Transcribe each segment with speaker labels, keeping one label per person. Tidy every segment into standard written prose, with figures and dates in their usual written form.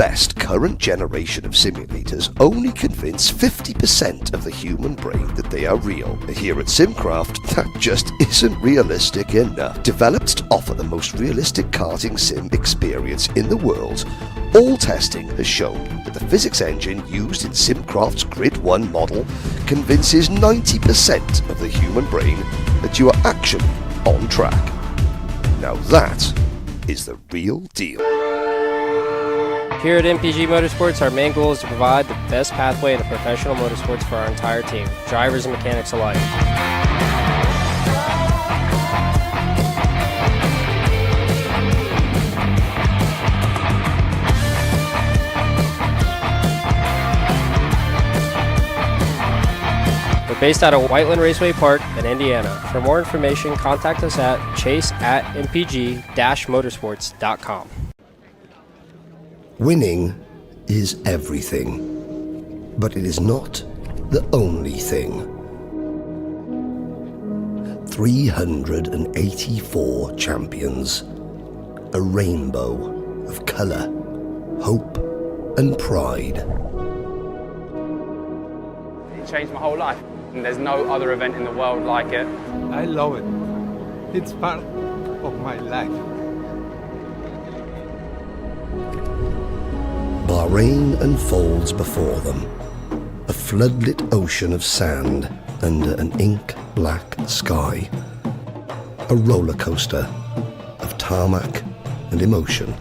Speaker 1: best current generation of simulators only convince 50% of the human brain that they are real. Here at Simcraft, that just isn't realistic enough. Developed to offer the most realistic karting sim experience in the world, all testing has shown that the physics engine used in Simcraft's Grid 1 model convinces 90% of the human brain that you are actually on track. Now that is the real deal.
Speaker 2: Here at MPG Motorsports, our main goal is to provide the best pathway into professional motorsports for our entire team, drivers and mechanics alike. We're based out of Whiteland Raceway Park in Indiana. For more information, contact us at chase@mpg-motorsports.com.
Speaker 1: Winning is everything, but it is not the only thing. 384 champions, a rainbow of colour, hope and pride.
Speaker 3: It changed my whole life, and there's no other event in the world like it.
Speaker 4: I love it. It's part of my life.
Speaker 1: Bahrain unfolds before them, a floodlit ocean of sand under an ink-black sky, a roller coaster of tarmac and emotion.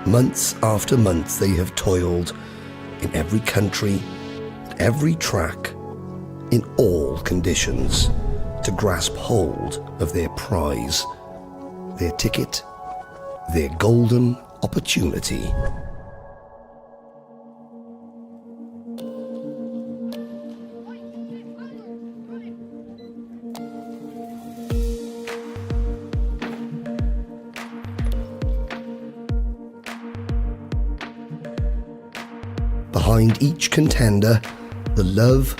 Speaker 1: Months after month they have toiled, in every country, at every track, in all conditions, to grasp hold of their prize, their ticket, their golden opportunity. Behind each contender, the love,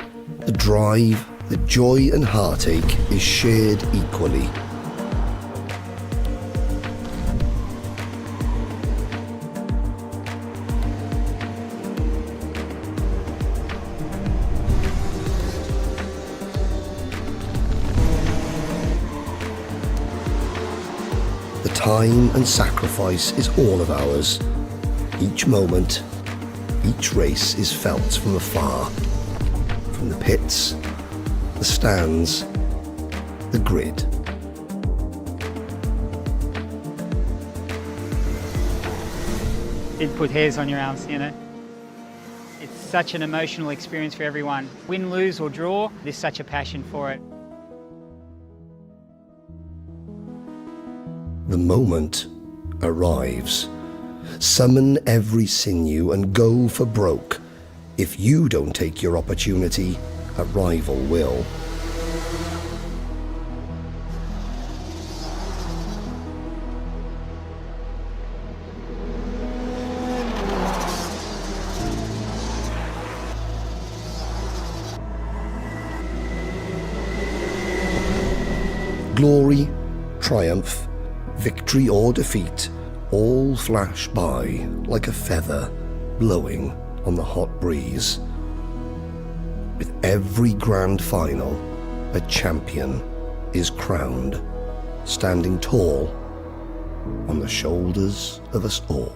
Speaker 1: the drive, the joy and heartache is shared equally. The time and sacrifice is all of ours. Each moment, each race is felt from afar, from the pits, the stands, the grid.
Speaker 5: It put hairs on your arms, you know. It's such an emotional experience for everyone. Win, lose or draw, there's such a passion for it.
Speaker 1: The moment arrives. Summon every sinew and go for broke. If you don't take your opportunity, a rival will. Glory, triumph, victory or defeat, all flash by like a feather blowing on the hot breeze. With every grand final, a champion is crowned, standing tall on the shoulders of us all.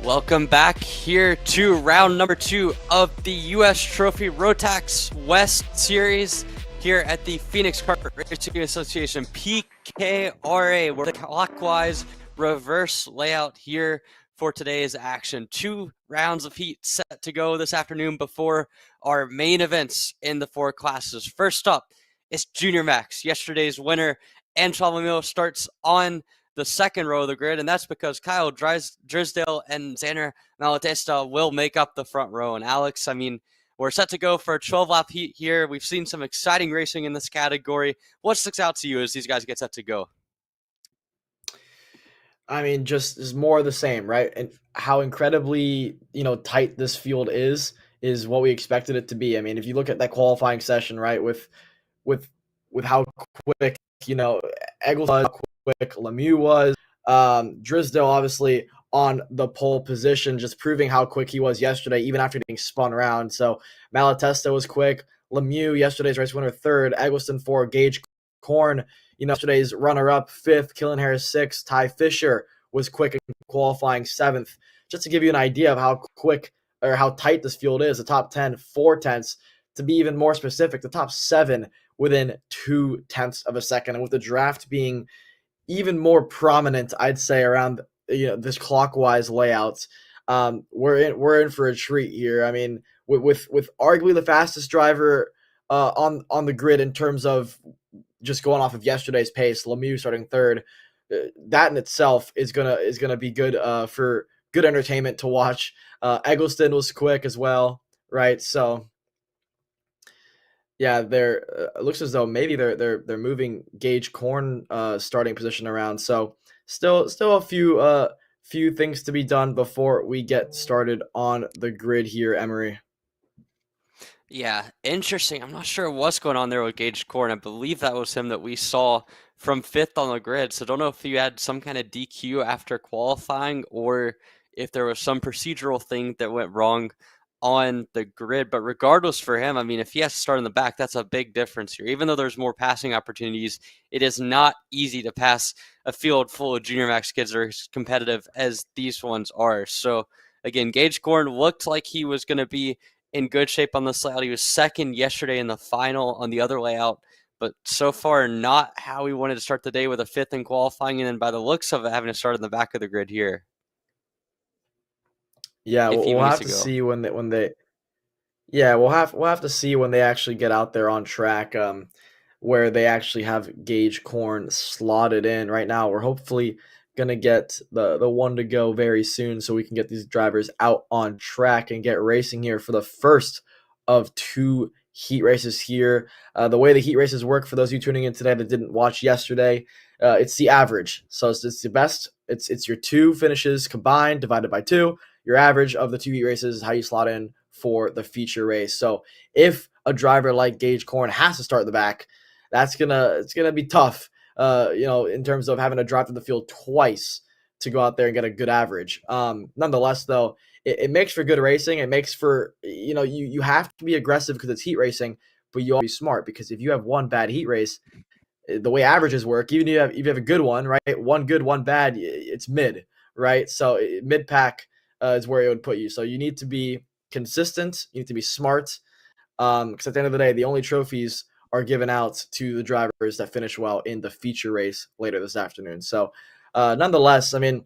Speaker 6: Welcome back here to round number 2 of the U.S. Trophy Rotax West Series here at the Phoenix Kart Racing Association PKRA. We're the clockwise reverse layout here for today's action. 2 rounds of heat set to go this afternoon before our main events in the 4 classes. First up, it's Junior Max. Yesterday's winner, Antoine Lemieux, starts on the second row of the grid, and that's because Kyle Drysdale and Xander Malatesta will make up the front row. And Alex, I mean, we're set to go for a 12-lap heat here. We've seen some exciting racing in this category. What sticks out to you as these guys get set to go?
Speaker 7: I mean, just is more of the same, right? And how incredibly, tight this field is what we expected it to be. I mean, if you look at that qualifying session, right, with how quick, Eggleston was, how quick Lemieux was, Drysdale obviously on the pole position, just proving how quick he was yesterday, even after getting spun around. So Malatesta was quick. Lemieux, yesterday's race winner, 3rd. Eggleston 4th. Gage Korn, yesterday's runner-up 5th. Killen Harris 6th. Ty Fisher was quick in qualifying 7th. Just to give you an idea of how quick or how tight this field is, the top 10, 4/10. To be even more specific, the top 7 within 2/10 of a second. And with the draft being even more prominent, I'd say, around this clockwise layout, we're in for a treat here. I mean, with arguably the fastest driver on the grid in terms of just going off of yesterday's pace, Lemieux starting 3rd. That in itself is gonna be good for good entertainment to watch. Eggleston was quick as well, right? So yeah, it looks as though maybe they're moving Gage Korn starting position around. So still a few things to be done before we get started on the grid here, Emery.
Speaker 6: Yeah, interesting. I'm not sure what's going on there with Gage Korn. I believe that was him that we saw from 5th on the grid. So don't know if you had some kind of DQ after qualifying or if there was some procedural thing that went wrong. on the grid. But regardless for him, I mean, if he has to start in the back, that's a big difference here. Even though there's more passing opportunities, it is not easy to pass a field full of junior max kids that are as competitive as these ones are. So again, Gage Corn looked like he was going to be in good shape on this layout. He was second yesterday in the final on the other layout, but so far not how we wanted to start the day, with a fifth in qualifying, and then by the looks of it, having to start in the back of the grid here.
Speaker 7: Yeah,
Speaker 6: If he
Speaker 7: we'll
Speaker 6: needs
Speaker 7: have
Speaker 6: to
Speaker 7: to
Speaker 6: go.
Speaker 7: see when they yeah, we'll have to see when they actually get out there on track, where they actually have Gage Corn slotted in. Right now, we're hopefully gonna get the one to go very soon, so we can get these drivers out on track and get racing here for the first of 2 heat races here. The way the heat races work, for those of you tuning in today that didn't watch yesterday, it's the average. So it's the best. It's your 2 finishes combined divided by 2. Your average of the 2 heat races is how you slot in for the feature race. So if a driver like Gage Corn has to start in the back, it's gonna be tough. In terms of having to drive through the field twice to go out there and get a good average. Nonetheless, though, it makes for good racing. It makes for you have to be aggressive because it's heat racing, but you have to be smart, because if you have one bad heat race, the way averages work, even if you have a good one, right? One good, one bad, it's mid, right? So mid pack is where it would put you. So you need to be consistent. You need to be smart. Because at the end of the day, the only trophies are given out to the drivers that finish well in the feature race later this afternoon. So, nonetheless, I mean,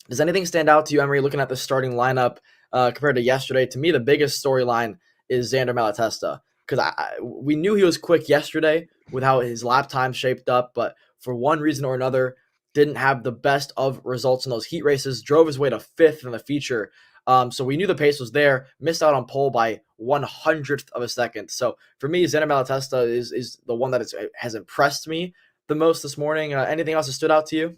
Speaker 7: does anything stand out to you, Emery, looking at the starting lineup compared to yesterday? To me, the biggest storyline is Xander Malatesta, because we knew he was quick yesterday with how his lap time shaped up, but for one reason or another, didn't have the best of results in those heat races, drove his way to 5th in the feature. So we knew the pace was there, missed out on pole by 100th of a second. So for me, Xander Malatesta is the one that has impressed me the most this morning. Anything else that stood out to you?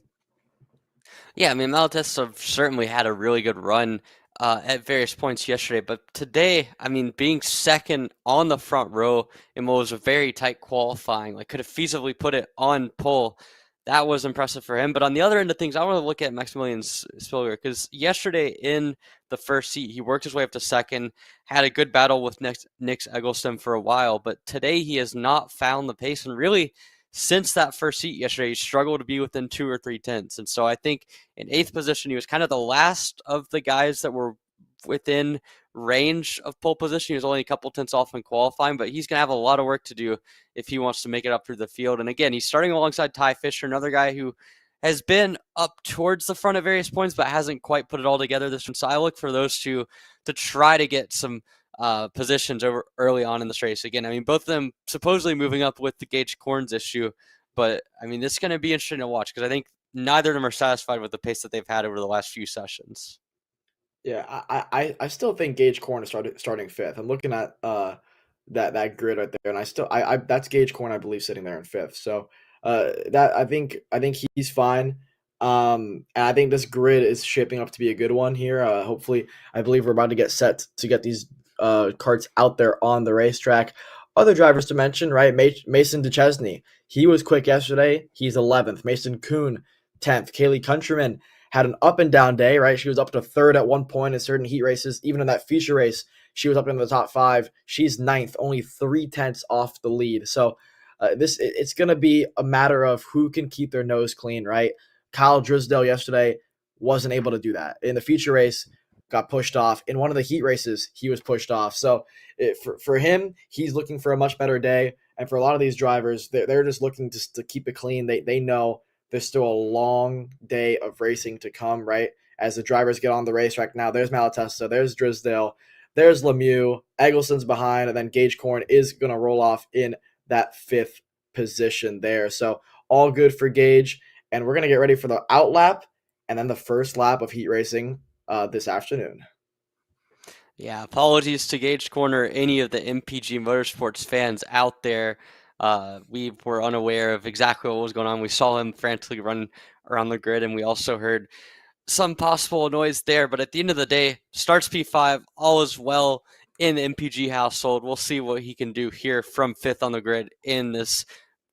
Speaker 6: Yeah, I mean, Malatesta certainly had a really good run at various points yesterday, but today, I mean, being second on the front row in what was a very tight qualifying, like could have feasibly put it on pole. That was impressive for him. But on the other end of things, I want to look at Maximilian Spilger, because yesterday in the first heat, he worked his way up to second, had a good battle with Nick Eggleston for a while, but today he has not found the pace, and really since that first heat yesterday, he struggled to be within 2 or 3 tenths. And so I think in 8th position, he was kind of the last of the guys that were within range of pole position. He was only a couple tenths off in qualifying, but he's going to have a lot of work to do if he wants to make it up through the field. And again, he's starting alongside Ty Fisher, another guy who has been up towards the front at various points, but hasn't quite put it all together this one. So I look for those two to try to get some positions over early on in this race. Again, I mean, both of them supposedly moving up with the Gage Corns issue, but I mean, this is going to be interesting to watch, because I think neither of them are satisfied with the pace that they've had over the last few sessions.
Speaker 7: Yeah, I still think Gage Corn is starting 5th. I'm looking at that grid right there, and I that's Gage Corn, I believe, sitting there in 5th. So that I think he's fine. And I think this grid is shaping up to be a good one here. Hopefully, I believe we're about to get set to get these karts out there on the racetrack. Other drivers to mention, right? Mason Duchesne, he was quick yesterday. He's 11th. Mason Kuhn, 10th. Kaylee Countryman had an up and down day, right? She was up to 3rd at one point in certain heat races. Even in that feature race, she was up in the top 5. She's 9th, only 3 tenths off the lead. So it's going to be a matter of who can keep their nose clean, right? Kyle Drisdale yesterday wasn't able to do that. In the feature race, got pushed off. In one of the heat races, he was pushed off. So for him, he's looking for a much better day. And for a lot of these drivers, they're just looking to keep it clean. They know there's still a long day of racing to come, right? As the drivers get on the racetrack now, there's Malatesta, there's Drisdale, there's Lemieux, Eggleston's behind, and then Gage Corn is going to roll off in that 5th position there. So all good for Gage. And we're going to get ready for the out lap and then the first lap of heat racing this afternoon.
Speaker 6: Yeah, apologies to Gage Corner, any of the MPG Motorsports fans out there. We were unaware of exactly what was going on. We saw him frantically run around the grid, and we also heard some possible noise there. But at the end of the day, starts P5, all is well in the MPG household. We'll see what he can do here from 5th on the grid in this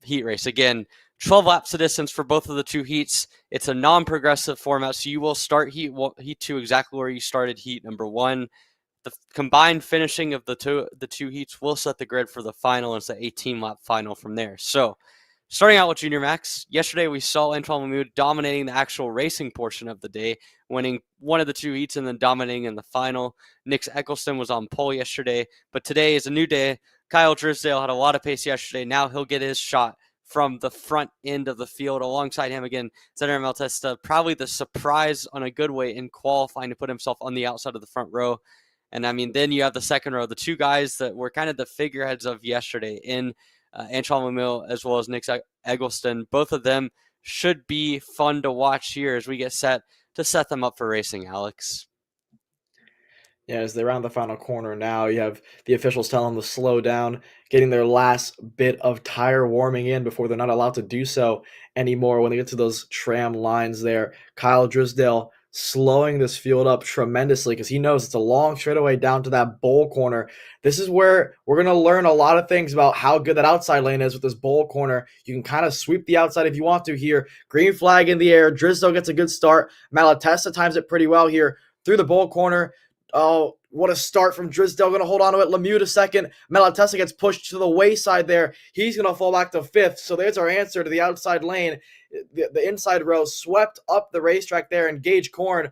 Speaker 6: heat race. Again, 12 laps of distance for both of the 2 heats. It's a non-progressive format, so you will start heat 2 exactly where you started heat number 1. the combined finishing of the two heats will set the grid for the final. It's the 18-lap final from there. So, starting out with Junior Max, yesterday we saw Antoine Lemieux dominating the actual racing portion of the day, winning one of the two heats and then dominating in the final. Nick Eccleston was on pole yesterday, but today is a new day. Kyle Drysdale had a lot of pace yesterday. Now he'll get his shot from the front end of the field. Alongside him again, Cedric Maltesta, probably the surprise on a good way in qualifying to put himself on the outside of the front row. And I mean, then you have the second row, the two guys that were kind of the figureheads of yesterday in Antoine Lemieux as well as Nick Eggleston. Both of them should be fun to watch here as we get set to set them up for racing, Alex.
Speaker 7: Yeah, as they round the final corner now, you have the officials telling them to slow down, getting their last bit of tire warming in before they're not allowed to do so anymore when they get to those tram lines there. Kyle Drysdale slowing this field up tremendously because he knows it's a long straightaway down to that bowl corner. This is where we're going to learn a lot of things about how good that outside lane is with this bowl corner. You can kind of sweep the outside if you want to here. Green flag in the air. Drysdale gets a good start. Malatesta times it pretty well here through the bowl corner. Oh, what a start from Drysdale. Going to hold on to it. Lemieux to second. Malatesta gets pushed to the wayside there. He's going to fall back to fifth. So there's our answer to the outside lane. The inside row swept up the racetrack there, and Gage Korn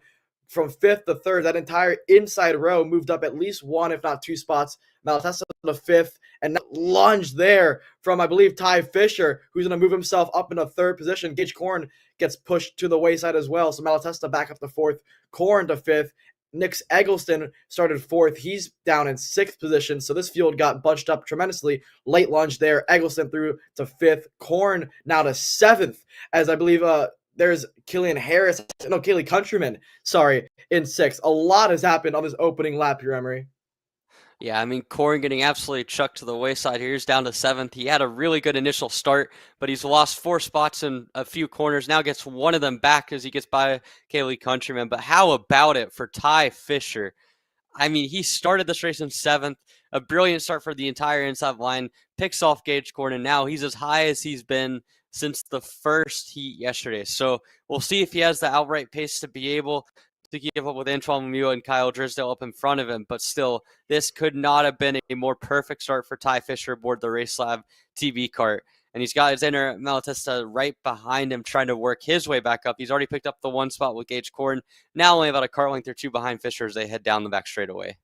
Speaker 7: from fifth to third. That entire inside row moved up at least one, if not two spots. Malatesta to fifth, and that lunge there from, I believe, Ty Fisher, who's going to move himself up into third position. Gage Korn gets pushed to the wayside as well. So Malatesta back up to fourth, Korn to fifth. Nick Eggleston started fourth. He's down in sixth position, so this field got bunched up tremendously. Late lunge there. Eggleston through to fifth. Korn now to seventh, as I believe there's Kaylee Countryman, in sixth. A lot has happened on this opening lap here, Emery.
Speaker 6: Yeah, I mean, Korn getting absolutely chucked to the wayside here. He's down to seventh. He had a really good initial start, but he's lost 4 spots in a few corners. Now gets one of them back as he gets by Kaylee Countryman. But how about it for Ty Fisher? I mean, he started this race in seventh. A brilliant start for the entire inside line. Picks off Gage Korn, and now he's as high as he's been since the first heat yesterday. So we'll see if he has the outright pace to be able to keep up with Antoine Lemieux and Kyle Drysdale up in front of him. But still, this could not have been a more perfect start for Ty Fisher aboard the Race Lab TV cart. And he's got his inner Malatesta right behind him trying to work his way back up. He's already picked up the one spot with Gage Korn. Now only about a car length or two behind Fisher as they head down the back straightaway.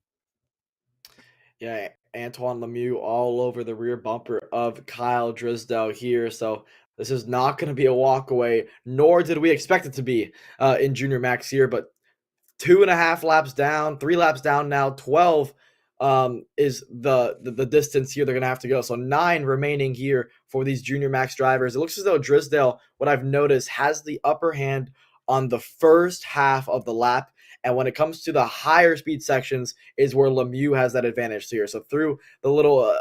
Speaker 7: Yeah, Antoine Lemieux all over the rear bumper of Kyle Drysdale here. So this is not going to be a walkaway, nor did we expect it to be in Junior Max here. But 2.5 laps down, 3 laps down now, 12 is the distance here they're going to have to go. So 9 remaining here for these Junior Max drivers. It looks as though Drysdale, what I've noticed, has the upper hand on the first half of the lap. And when it comes to the higher speed sections is where Lemieux has that advantage here. So through the little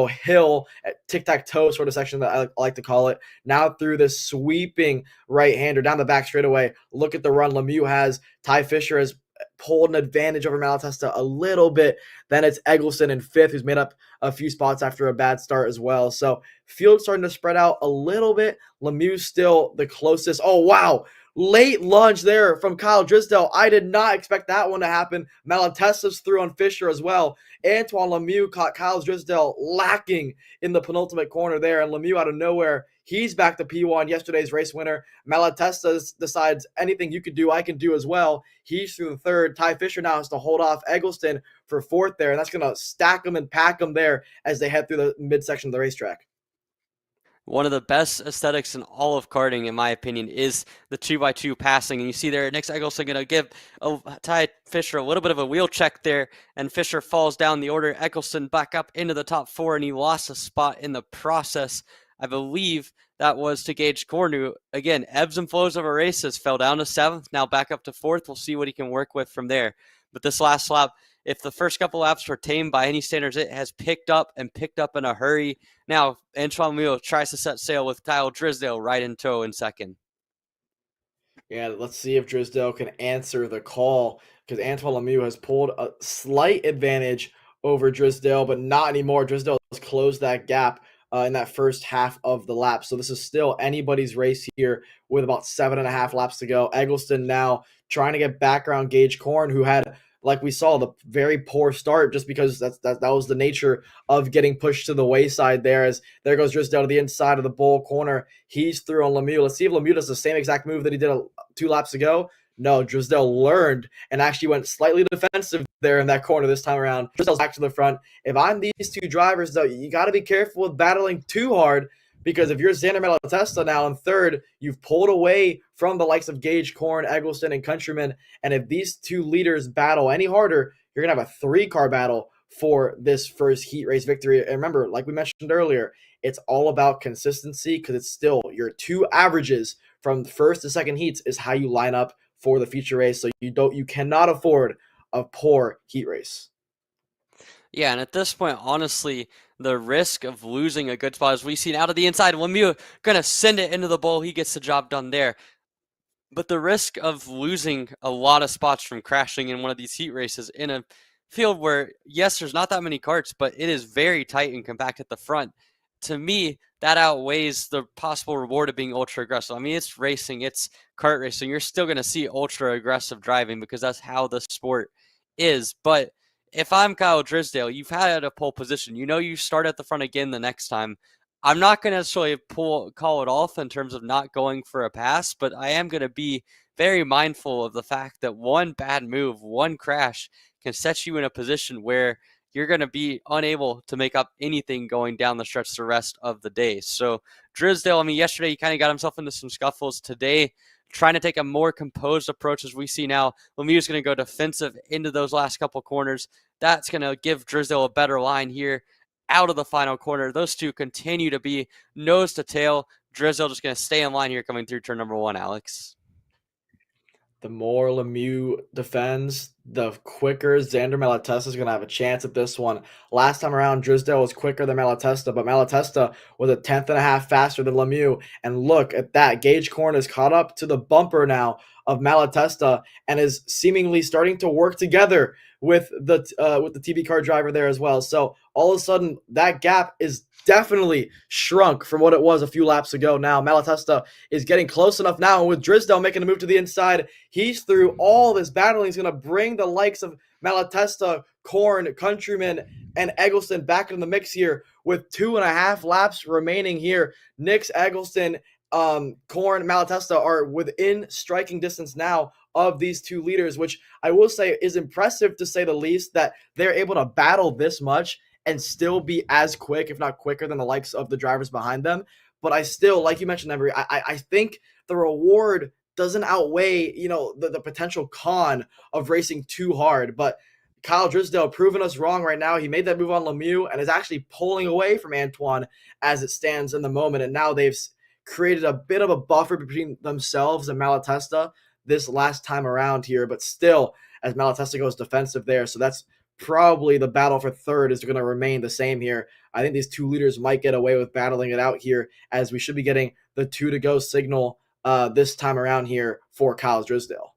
Speaker 7: hill at tic-tac-toe sort of section that I like to call it, now through this sweeping right-hander down the back straightaway, look at the run Lemieux has. Ty Fisher has pulled an advantage over Malatesta a little bit. Then it's Eggleston in fifth, who's made up a few spots after a bad start as well. So field starting to spread out a little bit. Lemieux still the closest. Oh, wow. Late lunge there from Kyle Drysdale. I did not expect that one to happen. Malatesta's through on Fisher as well. Antoine Lemieux caught Kyle Drysdale lacking in the penultimate corner there, and Lemieux out of nowhere, he's back to P1, yesterday's race winner. Malatesta decides anything you could do, I can do as well. He's through the third. Ty Fisher now has to hold off Eggleston for fourth there, and that's going to stack them and pack them there as they head through the midsection of the racetrack.
Speaker 6: One of the best aesthetics in all of karting, in my opinion, is the 2x2 passing. And you see there, Nick Eggleston going to give Ty Fisher a little bit of a wheel check there, and Fisher falls down the order. Eggleston back up into the top 4, and he lost a spot in the process. I believe that was to Gage Korn, who, again, ebbs and flows of a race, has fell down to 7th, now back up to 4th. We'll see what he can work with from there. But this last lap, if the first couple laps were tame by any standards, it has picked up in a hurry. Now, Antoine Lemieux tries to set sail with Kyle Drysdale right in tow in second.
Speaker 7: Yeah, let's see if Drysdale can answer the call, because Antoine Lemieux has pulled a slight advantage over Drysdale, but not anymore. Drysdale has closed that gap in that first half of the lap. So this is still anybody's race here with about 7.5 laps to go. Eggleston now trying to get back around Gage Korn, who had like we saw, the very poor start, just because that was the nature of getting pushed to the wayside there. As there goes Drysdale to the inside of the bowl corner. He's through on Lemieux. Let's see if Lemieux does the same exact move that he did 2 laps ago. No, Drysdale learned and actually went slightly defensive there in that corner this time around. Drysdale's back to the front. If I'm these two drivers, though, you got to be careful with battling too hard, because if you're Xander Malatesta now in third, you've pulled away from the likes of Gage, Corn, Eggleston, and Countryman. And if these two leaders battle any harder, you're going to have a 3-car battle for this first heat race victory. And remember, like we mentioned earlier, it's all about consistency, because it's still your 2 averages from first to second heats is how you line up for the feature race. So you cannot afford a poor heat race.
Speaker 6: Yeah, and at this point, honestly, the risk of losing a good spot, as we've seen out of the inside, Lemieux going to send it into the bowl. He gets the job done there. But the risk of losing a lot of spots from crashing in one of these heat races in a field where, yes, there's not that many karts, but it is very tight and compact at the front, to me, that outweighs the possible reward of being ultra aggressive. I mean, it's racing, it's kart racing. You're still going to see ultra aggressive driving because that's how the sport is. But if I'm Kyle Drysdale, you've had a pole position. You know you start at the front again the next time. I'm not going to necessarily call it off in terms of not going for a pass, but I am going to be very mindful of the fact that one bad move, one crash can set you in a position where you're going to be unable to make up anything going down the stretch the rest of the day. So Drysdale, I mean, yesterday he kind of got himself into some scuffles. Today, trying to take a more composed approach, as we see now. Lemieux's going to go defensive into those last couple corners. That's going to give Drysdale a better line here out of the final corner. Those two continue to be nose to tail. Drysdale just going to stay in line here coming through turn number 1, Alex.
Speaker 7: The more Lemieux defends, the quicker Xander Malatesta is going to have a chance at this one. Last time around, Drysdale was quicker than Malatesta, but Malatesta was a 10th and a half faster than Lemieux. And look at that. Gage Corn is caught up to the bumper now of Malatesta and is seemingly starting to work together with the TB car driver there as well. So all of a sudden, that gap is definitely shrunk from what it was a few laps ago. Now Malatesta is getting close enough now, and with Drysdale making a move to the inside, he's through all this battling. He's going to bring the likes of Malatesta, Corn, Countryman, and Eggleston back in the mix here with 2.5 laps remaining here. Nix, Eggleston, Corn, Malatesta are within striking distance now of these two leaders, which I will say is impressive to say the least, that they're able to battle this much and still be as quick, if not quicker, than the likes of the drivers behind them. But I still, like you mentioned, Emery, I think the reward doesn't outweigh, the potential con of racing too hard. But Kyle Drysdale proving us wrong right now. He made that move on Lemieux and is actually pulling away from Antoine as it stands in the moment. And now they've created a bit of a buffer between themselves and Malatesta this last time around here. But still, as Malatesta goes defensive there, so that's probably the battle for third is going to remain the same here. I think these two leaders might get away with battling it out here, as we should be getting the 2 to go signal this time around here for Kyle Drysdale.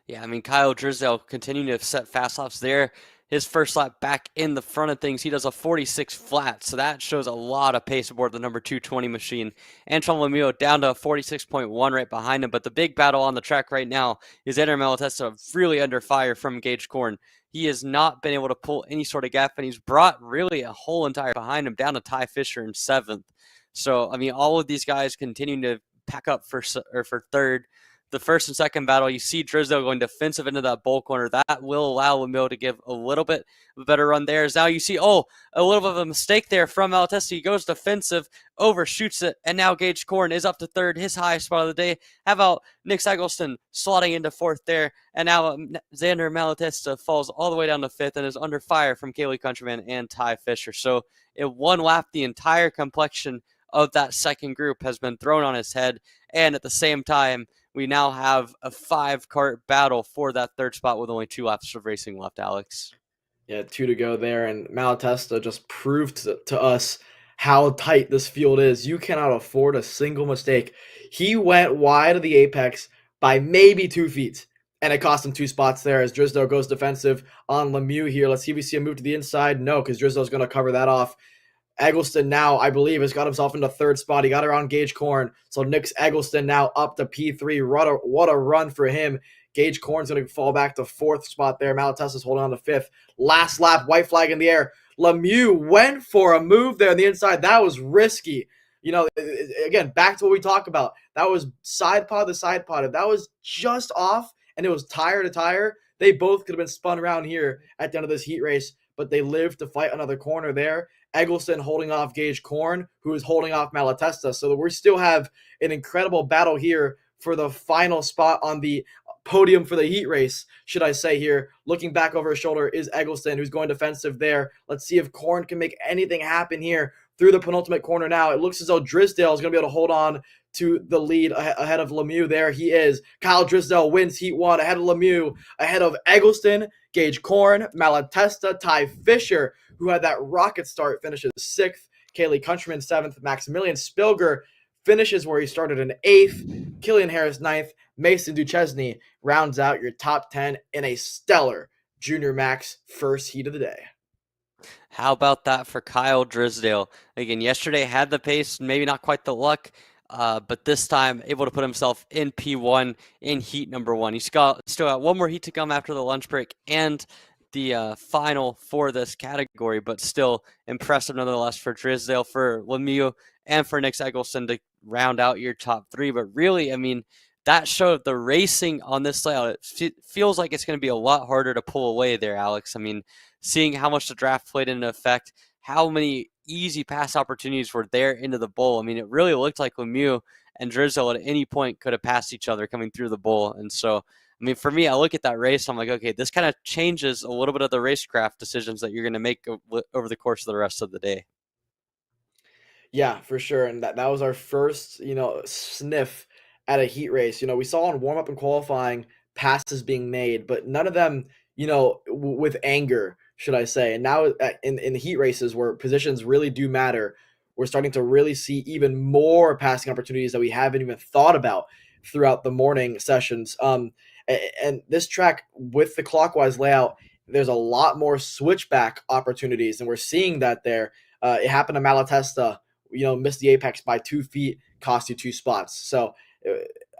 Speaker 6: Yeah, I mean, Kyle Drysdale continuing to set fast laps there. His first lap back in the front of things, he does a 46 flat, so that shows a lot of pace aboard the number 220 machine. Antoine Lemieux down to 46.1 right behind him, but the big battle on the track right now is Xander Malatesta really under fire from Gage Corn. He has not been able to pull any sort of gap, and he's brought really a whole entire behind him down to Ty Fisher in 7th. So, I mean, all of these guys continuing to pack up for third. The first and second battle, you see Drysdale going defensive into that bowl corner. That will allow Lemieux to give a little bit of a better run there. As now you see, a little bit of a mistake there from Malatesta. He goes defensive, overshoots it, and now Gage Corn is up to third, his highest spot of the day. How about Nick Eggleston slotting into 4th there? And now Xander Malatesta falls all the way down to 5th and is under fire from Kaylee Countryman and Ty Fisher. So in one lap, the entire complexion of that second group has been thrown on its head. And at the same time, we now have a 5-kart battle for that third spot with only 2 laps of racing left, Alex.
Speaker 7: Yeah, 2 to go there, and Malatesta just proved to us how tight this field is. You cannot afford a single mistake. He went wide of the apex by maybe 2 feet, and it cost him 2 spots there as Drysdale goes defensive on Lemieux here. Let's see if we see a move to the inside. No, because Drysdale's going to cover that off. Eggleston now, I believe, has got himself into 3rd spot. He got around Gage Corn. So Nick Eggleston now up to P3. What a run for him. Gage Korn's going to fall back to 4th spot there. Malatesta's holding on to 5th. Last lap, white flag in the air. Lemieux went for a move there on the inside. That was risky. Again, back to what we talked about. That was side pod to side pod. If that was just off and it was tire to tire, they both could have been spun around here at the end of this heat race, but they lived to fight another corner there. Eggleston holding off Gage Korn, who is holding off Malatesta. So we still have an incredible battle here for the final spot on the podium for the heat race, should I say here. Looking back over his shoulder is Eggleston, who's going defensive there. Let's see if Korn can make anything happen here through the penultimate corner now. It looks as though Drysdale is going to be able to hold on to the lead ahead of Lemieux. There he is. Kyle Drysdale wins Heat 1 ahead of Lemieux, ahead of Eggleston, Gage Korn, Malatesta, Ty Fisher, who had that rocket start, finishes 6th. Kaylee Countryman 7th. Maximilian Spilger finishes where he started in 8th. Killian Harris 9th. Mason Duchesne rounds out your top 10 in a stellar Junior Max first heat of the day.
Speaker 6: How about that for Kyle Drysdale? Again, yesterday had the pace, maybe not quite the luck, but this time able to put himself in P1 in heat number 1. He's still got one more heat to come after the lunch break and the final for this category, but still impressive nonetheless for Drysdale, for Lemieux, and for Nick Eggleston to round out your top 3. But really, I mean, that showed the racing on this layout. It feels like it's going to be a lot harder to pull away there, Alex. I mean, seeing how much the draft played into effect, how many easy pass opportunities were there into the bowl. I mean, it really looked like Lemieux and Drysdale at any point could have passed each other coming through the bowl. And so, I mean, for me, I look at that race, I'm like, okay, this kind of changes a little bit of the racecraft decisions that you're going to make over the course of the rest of the day.
Speaker 7: Yeah, for sure. And that was our first, sniff at a heat race. We saw on warm-up and qualifying passes being made, but none of them, with anger, should I say. And now in the heat races where positions really do matter, we're starting to really see even more passing opportunities that we haven't even thought about throughout the morning sessions. And this track with the clockwise layout, there's a lot more switchback opportunities, and we're seeing that there. It happened to Malatesta, missed the apex by 2 feet, cost you 2 spots. So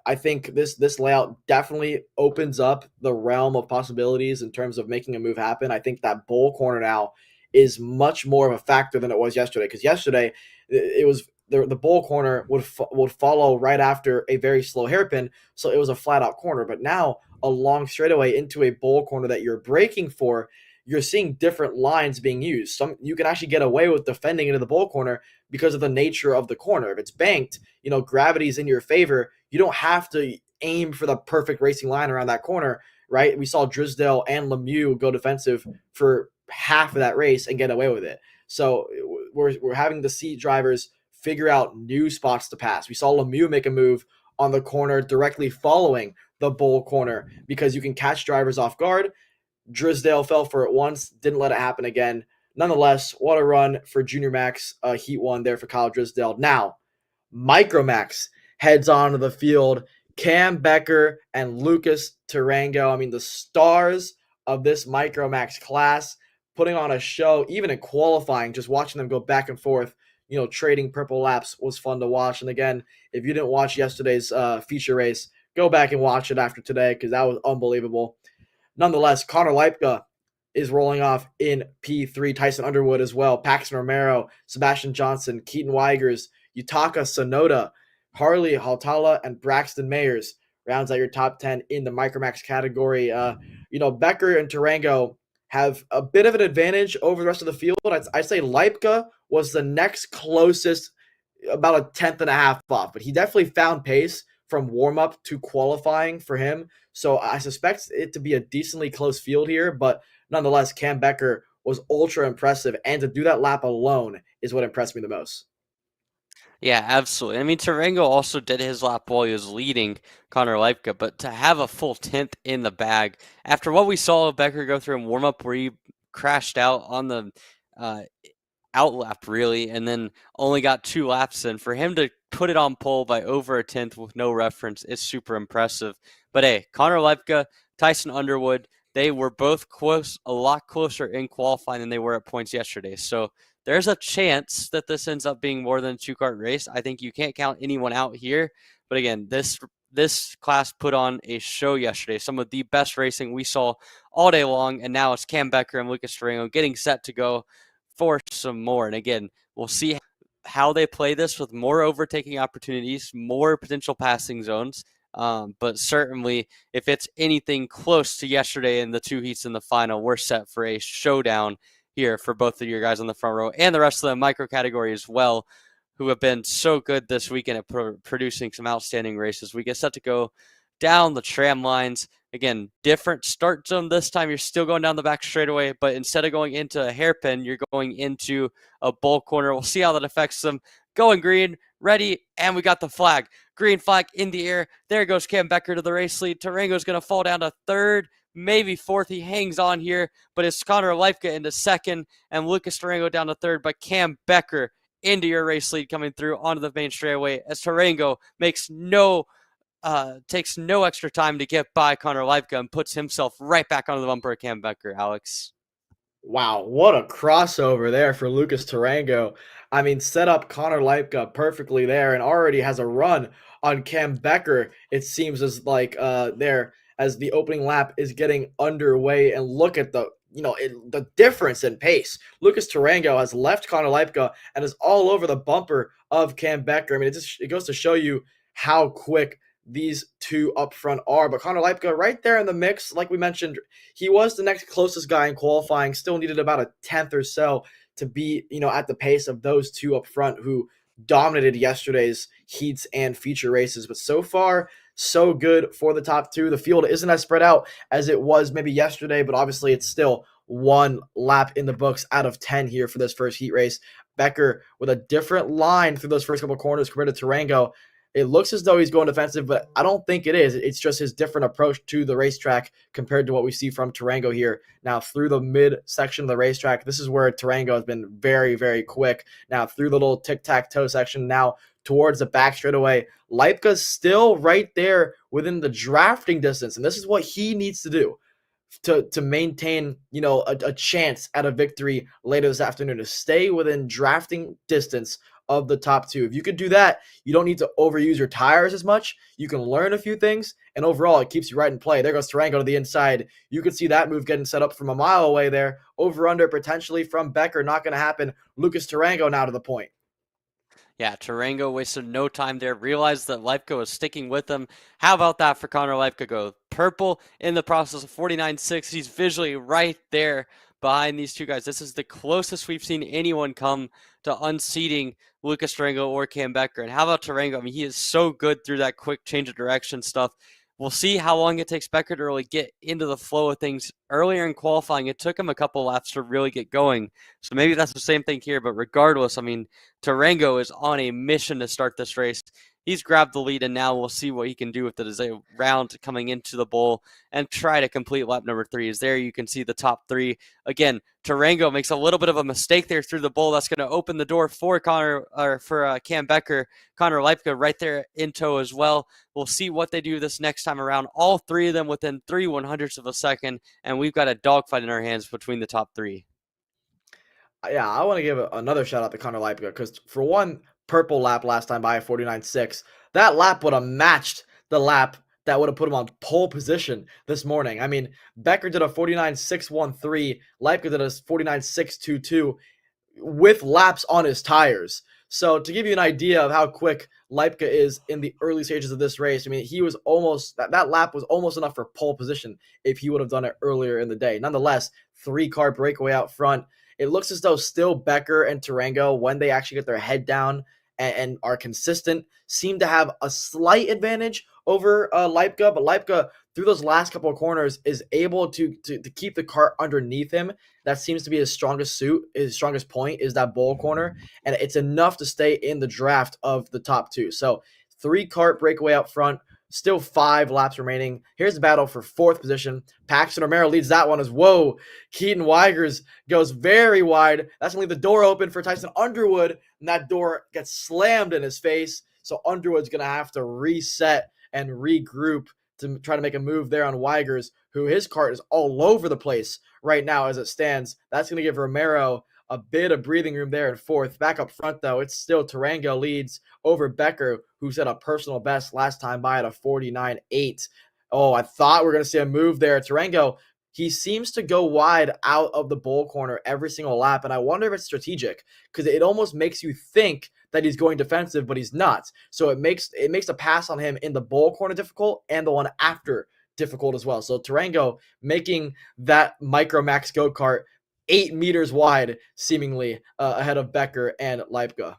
Speaker 7: I think this layout definitely opens up the realm of possibilities in terms of making a move happen. I think that bowl corner now is much more of a factor than it was yesterday, because yesterday it was the bowl corner would follow right after a very slow hairpin, so it was a flat out corner. But now a long straightaway into a bowl corner that you're braking for, you're seeing different lines being used. You can actually get away with defending into the bowl corner because of the nature of the corner. If it's banked, gravity's in your favor. You don't have to aim for the perfect racing line around that corner, right? We saw Drysdale and Lemieux go defensive for half of that race and get away with it. So we're having to see drivers figure out new spots to pass. We saw Lemieux make a move on the corner directly following the bowl corner because you can catch drivers off guard. Drysdale fell for it once, didn't let it happen again. Nonetheless, what a run for Junior Max Heat 1 there for Kyle Drysdale. Now, Micromax heads onto the field. Cam Becker and Lucas Tarango, I mean, the stars of this Micromax class, putting on a show, even in qualifying, just watching them go back and forth, trading purple laps was fun to watch. And again, if you didn't watch yesterday's feature race, go back and watch it after today because that was unbelievable. Nonetheless, Connor Leipka is rolling off in P3. Tyson Underwood as well. Paxton Romero, Sebastian Johnson, Keaton Weigers, Yutaka Sonoda, Harley Haltala, and Braxton Mayers rounds out your top 10 in the Micromax category. Becker and Tarango have a bit of an advantage over the rest of the field. I'd say Leipka was the next closest, about a tenth and a half off, but he definitely found pace from warm-up to qualifying for him. So I suspect it to be a decently close field here, but nonetheless, Cam Becker was ultra impressive, and to do that lap alone is what impressed me the most.
Speaker 6: Yeah, absolutely. I mean, Tarango also did his lap while he was leading Connor Leipka, but to have a full 10th in the bag, after what we saw Becker go through in warm-up where he crashed out on the out lap, really, and then only got 2 laps in, for him to put it on pole by over a 10th with no reference is super impressive. But hey, Connor Leipka, Tyson Underwood, they were both close, a lot closer in qualifying than they were at points yesterday. So there's a chance that this ends up being more than a 2-kart race. I think you can't count anyone out here. But again, this this class put on a show yesterday. Some of the best racing we saw all day long, and now it's Cam Becker and Lucas Tarango getting set to go for some more. And again, we'll see how they play this with more overtaking opportunities, more potential passing zones. But certainly, if it's anything close to yesterday in the 2 heats in the final, we're set for a showdown here for both of your guys on the front row and the rest of the micro category as well, who have been so good this weekend at producing some outstanding races. We get set to go down the tram lines. Again, different start zone this time. You're still going down the back straightaway, but instead of going into a hairpin, you're going into a bull corner. We'll see how that affects them. Going green, ready, and we got the flag. Green flag in the air. There goes Cam Becker to the race lead. Tarango's going to fall down to third, maybe fourth. He hangs on here, but it's Connor Leifka into second and Lucas Tarango down to third, but Cam Becker into your race lead coming through onto the main straightaway as Tarango takes no extra time to get by Connor Leifka and puts himself right back onto the bumper of Cam Becker, Alex.
Speaker 7: Wow, what a crossover there for Lucas Tarango. I mean, set up Connor Leipka perfectly there and already has a run on Cam Becker. It seems as like there as the opening lap is getting underway, and look at the difference in pace. Lucas Tarango has left Connor Leipka and is all over the bumper of Cam Becker. I mean, it goes to show you how quick these two up front are. But Connor Leipka right there in the mix, like we mentioned, he was the next closest guy in qualifying, still needed about a tenth or so to be, at the pace of those two up front who dominated yesterday's heats and feature races. But so far, so good for the top two. The field isn't as spread out as it was maybe yesterday, but obviously it's still one lap in the books out of 10 here for this first heat race. Becker with a different line through those first couple corners compared to Tarango. It looks as though he's going defensive, but I don't think it is. It's just his different approach to the racetrack compared to what we see from Tarango here. Now, through the mid section of the racetrack, this is where Tarango has been very, very quick. Now, through the little tic-tac-toe section, now towards the back straightaway, Leipka's still right there within the drafting distance, and this is what he needs to do to maintain, a chance at a victory later this afternoon, to stay within drafting distance of the top two. If you could do that, you don't need to overuse your tires as much. You can learn a few things, and overall, it keeps you right in play. There goes Tarango to the inside. You could see that move getting set up from a mile away there. Over under potentially from Becker, not going to happen. Lucas Tarango now to the point.
Speaker 6: Yeah, Tarango wasted no time there. Realized that Leifka was sticking with him. How about that for Connor Leifka? Go purple in the process of 49.6. He's visually right there behind these two guys. This is the closest we've seen anyone come to unseating Lucas Tarango or Cam Becker. And how about Tarango? I mean, he is so good through that quick change of direction stuff. We'll see how long it takes Becker to really get into the flow of things. Earlier in qualifying, it took him a couple laps to really get going. So maybe that's the same thing here. But regardless, I mean, Tarango is on a mission to start this race. He's grabbed the lead, and now we'll see what he can do with it as a round coming into the bowl and try to complete lap number 3. Is there you can see the top 3. Again, Tarango makes a little bit of a mistake there through the bowl. That's going to open the door for Cam Becker. Connor Leipka right there in tow as well. We'll see what they do this next time around. All 3 of them within 3/100ths of a second, and we've got a dogfight in our hands between the top 3.
Speaker 7: Yeah, I want to give another shout out to Connor Leipka because for one purple lap last time by 49.6, that lap would have matched the lap that would have put him on pole position this morning. I mean, Becker did a 49.613, Leipka did a 49.622 with laps on his tires. So to give you an idea of how quick Leipka is in the early stages of this race, I mean, he was almost, that lap was almost enough for pole position if he would have done it earlier in the day. Nonetheless, 3-car breakaway out front. It looks as though still Becker and Tarango, when they actually get their head down and are consistent, seem to have a slight advantage over Leipka. But Leipka, through those last couple of corners, is able to keep the cart underneath him. That seems to be his strongest suit. His strongest point is that bowl corner, and it's enough to stay in the draft of the top 2. So 3-cart breakaway out front. Still 5 laps remaining. Here's the battle for 4th position. Paxton Romero leads that one as whoa. Keaton Weigers goes very wide. That's going to leave the door open for Tyson Underwood, and that door gets slammed in his face. So Underwood's going to have to reset and regroup to try to make a move there on Weigers, who his cart is all over the place right now as it stands. That's going to give Romero a bit of breathing room there in fourth. Back up front, though, it's still Tarango leads over Becker, who set a personal best last time by at a 49.8. Oh, I thought we were going to see a move there. Tarango, he seems to go wide out of the bowl corner every single lap, and I wonder if it's strategic because it almost makes you think that he's going defensive, but he's not. So it makes a pass on him in the bowl corner difficult and the one after difficult as well. So Tarango making that Micro Max go-kart 8 meters wide, seemingly ahead of Becker and Leipka.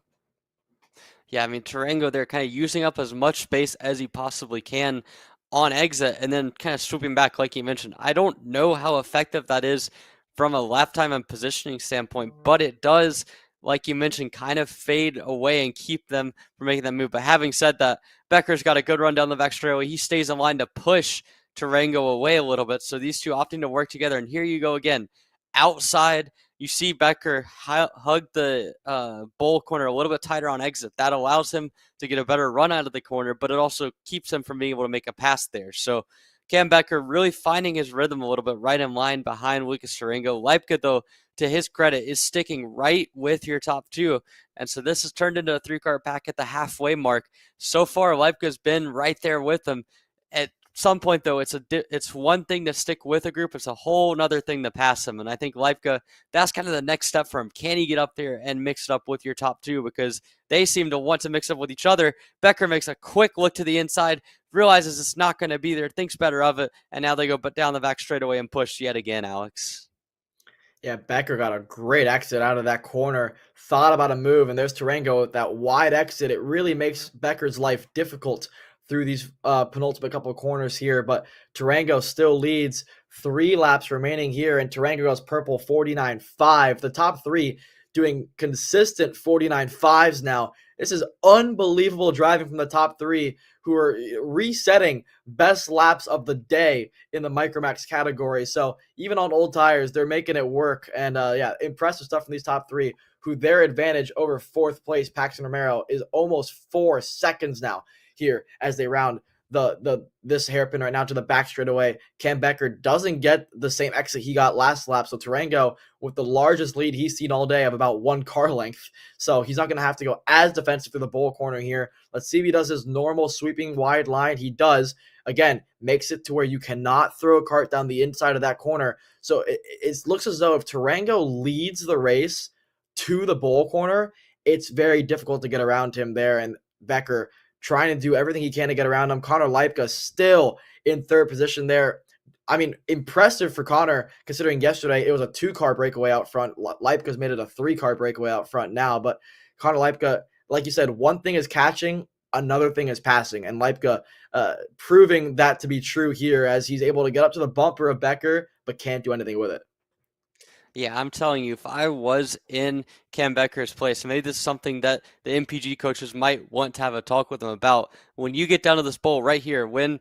Speaker 6: Yeah, I mean, Tarango, they're kind of using up as much space as he possibly can on exit and then kind of swooping back, like you mentioned. I don't know how effective that is from a lap time and positioning standpoint, but it does, like you mentioned, kind of fade away and keep them from making that move. But having said that, Becker's got a good run down the back straightaway. He stays in line to push Tarango away a little bit. So these two opting to work together. And here you go again. Outside, you see Becker hug the bowl corner a little bit tighter on exit. That allows him to get a better run out of the corner, but it also keeps him from being able to make a pass there. So Cam Becker really finding his rhythm a little bit right in line behind Lucas Tarango. Leipka, though, to his credit, is sticking right with your top two. And so this has turned into a 3-car pack at the halfway mark. So far, Leipka's been right there with him. At some point, though, it's one thing to stick with a group. It's a whole nother thing to pass him. And I think Leipka, that's kind of the next step for him. Can he get up there and mix it up with your top two? Because they seem to want to mix up with each other. Becker makes a quick look to the inside, realizes it's not going to be there, thinks better of it, and now they go down the back straightaway and push yet again, Alex.
Speaker 7: Yeah, Becker got a great exit out of that corner, thought about a move, and there's Tarango with that wide exit. It really makes Becker's life difficult through these penultimate couple of corners here, but Tarango still leads 3 laps remaining here, and Tarango goes purple 49.5. The top 3 doing consistent 49.5s now. This is unbelievable driving from the top 3 who are resetting best laps of the day in the Micromax category. So even on old tires, they're making it work. And yeah, impressive stuff from these top 3, who their advantage over 4th place Paxton Romero is almost 4 seconds now here as they round this hairpin right now to the back straightaway. Cam Becker doesn't get the same exit he got last lap, so Tarango with the largest lead he's seen all day of about 1 car length, so he's not going to have to go as defensive through the bowl corner here. Let's see if he does his normal sweeping wide line. He does. Again, makes it to where you cannot throw a cart down the inside of that corner. So it looks as though if Tarango leads the race to the bowl corner, it's very difficult to get around him there, and Becker trying to do everything he can to get around him. Connor Leipka still in 3rd position there. I mean, impressive for Connor, considering yesterday it was a 2-car breakaway out front. Leipka's made it a 3-car breakaway out front now, but Connor Leipka, like you said, one thing is catching, another thing is passing, and Leipka proving that to be true here as he's able to get up to the bumper of Becker, but can't do anything with it.
Speaker 6: Yeah, I'm telling you, if I was in Cam Becker's place, and maybe this is something that the MPG coaches might want to have a talk with him about, when you get down to this bowl right here, when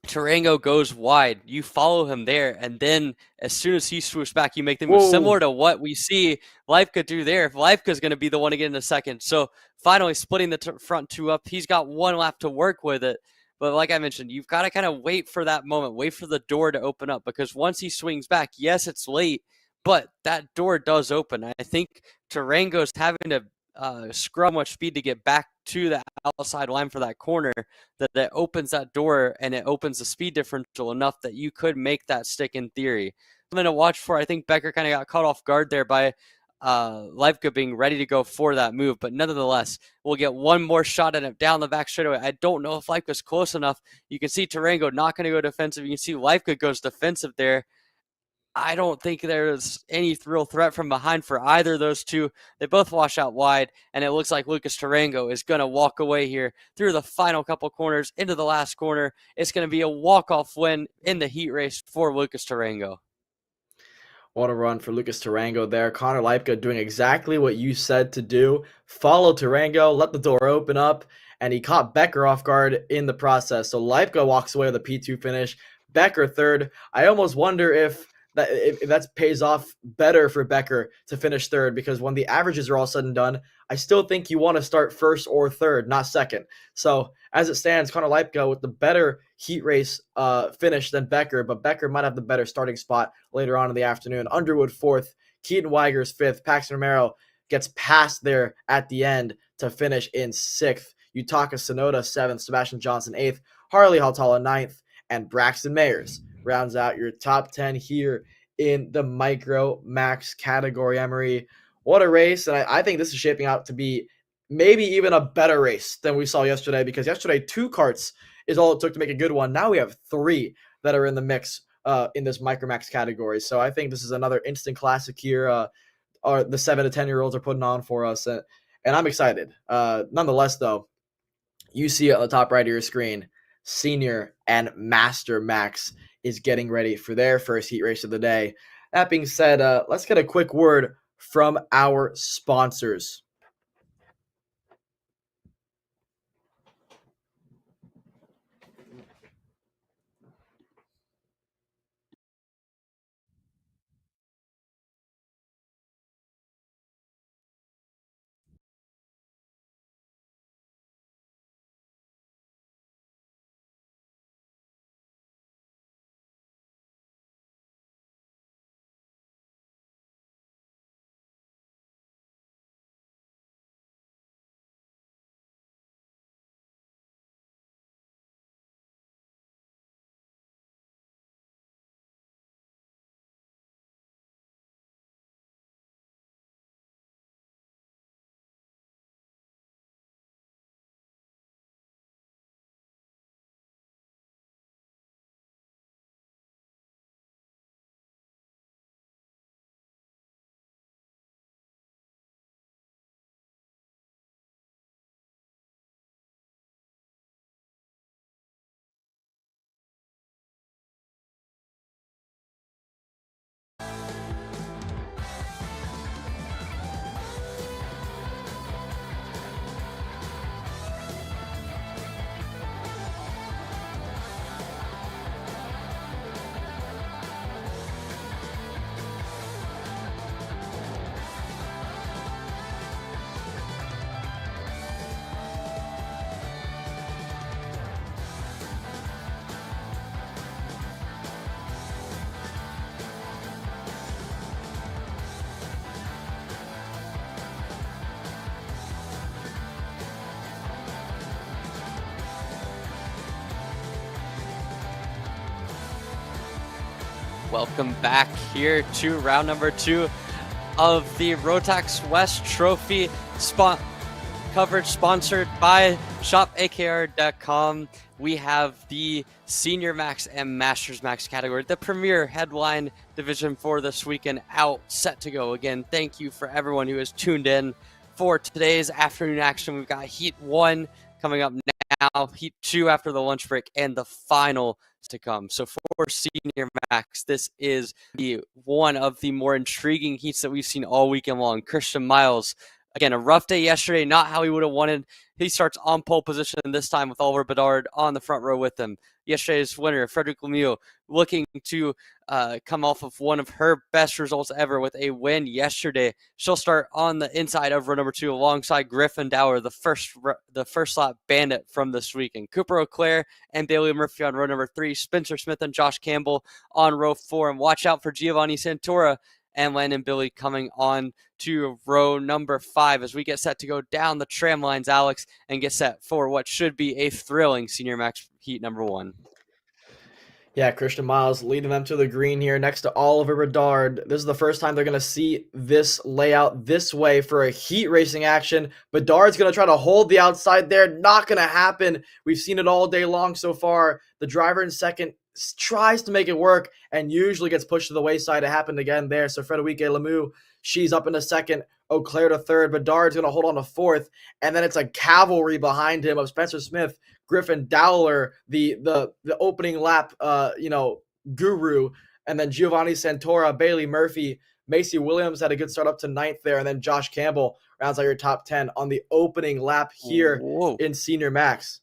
Speaker 6: Tarango goes wide, you follow him there, and then as soon as he swoops back, you make them move similar to what we see Leipka do there. If Leipka's going to be the one to get in a second. So finally splitting the front 2 up, he's got 1 lap to work with it. But like I mentioned, you've got to kind of wait for that moment, wait for the door to open up, because once he swings back, yes, it's late, but that door does open. I think Tarango's having to scrum much speed to get back to the outside line for that corner, that opens that door and it opens the speed differential enough that you could make that stick in theory. Something to watch for. I think Becker kind of got caught off guard there by Leipka being ready to go for that move, but nonetheless, we'll get one more shot at it down the back straightaway. I don't know if Leipka's close enough. You can see Tarango not going to go defensive. You can see Leipka goes defensive there. I don't think there's any real threat from behind for either of those two. They both wash out wide, and it looks like Lucas Tarango is going to walk away here through the final couple corners into the last corner. It's going to be a walk-off win in the heat race for Lucas Tarango.
Speaker 7: What a run for Lucas Tarango there. Connor Leipka doing exactly what you said to do. Follow Tarango, let the door open up, and he caught Becker off guard in the process. So Leipka walks away with a P2 finish. Becker 3rd. I almost wonder if that pays off better for Becker to finish 3rd, because when the averages are all said and done, I still think you want to start 1st or 3rd, not 2nd. So as it stands, Connor Leipka with the better heat race finish than Becker, but Becker might have the better starting spot later on in the afternoon. Underwood 4th, Keaton Weiger's 5th. Paxton Romero gets past there at the end to finish in 6th. Yutaka Tsunoda 7th. Sebastian Johnson 8th. Harley Haltala 9th. And Braxton Mayers rounds out your top 10 here in the Micro Max category. Emery, what a race. And I think this is shaping out to be maybe even a better race than we saw yesterday, because yesterday 2 karts is all it took to make a good one. Now we have 3 that are in the mix in this Micromax category. So I think this is another instant classic here. The 7 to 10-year-olds are putting on for us, and I'm excited. Nonetheless, though, you see on the top right of your screen, Senior and Master Max is getting ready for their first heat race of the day. That being said, let's get a quick word from our sponsors.
Speaker 6: Welcome back here to round number 2 of the Rotax West Trophy coverage, sponsored by shopakr.com. We have the Senior Max and Masters Max category, the premier headline division for this weekend, out, set to go. Again, thank you for everyone who has tuned in for today's afternoon action. We've got Heat 1 coming up now, Heat 2 after the lunch break, and the final to come. So for Senior Max, this is one of the more intriguing heats that we've seen all weekend long. Christian Miles, again, a rough day yesterday, not how he would have wanted. He starts on pole position this time with Oliver Bedard on the front row with him. Yesterday's winner, Frederick Lemieux, looking to come off of one of her best results ever with a win yesterday. She'll start on the inside of row number 2 alongside Griffin Dower, the first lap bandit from this weekend. Cooper O'Clair and Bailey Murphy on row number 3. Spencer Smith and Josh Campbell on row 4. And watch out for Giovanni Santora and Landon Billy coming on to row number 5 as we get set to go down the tram lines, Alex, and get set for what should be a thrilling Senior Max heat number 1.
Speaker 7: Yeah, Christian Miles leading them to the green here next to Oliver Bedard. This is the first time they're going to see this layout this way for a heat racing action. Bedard's going to try to hold the outside there. Not going to happen. We've seen it all day long so far. The driver in second tries to make it work and usually gets pushed to the wayside. It happened again there. So Frederick Lemieux, she's up in the second. O'Clair to third. Bedard's going to hold on to fourth. And then it's a cavalry behind him of Spencer Smith, Griffin Dowler, the opening lap, guru, and then Giovanni Santora, Bailey Murphy, Macy Williams had a good start up to 9th there, and then Josh Campbell rounds out your top 10 on the opening lap here in Senior Max.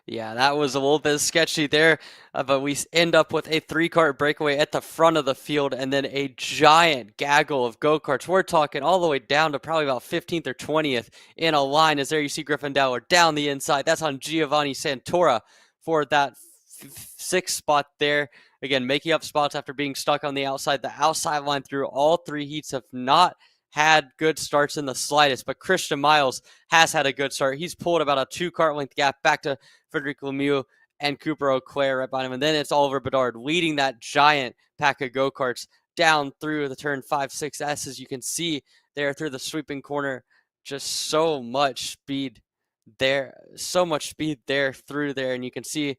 Speaker 6: Yeah, that was a little bit sketchy there, but we end up with a 3-kart breakaway at the front of the field and then a giant gaggle of go-karts. We're talking all the way down to probably about 15th or 20th in a line. As there you see Griffin Dowler down the inside. That's on Giovanni Santora for that 6th spot there. again, making up spots after being stuck on the outside. The outside line through all 3 heats have not had good starts in the slightest, but Christian Miles has had a good start. He's pulled about a 2 kart length gap back to Frederic Lemieux and Cooper Auclair right behind him. And then it's Oliver Bedard leading that giant pack of go-karts down through the turn 5, 6S, as you can see there through the sweeping corner. Just so much speed there through there. And you can see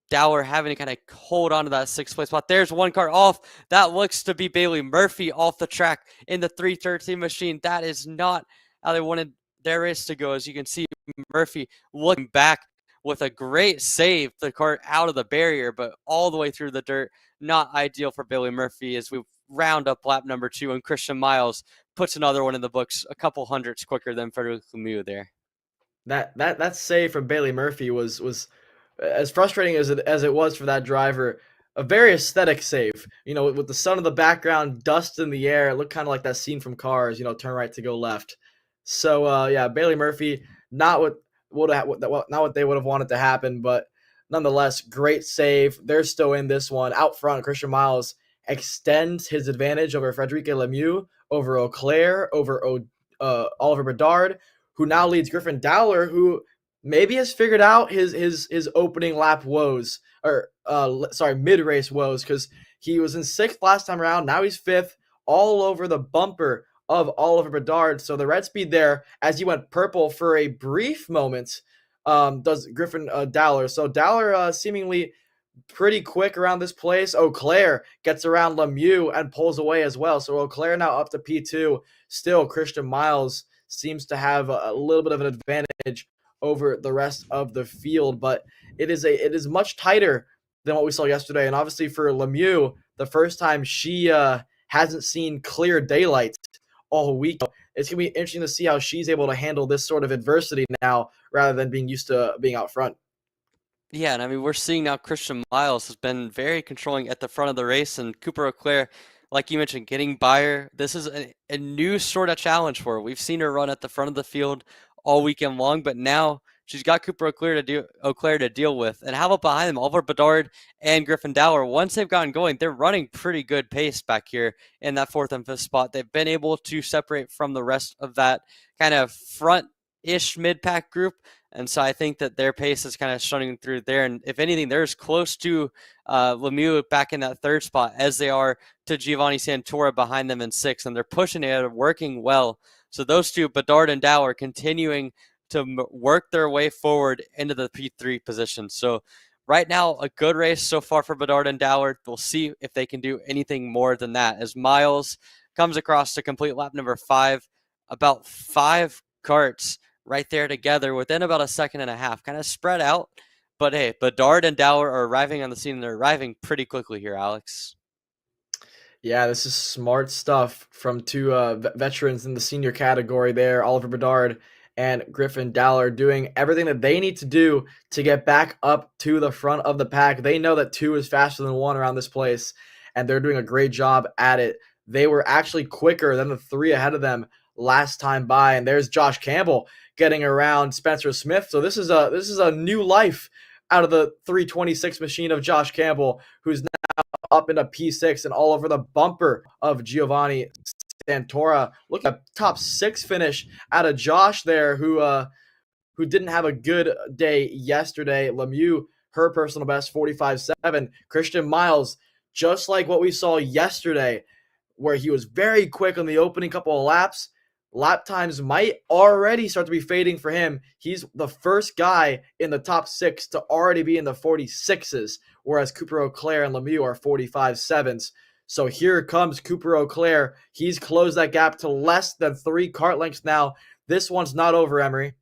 Speaker 6: Dower having to kind of hold on to that 6th place spot. There's one car off. That looks to be Bailey Murphy off the track in the 313 machine. That is not how they wanted their race to go. As you can see, Murphy looking back with a great save, the cart out of the barrier, but all the way through the dirt. Not ideal for Bailey Murphy as we round up lap number 2, and Christian Miles puts another one in the books, a couple hundredths quicker than Frederic Lemieux there.
Speaker 7: That save from Bailey Murphy was as frustrating as it was for that driver. A very aesthetic save, with the sun in the background, dust in the air. It looked kind of like that scene from Cars, turn right to go left. So yeah, Bailey Murphy, not what they would have wanted to happen, but nonetheless, great save. They're still in this one. Out front, Christian Miles extends his advantage over Frederic Lemieux, over Auclair, over Oliver Bedard, who now leads Griffin Dowler, who maybe has figured out his opening lap woes, or mid-race woes, because he was in 6th last time around. Now he's 5th, all over the bumper of Oliver Bedard. So the red speed there, as he went purple for a brief moment, does Griffin Dowler. So Dowler seemingly pretty quick around this place. Auclair gets around Lemieux and pulls away as well. So Auclair now up to P2. Still, Christian Miles seems to have a little bit of an advantage over the rest of the field, but it is much tighter than what we saw yesterday. And obviously for Lemieux, the first time she hasn't seen clear daylight all week. It's going to be interesting to see how she's able to handle this sort of adversity now, rather than being used to being out front.
Speaker 6: Yeah, and I mean, we're seeing now Christian Miles has been very controlling at the front of the race, and Cooper Auclair, like you mentioned, getting by her. This is a new sort of challenge for her. We've seen her run at the front of the field all weekend long, but now she's got Cooper Auclair to deal with. And how about behind them, Oliver Bedard and Griffin Dowler? Once they've gotten going, they're running pretty good pace back here in that 4th and 5th spot. They've been able to separate from the rest of that kind of front-ish mid-pack group. And so I think that their pace is kind of shunning through there. And if anything, they're as close to Lemieux back in that 3rd spot as they are to Giovanni Santora behind them in 6th. And they're pushing it, working well. So those two, Bedard and Dow, are continuing to work their way forward into the P3 position. So right now, a good race so far for Bedard and Dow. We'll see if they can do anything more than that. As Miles comes across to complete lap number 5, about 5 karts right there together within about a second and a half, kind of spread out. But hey, Bedard and Dower are arriving on the scene. They're arriving pretty quickly here, Alex.
Speaker 7: Yeah, this is smart stuff from 2 veterans in the senior category there, Oliver Bedard and Griffin Dowler, doing everything that they need to do to get back up to the front of the pack. They know that 2 is faster than 1 around this place, and they're doing a great job at it. They were actually quicker than the 3 ahead of them last time by, and there's Josh Campbell getting around Spencer Smith. So this is a new life out of the 326 machine of Josh Campbell, who's now up into P6 and all over the bumper of Giovanni Santora. Look at a top 6 finish out of Josh there, who didn't have a good day yesterday. Lemieux, her personal best, 45.7. Christian Miles, just like what we saw yesterday, where he was very quick on the opening couple of laps. Lap times might already start to be fading for him. He's the first guy in the top 6 to already be in the 46s, whereas Cooper Auclair and Lemieux are 45.7s. So here comes Cooper Auclair. He's closed that gap to less than 3 kart lengths now. This one's not over, Emery.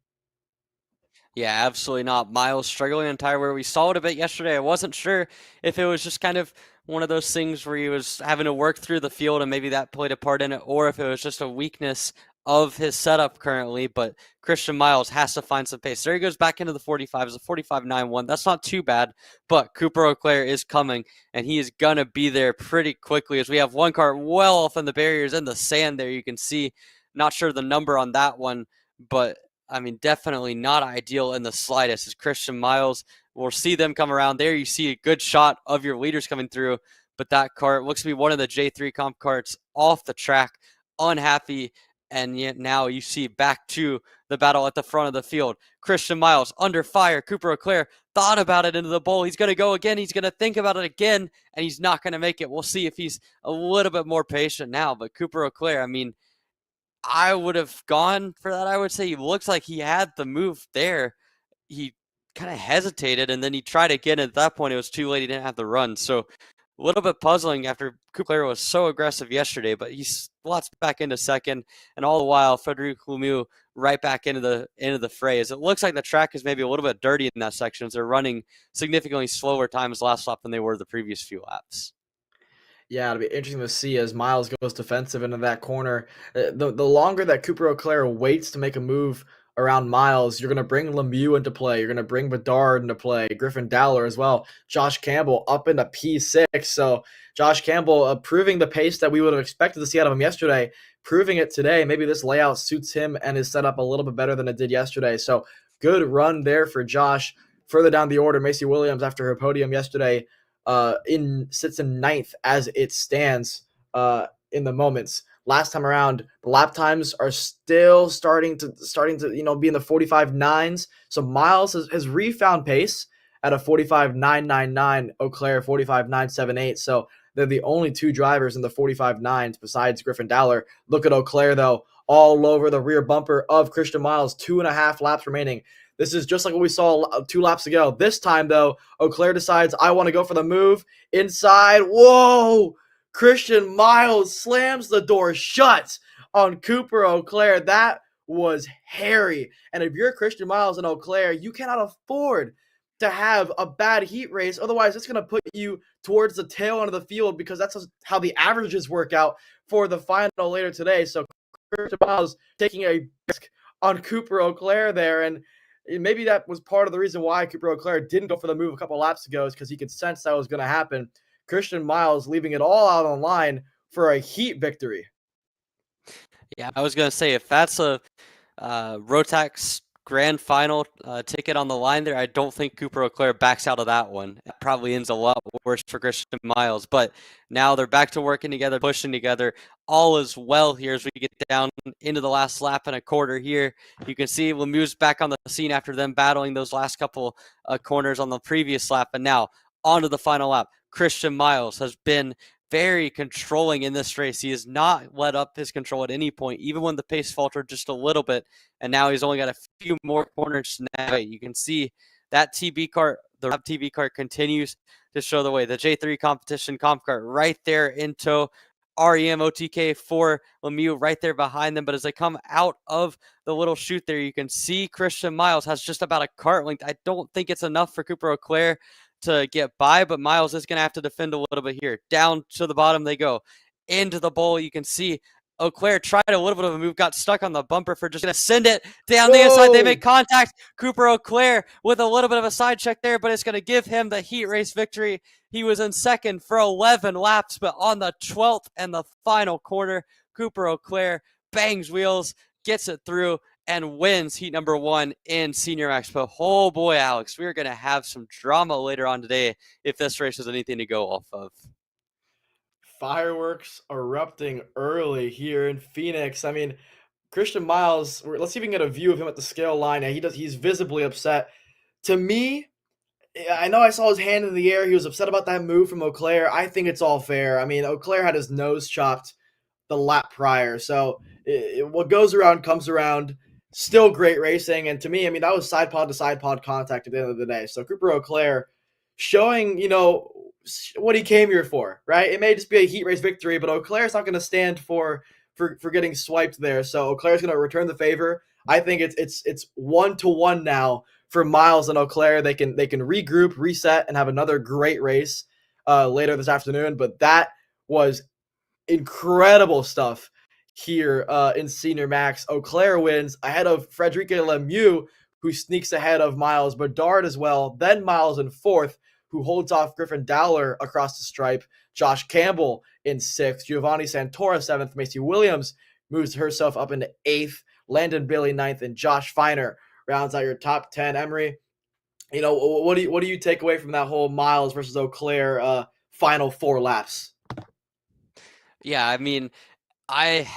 Speaker 6: Yeah, absolutely not. Miles struggling on tire wear. We saw it a bit yesterday. I wasn't sure if it was just kind of one of those things where he was having to work through the field and maybe that played a part in it, or if it was just a weakness of his setup currently. But Christian Miles has to find some pace. There he goes back into the 45s, a 45.91. That's not too bad, but Cooper Auclair is coming, and he is going to be there pretty quickly as we have one car well off in the barriers in the sand there. You can see, not sure the number on that one, but I mean, definitely not ideal in the slightest. As Christian Miles, we'll see them come around there. You see a good shot of your leaders coming through, but that kart looks to be one of the J3 comp karts off the track, unhappy, and yet now you see back to the battle at the front of the field. Christian Miles under fire. Cooper Auclair thought about it into the bowl. He's going to go again. He's going to think about it again, and he's not going to make it. We'll see if he's a little bit more patient now, but Cooper Auclair, I mean, I would have gone for that. I would say he looks like he had the move there. He kind of hesitated, and then he tried again. At that point, it was too late. He didn't have the run. So a little bit puzzling after Cooper was so aggressive yesterday, but he slots back into second, and all the while, Frederic Lemieux right back into the fray. As it looks like the track is maybe a little bit dirty in that section, as they're running significantly slower times last lap than they were the previous few laps.
Speaker 7: Yeah, it'll be interesting to see as Miles goes defensive into that corner. The longer that Cooper Auclair waits to make a move around Miles, you're going to bring Lemieux into play. You're going to bring Bedard into play. Griffin Dowler as well. Josh Campbell up into P6. So Josh Campbell proving the pace that we would have expected to see out of him yesterday, proving it today. Maybe this layout suits him and his setup a little bit better than it did yesterday. So good run there for Josh. Further down the order, Macy Williams, after her podium yesterday, sits in ninth as it stands in the moments. Last time around, the lap times are still starting to be in the 45.9s. So Miles has refound pace at a 45.999. Auclair 45.978. So they're the only two drivers in the 45.9s besides Griffin Dowler. Look at Auclair though, all over the rear bumper of Christian Miles. 2.5 laps remaining. This is just like what we saw 2 laps ago. This time, though, Auclair decides, I want to go for the move. Inside. Whoa! Christian Miles slams the door shut on Cooper Auclair. That was hairy. And if you're Christian Miles and Auclair, you cannot afford to have a bad heat race. Otherwise, it's going to put you towards the tail end of the field because that's how the averages work out for the final later today. So Christian Miles taking a risk on Cooper Auclair there, and maybe that was part of the reason why Cooper Auclair didn't go for the move a couple laps ago, is because he could sense that was going to happen. Christian Miles leaving it all out on the line for a heat victory.
Speaker 6: Yeah, I was going to say, if that's a Rotax grand final ticket on the line there, I don't think Cooper Auclair backs out of that one. It probably ends a lot worse for Christian Miles. But now they're back to working together, pushing together. All is well here as we get down into the last lap and a quarter here. You can see Lemieux's back on the scene after them battling those last couple corners on the previous lap. And now on to the final lap. Christian Miles has been very controlling in this race. He has not let up his control at any point, even when the pace faltered just a little bit. And now he's only got a few more corners to navigate. You can see that TB kart, the TV kart continues to show the way. The J3 competition comp kart right there in tow. REM OTK for Lemieux right there behind them. But as they come out of the little chute there, you can see Christian Miles has just about a kart length. I don't think it's enough for Cooper Auclair to get by, but Miles is going to have to defend a little bit here. Down to the bottom they go. Into the bowl, you can see Auclair tried a little bit of a move, got stuck on the bumper for just going to send it down the inside. They make contact. Cooper Auclair with a little bit of a side check there, but it's going to give him the heat race victory. He was in second for 11 laps, but on the 12th and the final corner, Cooper Auclair bangs wheels, gets it through, and wins heat number 1 in Senior Max. But oh boy, Alex, we're going to have some drama later on today if this race is anything to go off of.
Speaker 7: Fireworks erupting early here in Phoenix. I mean, Christian Miles, let's see if we can get a view of him at the scale line. He's visibly upset. To me, I know I saw his hand in the air. He was upset about that move from Auclair. I think it's all fair. I mean, Auclair had his nose chopped the lap prior. So what goes around comes around. Still great racing. And to me, I mean, that was side pod to side pod contact at the end of the day. So Cooper Auclair showing, what he came here for, right? It may just be a heat race victory, but Auclair's not going to stand for getting swiped there. So Auclair's going to return the favor. I think it's 1-1 now for Miles and Auclair. They can regroup, reset, and have another great race later this afternoon. But that was incredible stuff here in Senior Max. Auclair wins ahead of Frederic Lemieux, who sneaks ahead of Miles Bedard as well. Then Miles in 4th, who holds off Griffin Dowler across the stripe. Josh Campbell in 6th. Giovanni Santora 7th. Macy Williams moves herself up into 8th. Landon Bailey 9th, and Josh Feiner rounds out your top 10. Emery, what do you take away from that whole Miles versus Eau Claire final 4 laps?
Speaker 6: Yeah, I mean, I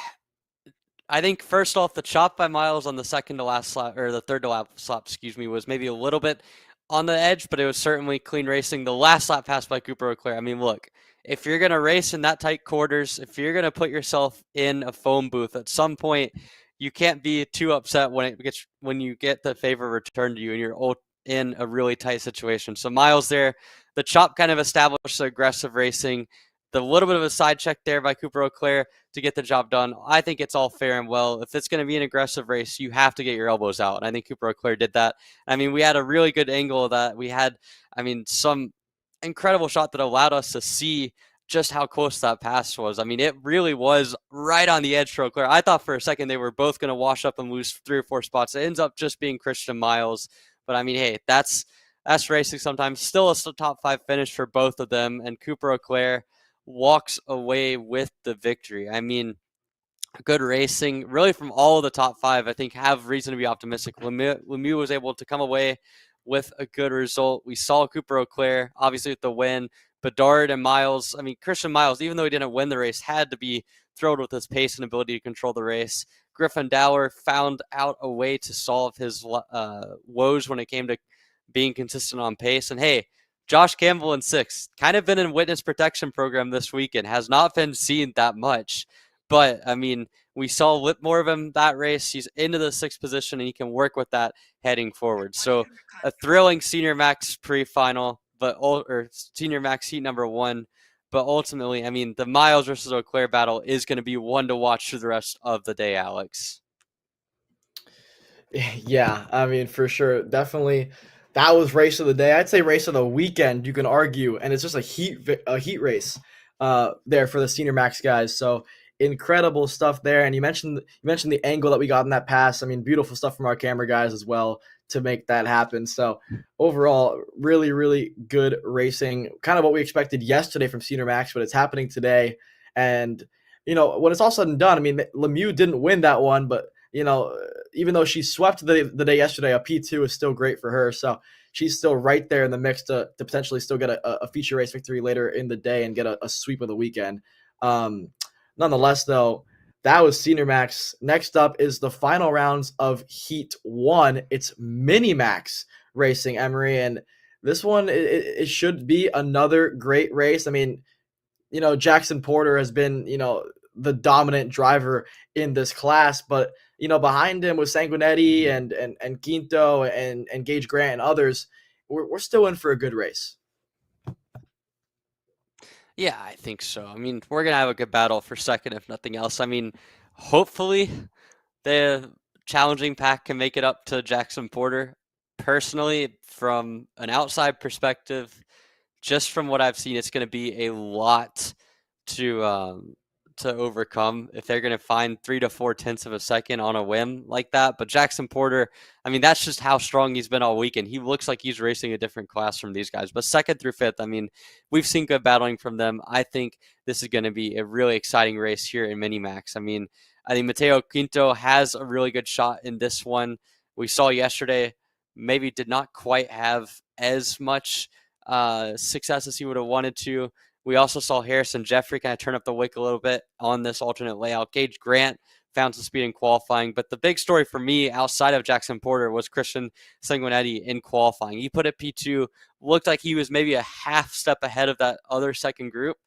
Speaker 6: I think first off, the chop by Miles on the second to last lap, or the third to last lap, excuse me, was maybe a little bit on the edge, but it was certainly clean racing. The last lap pass by Cooper Leclerc, I mean, look, if you're going to race in that tight quarters, if you're going to put yourself in a foam booth at some point, you can't be too upset when you get the favor returned to you and you're in a really tight situation. So Miles there, the chop kind of established the aggressive racing. The little bit of a side check there by Cooper Leclerc to get the job done. I think it's all fair and well. If it's going to be an aggressive race, you have to get your elbows out. And I think Cooper Leclerc did that. I mean, we had a really good angle of that. We had, some incredible shot that allowed us to see just how close that pass was. I mean, it really was right on the edge for Leclerc. I thought for a second they were both going to wash up and lose 3 or 4 spots. It ends up just being Christian Miles. But I mean, hey, that's racing sometimes. Still a top 5 finish for both of them. And Cooper Leclerc walks away with the victory. I mean, good racing really from all of the top 5. I think have reason to be optimistic. Lemieux was able to come away with a good result. We saw Cooper Leclerc obviously with the win. Bedard and Miles, Christian Miles, even though he didn't win the race, had to be thrilled with his pace and ability to control the race. Griffin Dower found out a way to solve his woes when it came to being consistent on pace. And hey, Josh Campbell in 6th, kind of been in witness protection program this weekend, has not been seen that much. But, we saw a little more of him that race. He's into the 6th position, and he can work with that heading forward. So a thrilling Senior Max pre-final, or Senior Max heat number 1. But ultimately, the Miles versus Eau Claire battle is going to be one to watch through the rest of the day, Alex.
Speaker 7: Yeah, for sure. Definitely. That was race of the day. I'd say race of the weekend, you can argue, and it's just a heat race there for the Senior Max guys. So incredible stuff there. And you mentioned the angle that we got in that pass. Beautiful stuff from our camera guys as well to make that happen. So overall, really, really good racing. Kind of what we expected yesterday from Senior Max, but it's happening today. And when it's all said and done, Lemieux didn't win that one, but even though she swept the day yesterday, a P2 is still great for her. So she's still right there in the mix to potentially still get a feature race victory later in the day and get a sweep of the weekend. Nonetheless, though, that was Senior Max. Next up is the final rounds of Heat 1. It's Mini Max racing, Emery. And this one, it should be another great race. Jackson Porter has been, the dominant driver in this class, but behind him with Sanguinetti and Quinto and Gage Grant and others, we're still in for a good race.
Speaker 6: Yeah, I think so. We're going to have a good battle for second, if nothing else. Hopefully the challenging pack can make it up to Jackson Porter. Personally, from an outside perspective, just from what I've seen, it's going to be a lot to overcome if they're going to find 3 to 4 tenths of a second on a whim like that. But Jackson Porter, that's just how strong he's been all weekend. He looks like he's racing a different class from these guys. But 2nd through 5th, we've seen good battling from them. I think this is going to be a really exciting race here in Mini Max. I think Mateo Quinto has a really good shot in this one. We saw yesterday maybe did not quite have as much success as he would have wanted to. We also saw Harrison Jeffrey kind of turn up the wick a little bit on this alternate layout. Gage Grant found some speed in qualifying. But the big story for me outside of Jackson Porter was Christian Sanguinetti in qualifying. He put at P2, looked like he was maybe a half step ahead of that other second group.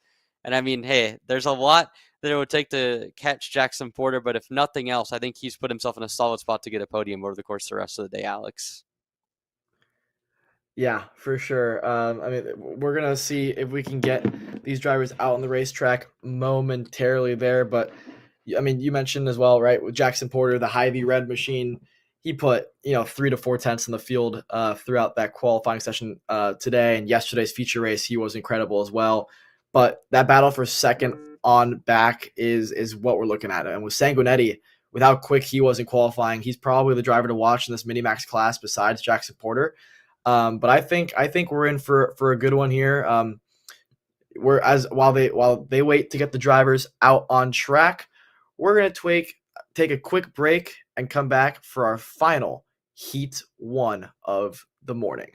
Speaker 6: And hey, there's a lot that it would take to catch Jackson Porter. But if nothing else, I think he's put himself in a solid spot to get a podium over the course of the rest of the day, Alex.
Speaker 7: Yeah, for sure. We're going to see if we can get these drivers out on the racetrack momentarily there. But, you mentioned as well, right, with Jackson Porter, the Hy-Vee red machine, he put, 3 to 4 tenths in the field throughout that qualifying session today. And yesterday's feature race, he was incredible as well. But that battle for second on back is what we're looking at. And with Sanguinetti, with how quick he was in qualifying, he's probably the driver to watch in this Mini Max class besides Jackson Porter. But I think we're in for a good one here. While they wait to get the drivers out on track, we're gonna take a quick break, and come back for our final Heat 1 of the morning.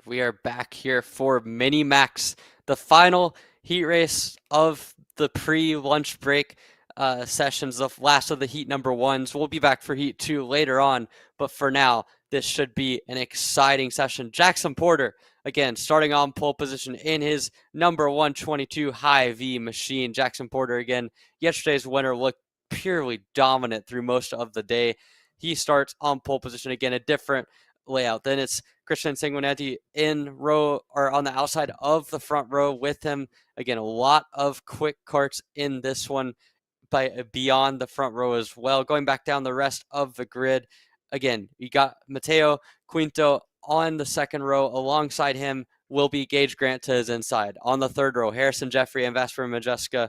Speaker 6: We are back here for Mini Max, the final heat race of the pre-lunch break sessions, the last of the heat number ones. We'll be back for heat 2 later on, but for now, this should be an exciting session. Jackson Porter, again, starting on pole position in his number 122 high V machine. Jackson Porter, again, yesterday's winner, looked purely dominant through most of the day. He starts on pole position, again, a different layout. Then it's Christian Sanguinetti in row or on the outside of the front row with him. Again, a lot of quick karts in this one beyond the front row as well. Going back down the rest of the grid, again, you got Mateo Quinto on the second row. Alongside him will be Gage Grant to his inside. On the third row, Harrison Jeffrey and Vasper Majeska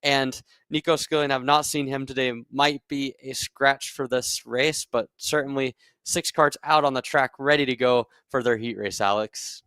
Speaker 6: and Nico Skillian. Have not seen him today. Might be a scratch for this race, but certainly 6 karts out on the track, ready to go for their heat race, Alex.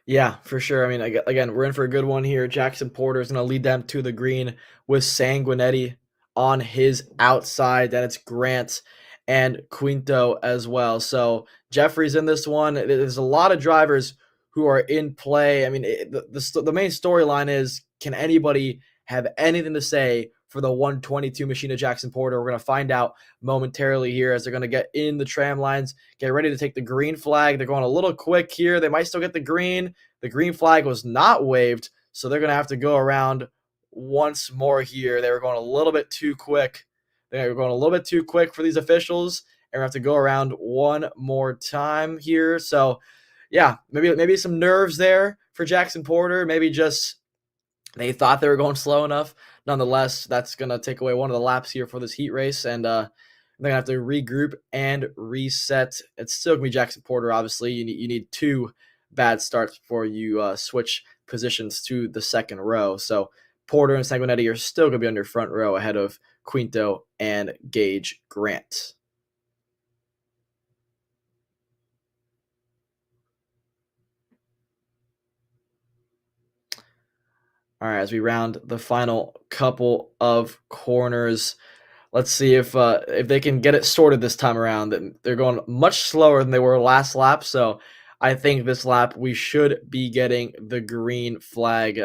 Speaker 7: Yeah, for sure. I mean, again, we're in for a good one here. Jackson Porter is going to lead them to the green with Sanguinetti on his outside. Then it's Grant and Quinto as well. So Jeffrey's in this one. There's a lot of drivers who are in play. I mean, the main storyline is, can anybody have anything to say for the 122 machine of Jackson Porter? We're going to find out momentarily here as they're going to get in the tram lines, get ready to take the green flag. They're going a little quick here. They might still get the green. The green flag was not waved, so they're going to have to go around once more here. They were going a little bit too quick. They were going a little bit too quick for these officials, and we have to go around one more time here. So, yeah, maybe some nerves there for Jackson Porter. Maybe just they thought they were going slow enough. Nonetheless, that's going to take away one of the laps here for this heat race, and they're going to have to regroup and reset. It's still going to be Jackson Porter, obviously. You need 2 bad starts before you switch positions to the second row. So Porter and Sanguinetti are still going to be on your front row ahead of Quinto and Gage Grant. All right, as we round the final couple of corners, let's see if they can get it sorted this time around. They're going much slower than they were last lap, so I think this lap we should be getting the green flag.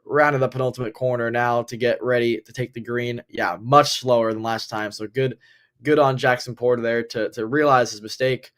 Speaker 7: Rounded the penultimate corner now to get ready to take the green. Yeah, much slower than last time, so good on Jackson Porter there to realize his mistake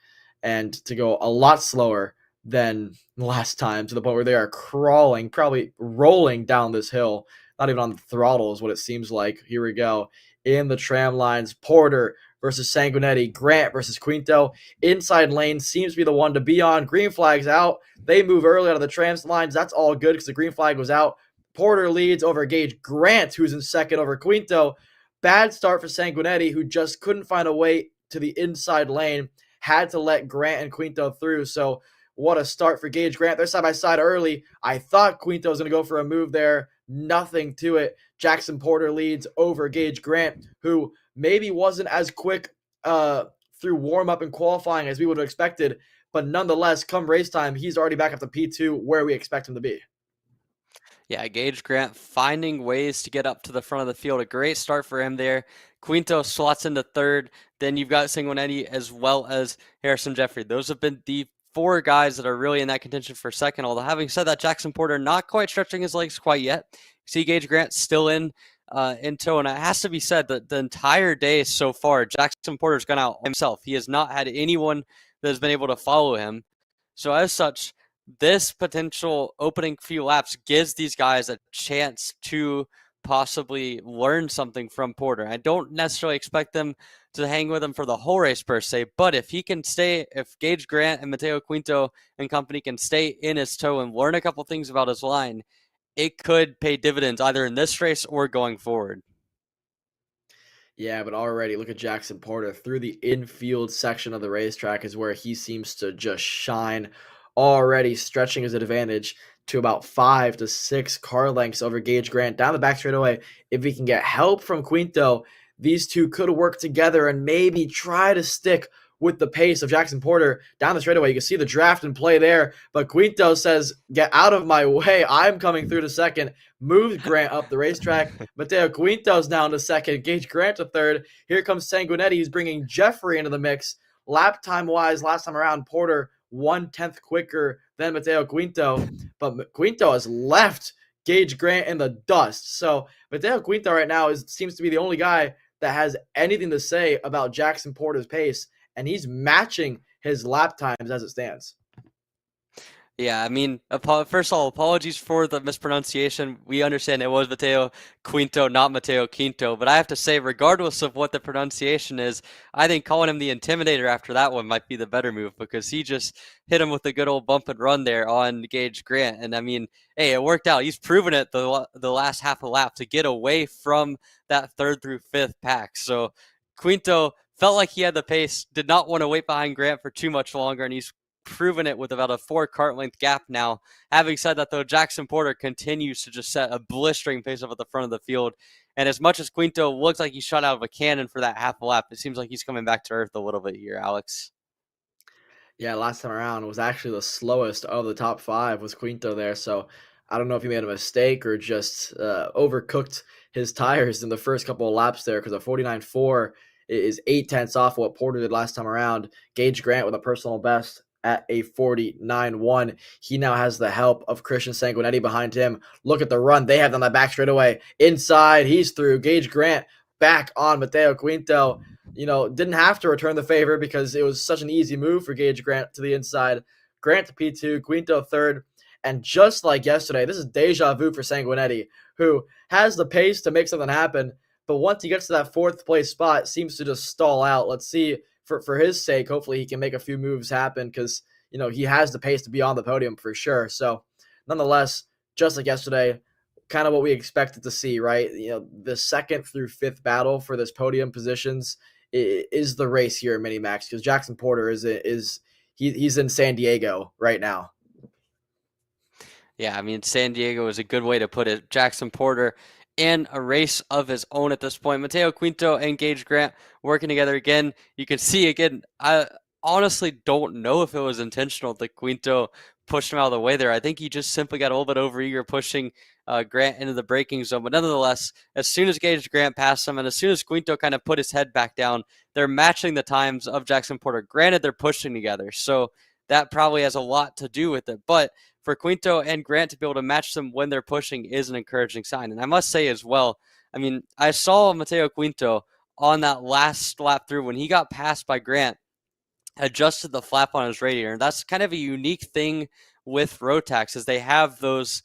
Speaker 7: and to go a lot slower than last time, to the point where they are crawling, probably rolling down this hill, not even on the throttle is what it seems like. Here we go. In the tram lines, Porter versus Sanguinetti, Grant versus Quinto. Inside lane seems to be the one to be on. Green flag's out. They move early out of the tram lines. That's all good because the green flag was out. Porter leads over Gage Grant, who's in second over Quinto. Bad start for Sanguinetti, who just couldn't find a way to the inside lane. Had to let Grant and Quinto through. So what a start for Gage Grant. They're side by side early. I thought Quinto was going to go for a move there. Nothing to it. Jackson Porter leads over Gage Grant, who maybe wasn't as quick through warm-up and qualifying as we would have expected. But nonetheless, come race time, he's already back up to P2 where we expect him to be.
Speaker 6: Yeah, Gage Grant finding ways to get up to the front of the field. A great start for him there. Quinto slots into third. Then you've got Sanguinetti as well as Harrison Jeffrey. Those have been the four guys that are really in that contention for second. Although having said that, Jackson Porter not quite stretching his legs quite yet. See Gage Grant still in tow, and it has to be said that the entire day so far, Jackson Porter's gone out himself. He has not had anyone that has been able to follow him. So as such, this potential opening few laps gives these guys a chance to possibly learn something from Porter. I don't necessarily expect them to hang with him for the whole race per se, but if Gage Grant and Mateo Quinto and company can stay in his tow and learn a couple things about his line, it could pay dividends either in this race or going forward.
Speaker 7: Yeah, but already look at Jackson Porter through the infield section of the racetrack is where he seems to just shine, already stretching his advantage to about 5 to 6 car lengths over Gage Grant down the back straightaway. If he can get help from Quinto, these two could work together and maybe try to stick with the pace of Jackson Porter down the straightaway. You can see the draft and play there, but Quinto says, "Get out of my way. I'm coming through to second." Moves Grant up the racetrack. Mateo Quinto's now into second. Gage Grant to third. Here comes Sanguinetti. He's bringing Jeffrey into the mix. Lap time wise, last time around, Porter 1/10 quicker than Mateo Quinto, but Quinto has left Gage Grant in the dust. So Mateo Quinto right now seems to be the only guy that has anything to say about Jackson Porter's pace, and he's matching his lap times as it stands.
Speaker 6: Yeah, I mean, first of all, apologies for the mispronunciation. We understand it was Mateo Quinto, not Mateo Quinto. But I have to say, regardless of what the pronunciation is, I think calling him the Intimidator after that one might be the better move, because he just hit him with a good old bump and run there on Gage Grant. And I mean, hey, it worked out. He's proven it the last half a lap to get away from that third through fifth pack. So Quinto felt like he had the pace, did not want to wait behind Grant for too much longer, and he's proven it with about a 4 kart length gap now. Having said that, though, Jackson Porter continues to just set a blistering pace up at the front of the field. And as much as Quinto looks like he shot out of a cannon for that half a lap, it seems like he's coming back to earth a little bit here, Alex.
Speaker 7: Yeah, last time around was actually the slowest of the top 5 was Quinto there. So I don't know if he made a mistake or just overcooked his tires in the first couple of laps there, because a 49.4 is 8/10 off what Porter did last time around. Gage Grant with a personal best at a 49.1. He now has the help of Christian Sanguinetti behind him. Look at the run they have on that back straightaway. Inside, he's through. Gage Grant back on Mateo Quinto. Didn't have to return the favor because it was such an easy move for Gage Grant to the inside. Grant to P2, Quinto third. And just like yesterday, this is deja vu for Sanguinetti, who has the pace to make something happen, but once he gets to that 4th place spot, seems to just stall out. Let's see, for his sake, hopefully he can make a few moves happen, because he has the pace to be on the podium for sure. So nonetheless, just like yesterday, kind of what we expected to see, right? The 2nd through 5th battle for this podium positions is the race here at Minimax, because Jackson Porter he's in San Diego right now.
Speaker 6: Yeah, I mean, San Diego is a good way to put it. Jackson Porter in a race of his own at this point. Mateo Quinto and Gage Grant working together again. You can see again, I honestly don't know if it was intentional that Quinto pushed him out of the way there. I think he just simply got a little bit overeager pushing Grant into the braking zone. But nonetheless, as soon as Gage Grant passed him and as soon as Quinto kind of put his head back down, they're matching the times of Jackson Porter. Granted, they're pushing together, so that probably has a lot to do with it. But for Quinto and Grant to be able to match them when they're pushing is an encouraging sign. And I must say as well, I mean, I saw Mateo Quinto on that last lap through when he got passed by Grant, adjusted the flap on his radiator. And that's kind of a unique thing with Rotax, is they have those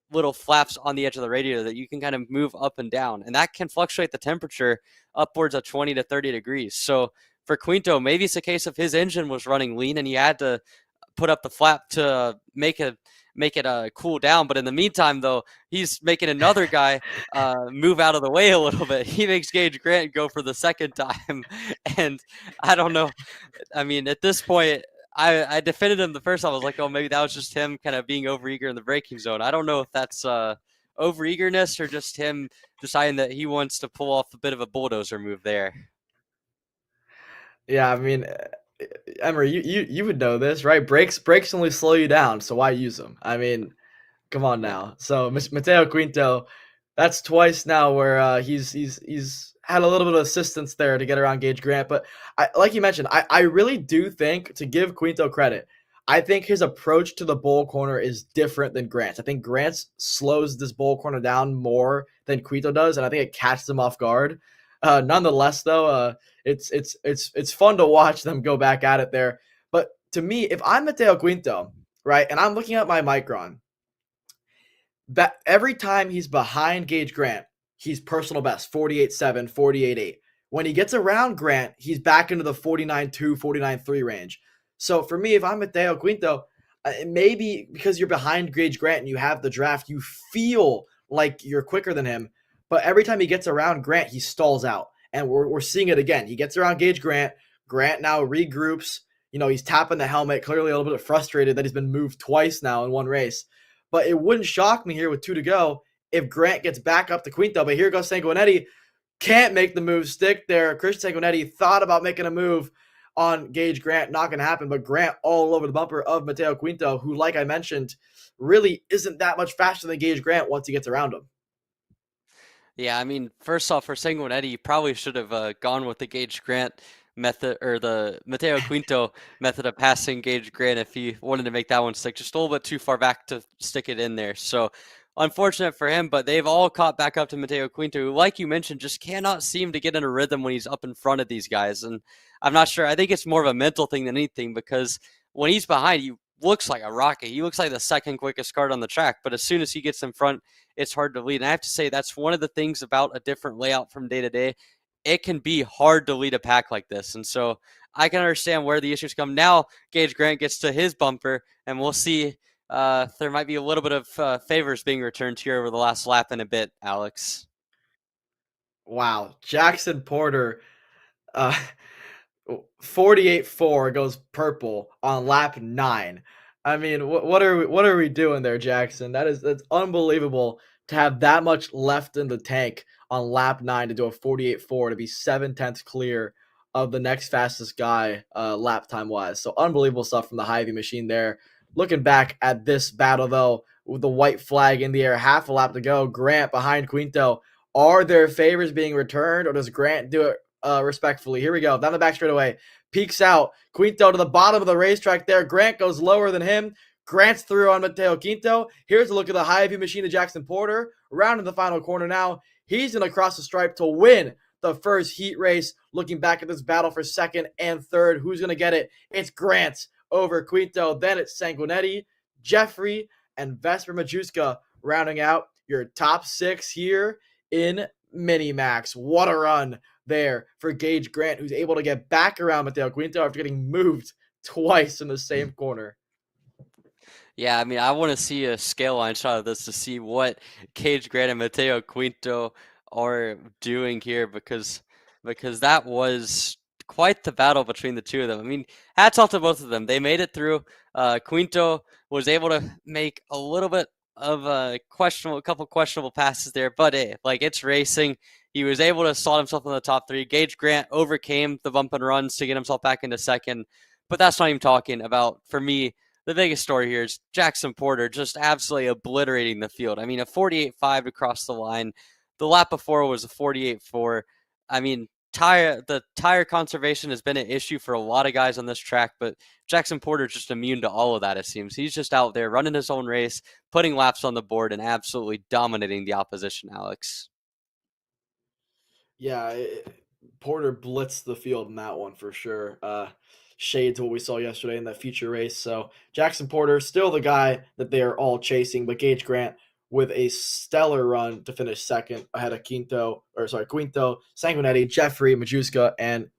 Speaker 6: little flaps on the edge of the radiator that you can kind of move up and down. And that can fluctuate the temperature upwards of 20 to 30 degrees. So for Quinto, maybe it's a case of his engine was running lean and he had to put up the flap to make it cool down. But in the meantime, though, he's making another guy move out of the way a little bit. He makes Gage Grant go for the 2nd time. And I don't know. I mean, at this point, I defended him the first time. I was like, oh, maybe that was just him kind of being overeager in the braking zone. I don't know if that's overeagerness or just him deciding that he wants to pull off a bit of a bulldozer move there.
Speaker 7: Yeah, I mean, Emery, you would know this, right? Brakes only slow you down, so why use them? I mean, come on now. So Mateo Quinto That's twice now where he's had a little bit of assistance there to get around Gage Grant. But like you mentioned, I really do think, to give Quinto credit, I think his approach to the bull corner is different than Grant's. I think Grant's slows this bull corner down more than Quito does, and I think it catches him off guard. Nonetheless, though, it's fun to watch them go back at it there. But to me, if I'm Mateo Quinto, right, and I'm looking at my Micron, that every time he's behind Gage Grant, he's personal best 48.7, 48.8. When he gets around Grant, he's back into the 49.2, 49.3 range. So for me, if I'm Mateo Quinto, maybe because you're behind Gage Grant and you have the draft, you feel like you're quicker than him. But every time he gets around Grant, he stalls out. And we're seeing it again. He gets around Gage Grant. Grant now regroups. He's tapping the helmet, clearly a little bit frustrated that he's been moved twice now in one race. But it wouldn't shock me here with 2 to go if Grant gets back up to Quinto. But here goes Sanguinetti. Can't make the move stick there. Christian Sanguinetti thought about making a move on Gage Grant. Not going to happen. But Grant all over the bumper of Mateo Quinto, who, like I mentioned, really isn't that much faster than Gage Grant once he gets around him.
Speaker 6: Yeah, I mean, first off, for Sanguinetti, you probably should have gone with the Gage Grant method or the Mateo Quinto method of passing Gage Grant if he wanted to make that one stick. Just a little bit too far back to stick it in there. So unfortunate for him, but they've all caught back up to Mateo Quinto, who, like you mentioned, just cannot seem to get in a rhythm when he's up in front of these guys. And I'm not sure. I think it's more of a mental thing than anything, because when he's behind, he looks like a rocket. He looks like the second quickest card on the track. But as soon as he gets in front, it's hard to lead. And I have to say, that's one of the things about a different layout from day to day. It can be hard to lead a pack like this. And so I can understand where the issues come. Now Gage Grant gets to his bumper, and we'll see. There might be a little bit of favors being returned here over the last lap in a bit, Alex.
Speaker 7: Wow. Jackson Porter, uh, 48.4 goes purple on lap 9. I mean, what are we doing there, Jackson? That's unbelievable to have that much left in the tank on lap 9 to do a 48.4 to be 7/10 clear of the next fastest guy lap time wise. So unbelievable stuff from the Hy-Vee machine there. Looking back at this battle though, with the white flag in the air, half a lap to go, Grant behind Quinto. Are there favors being returned, or does Grant do it respectfully? Here we go. Down the back straightaway. Peeks out. Quinto to the bottom of the racetrack there. Grant goes lower than him. Grant's through on Mateo Quinto. Here's a look at the Hy-Vee machine of Jackson Porter. Around in the final corner now. He's going to cross the stripe to win the first heat race. Looking back at this battle for second and third. Who's going to get it? It's Grant over Quinto. Then it's Sanguinetti, Jeffrey, and Vesper Majewska rounding out your top 6 here in Minimax. What a run there for Gage Grant, who's able to get back around Mateo Quinto after getting moved twice in the same corner.
Speaker 6: Yeah, I mean, I want to see a scale line shot of this to see what Gage Grant and Mateo Quinto are doing here, because that was quite the battle between the two of them. I mean, hats off to both of them. They made it through. Quinto was able to make a little bit of a couple questionable passes there, but it's racing. He was able to slot himself in the top 3. Gage Grant overcame the bump and runs to get himself back into second, but that's not even talking about, for me, the biggest story here is Jackson Porter just absolutely obliterating the field. I mean, a 48.5 to cross the line. The lap before was a 48.4. I mean, the tire conservation has been an issue for a lot of guys on this track, but Jackson Porter is just immune to all of that, it seems. He's just out there running his own race, putting laps on the board, and absolutely dominating the opposition, Alex.
Speaker 7: Yeah, Porter blitzed the field in that one for sure. Shades of what we saw yesterday in that feature race. So Jackson Porter, still the guy that they are all chasing, but Gage Grant with a stellar run to finish second ahead of Quinto, Sanguinetti, Jeffrey, Majewska, and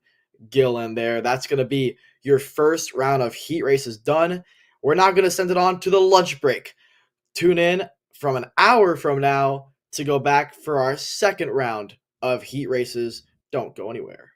Speaker 7: Gillen there. That's going to be your first round of heat races done. We're now going to send it on to the lunch break. Tune in from an hour from now to go back for our second round of heat races. Don't go anywhere.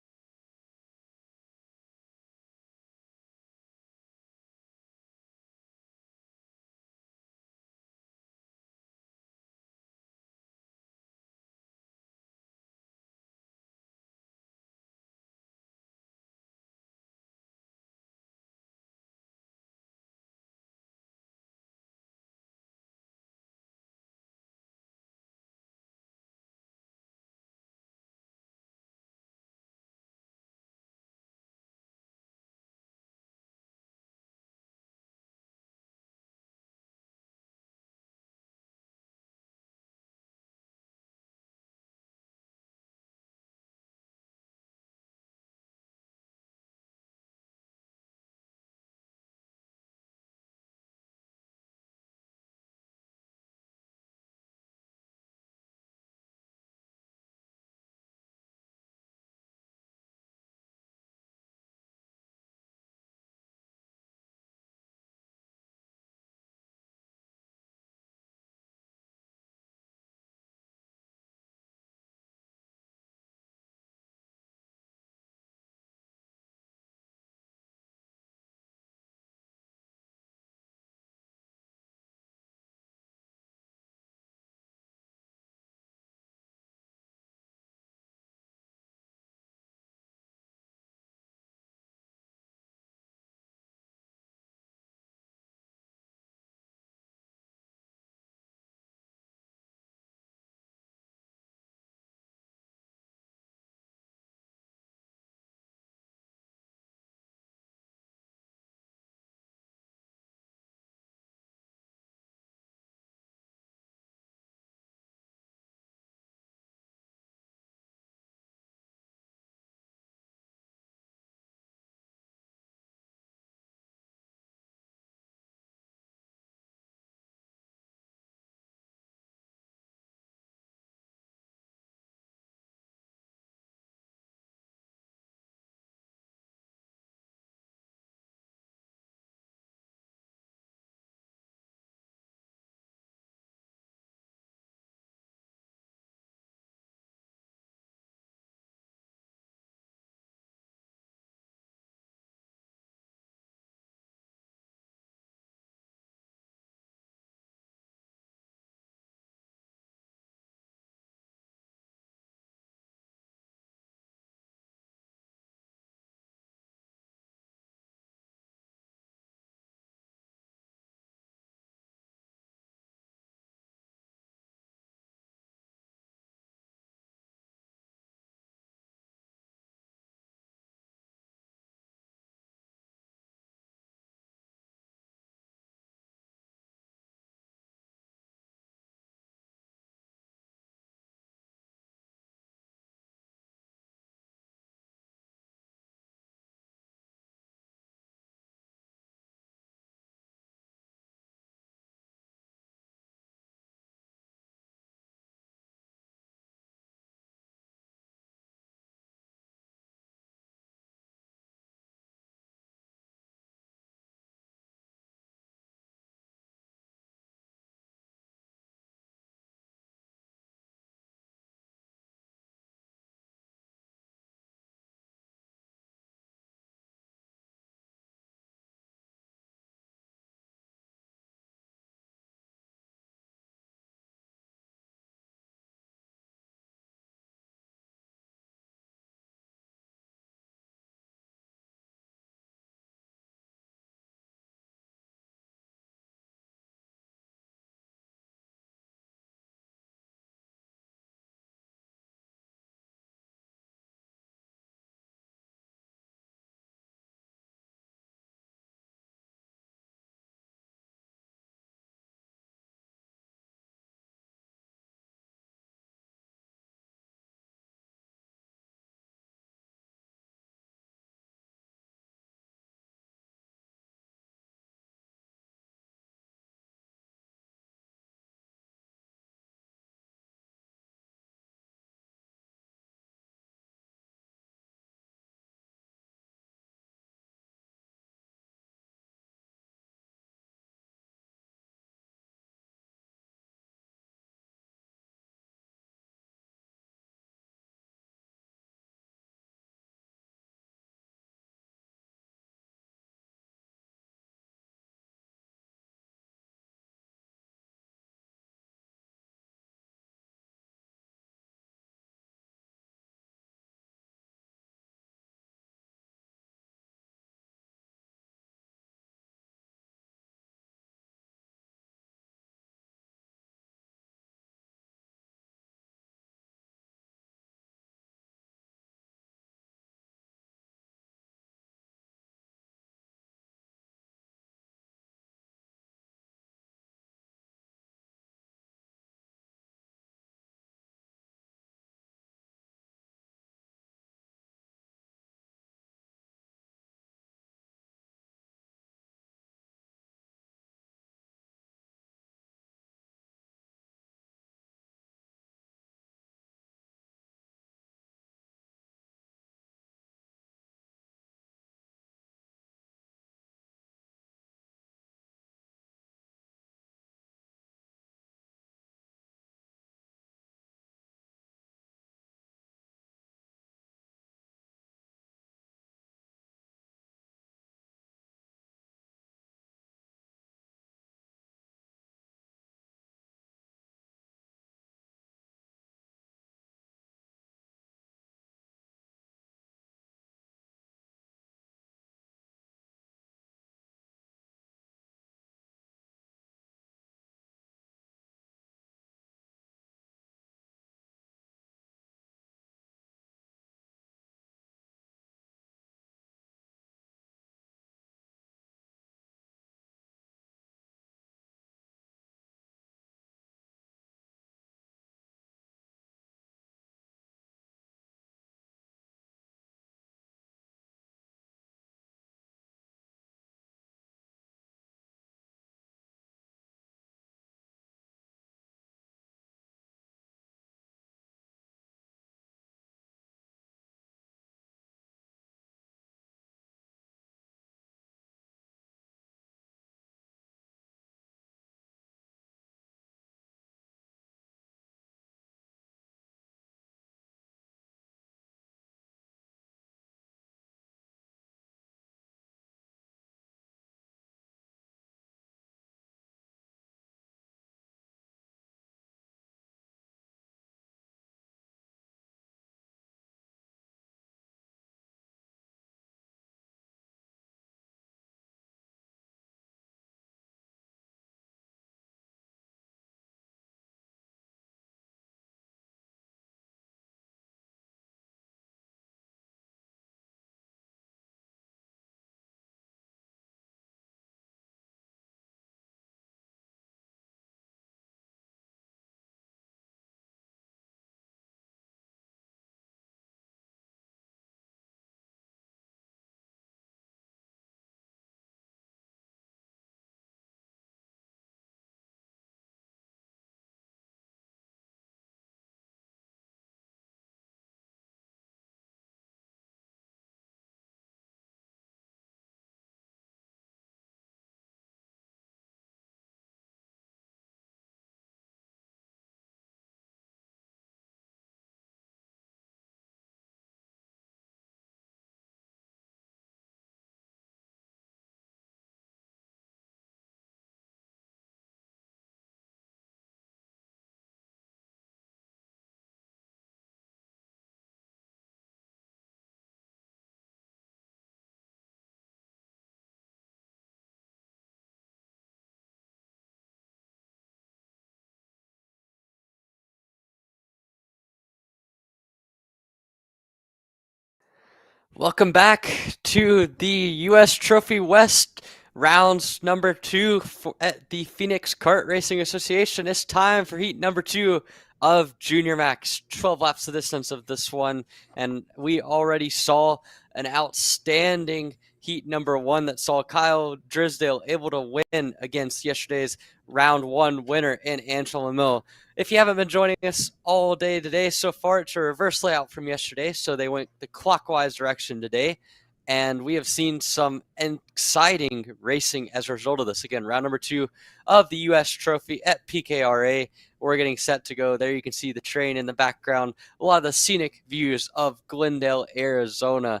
Speaker 6: Welcome back to the U.S. Trophy West rounds number 2 at the Phoenix Kart Racing Association. It's time for heat number 2 of Junior Max. 12 laps the distance of this one, and we already saw an outstanding heat number 1 that saw Kyle Drysdale able to win against yesterday's round 1 winner in Angela Mill. If you haven't been joining us all day today so far, it's a reverse layout from yesterday, so they went the clockwise direction today, and we have seen some exciting racing as a result of this. Again, round number 2 of the U.S. Trophy at PKRA. We're getting set to go. There you can see the train in the background, a lot of the scenic views of Glendale, Arizona.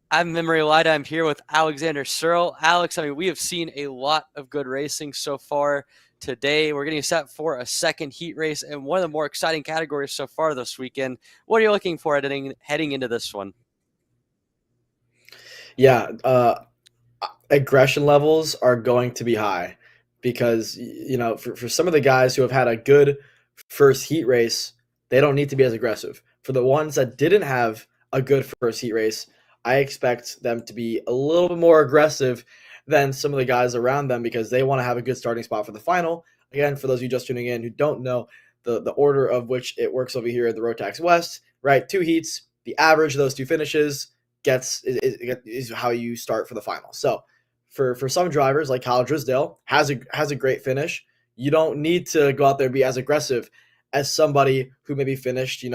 Speaker 6: I'm Memory Light. I'm here with Alexander Searle. Alex, I mean, we have seen a lot of good racing so far today. We're getting set for a second heat race and one of the more exciting categories so far this weekend. What are you looking for heading into this one?
Speaker 7: Yeah, aggression levels are going to be high because, for some of the guys who have had a good first heat race, they don't need to be as aggressive. For the ones that didn't have a good first heat race, I expect them to be a little bit more aggressive than some of the guys around them because they want to have a good starting spot for the final. Again, for those of you just tuning in who don't know the order of which it works over here at the Rotax West, right? 2 heats, the average of those 2 finishes is how you start for the final. So for some drivers like Kyle Drysdale has a great finish. You don't need to go out there and be as aggressive as somebody who maybe finished,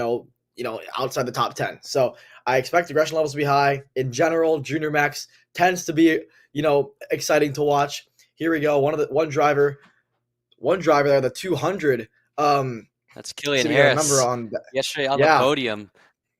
Speaker 7: outside the top 10. So I expect aggression levels to be high. In general, Junior Max tends to be, exciting to watch. Here we go. One driver there, the 200.
Speaker 6: That's Killian Harris.
Speaker 7: Remember
Speaker 6: Yesterday on the podium.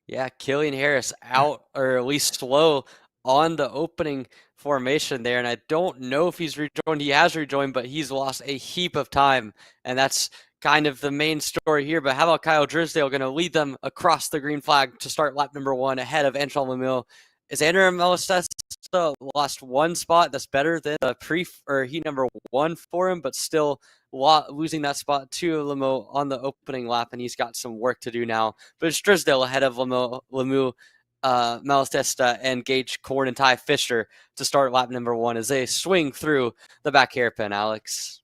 Speaker 6: Yeah, Killian Harris out, or at least slow, on the opening formation there. And I don't know if he's rejoined. He has rejoined, but he's lost a heap of time. And that's kind of the main story here. But how about Kyle Drysdale going to lead them across the green flag to start lap number 1 ahead of Antoine Lemieux? Is Andrew Melistesta lost 1 spot? That's better than the heat number 1 for him, but still losing that spot to Lemieux on the opening lap, and he's got some work to do now. But it's Drysdale ahead of Lemieux, Melistesta, and Gage Korn and Ty Fisher to start lap number 1 as they swing through the back hairpin, Alex.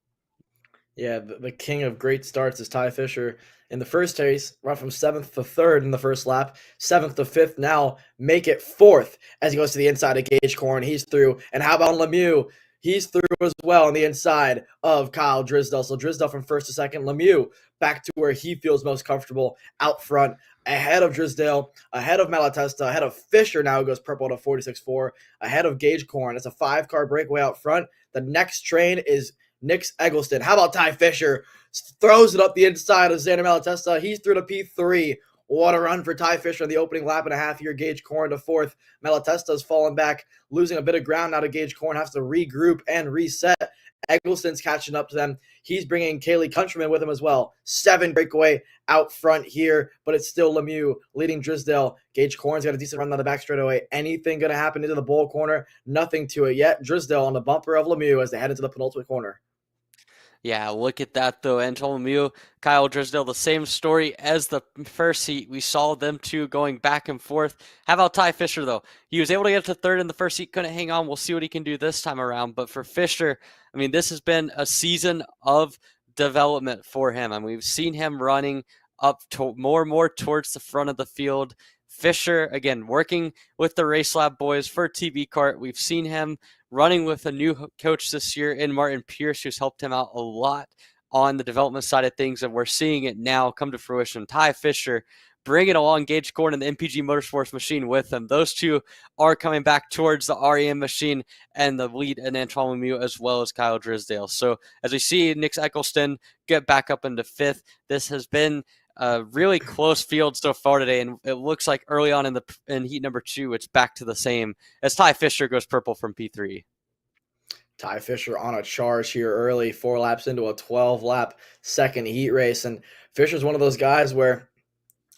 Speaker 7: Yeah, the king of great starts is Ty Fisher. In the first race, went from 7th to 3rd in the first lap, 7th to 5th now, make it 4th as he goes to the inside of Gage Korn. He's through. And how about Lemieux? He's through as well on the inside of Kyle Drysdale. So Drysdale from 1st to 2nd. Lemieux back to where he feels most comfortable out front, ahead of Drysdale, ahead of Malatesta, ahead of Fisher. Now goes purple to 46.4, ahead of Gage Korn. It's a 5-car breakaway out front. The next train is Nix Eggleston. How about Ty Fisher? Throws it up the inside of Xander Malatesta. He's through to P3. What a run for Ty Fisher on the opening lap and a half here. Gage Korn to 4th. Malatesta's fallen back, losing a bit of ground now to Gage Korn. Has to regroup and reset. Eggleston's catching up to them. He's bringing Kaylee Countryman with him as well. 7 breakaway out front here, but it's still Lemieux leading Drysdale. Gage Korn's got a decent run down the back straightaway. Anything going to happen into the bowl corner? Nothing to it yet. Drysdale on the bumper of Lemieux as they head into the penultimate corner.
Speaker 6: Yeah, look at that, though. Antoine Lemieux, Kyle Drysdale, the same story as the first heat. We saw them two going back and forth. How about Ty Fisher, though? He was able to get to 3rd in the first heat, couldn't hang on. We'll see what he can do this time around. But for Fisher, I mean, this has been a season of development for him. I mean, we've seen him running up to more and more towards the front of the field. Fisher, again, working with the Race Lab boys for TV Kart. We've seen him running with a new coach this year in Martin Pierce, who's helped him out a lot on the development side of things, and we're seeing it now come to fruition. Ty Fisher bringing along Gage Korn and the MPG Motorsports machine with him. Those two are coming back towards the REM machine and the lead in Antoine Lemieux as well as Kyle Drysdale. So as we see Nix Eggleston get back up into 5th, this has been a really close field so far today, and it looks like early on in heat number 2, it's back to the same as Ty Fisher goes purple from P3.
Speaker 7: Ty Fisher on a charge here early, 4 laps into a 12-lap second heat race, and Fisher's one of those guys where,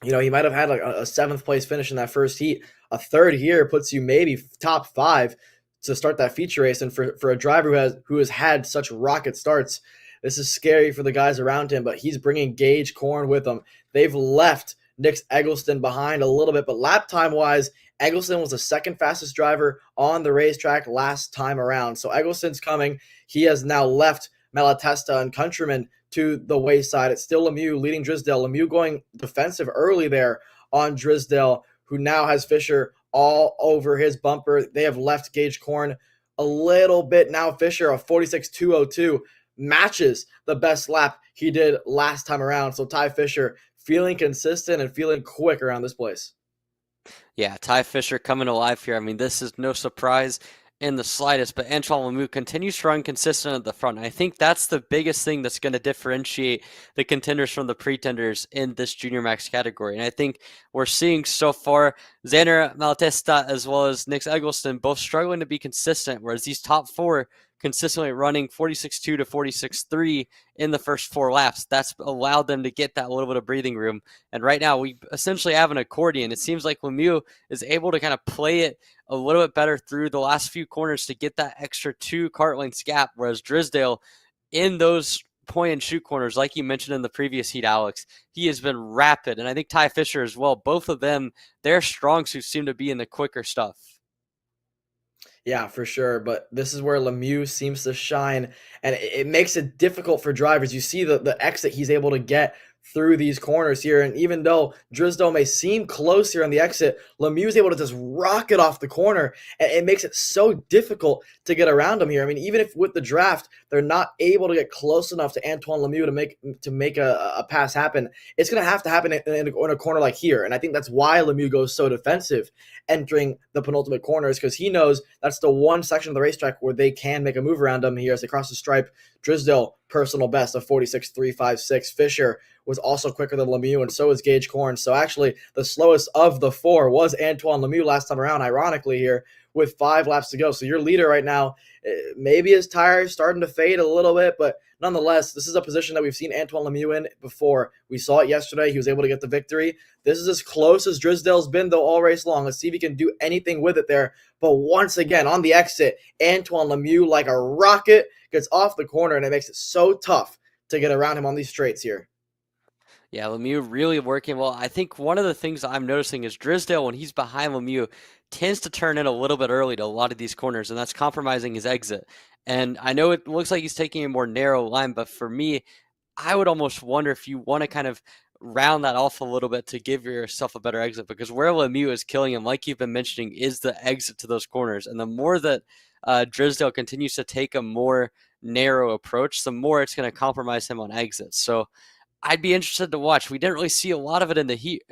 Speaker 7: you know, he might have had like a 7th place finish in that first heat. A 3rd here puts you maybe top 5 to start that feature race, and for a driver who has had such rocket starts, this is scary for the guys around him, but he's bringing Gage Korn with him. They've left Nick Eggleston behind a little bit, but lap time wise, Eggleston was the second fastest driver on the racetrack last time around. So Eggleston's coming. He has now left Malatesta and Countryman to the wayside. It's still Lemieux leading Drysdale. Lemieux going defensive early there on Drysdale, who now has Fisher all over his bumper. They have left Gage Corn a little bit now. Fisher, a 46.202, matches the best lap he did last time around. So Ty Fisher feeling consistent and feeling quick around this place.
Speaker 6: Yeah, Ty Fisher coming alive here. I mean, this is no surprise in the slightest, but Antoine Lemieux continues to run consistent at the front. I think that's the biggest thing that's going to differentiate the contenders from the pretenders in this Junior Max category. And I think we're seeing so far Xander Malatesta as well as Nick Eggleston both struggling to be consistent, whereas these top four consistently running 46.2 to 46.3 in the first 4 laps. That's allowed them to get that little bit of breathing room. And right now we essentially have an accordion. It seems like Lemieux is able to kind of play it a little bit better through the last few corners to get that extra 2 kart lengths gap, whereas Drysdale in those point and shoot corners, like you mentioned in the previous heat, Alex, he has been rapid. And I think Ty Fisher as well, both of them, their strong suits seem to be in the quicker stuff.
Speaker 7: Yeah, for sure. But this is where Lemieux seems to shine, and it makes it difficult for drivers. You see the exit he's able to get through these corners here. And even though Drysdale may seem close here on the exit, Lemieux is able to just rocket off the corner, and it makes it so difficult to get around him here. I mean, even if with the draft, they're not able to get close enough to Antoine Lemieux to make a pass happen, it's going to have to happen in a corner like here. And I think that's why Lemieux goes so defensive entering the penultimate corners, because he knows that's the one section of the racetrack where they can make a move around him here as they cross the stripe. Drysdale, personal best of 46.356. Fisher was also quicker than Lemieux, and so is Gage Corn. So actually, the slowest of the 4 was Antoine Lemieux last time around, ironically here, with 5 laps to go. So your leader right now, maybe his tires starting to fade a little bit, but nonetheless, this is a position that we've seen Antoine Lemieux in before. We saw it yesterday. He was able to get the victory. This is as close as Drysdale's been, though, all race long. Let's see if he can do anything with it there. But once again, on the exit, Antoine Lemieux, like a rocket, gets off the corner, and it makes it so tough to get around him on these straights here.
Speaker 6: Yeah, Lemieux really working well. I think one of the things I'm noticing is Drysdale, when he's behind Lemieux, tends to turn in a little bit early to a lot of these corners, and that's compromising his exit. And I know it looks like he's taking a more narrow line, but for me, I would almost wonder if you want to kind of round that off a little bit to give yourself a better exit, because where Lemieux is killing him, like you've been mentioning, is the exit to those corners. And the more that Drysdale continues to take a more narrow approach, the more it's going to compromise him on exits. So I'd be interested to watch. We didn't really see a lot of it in the heat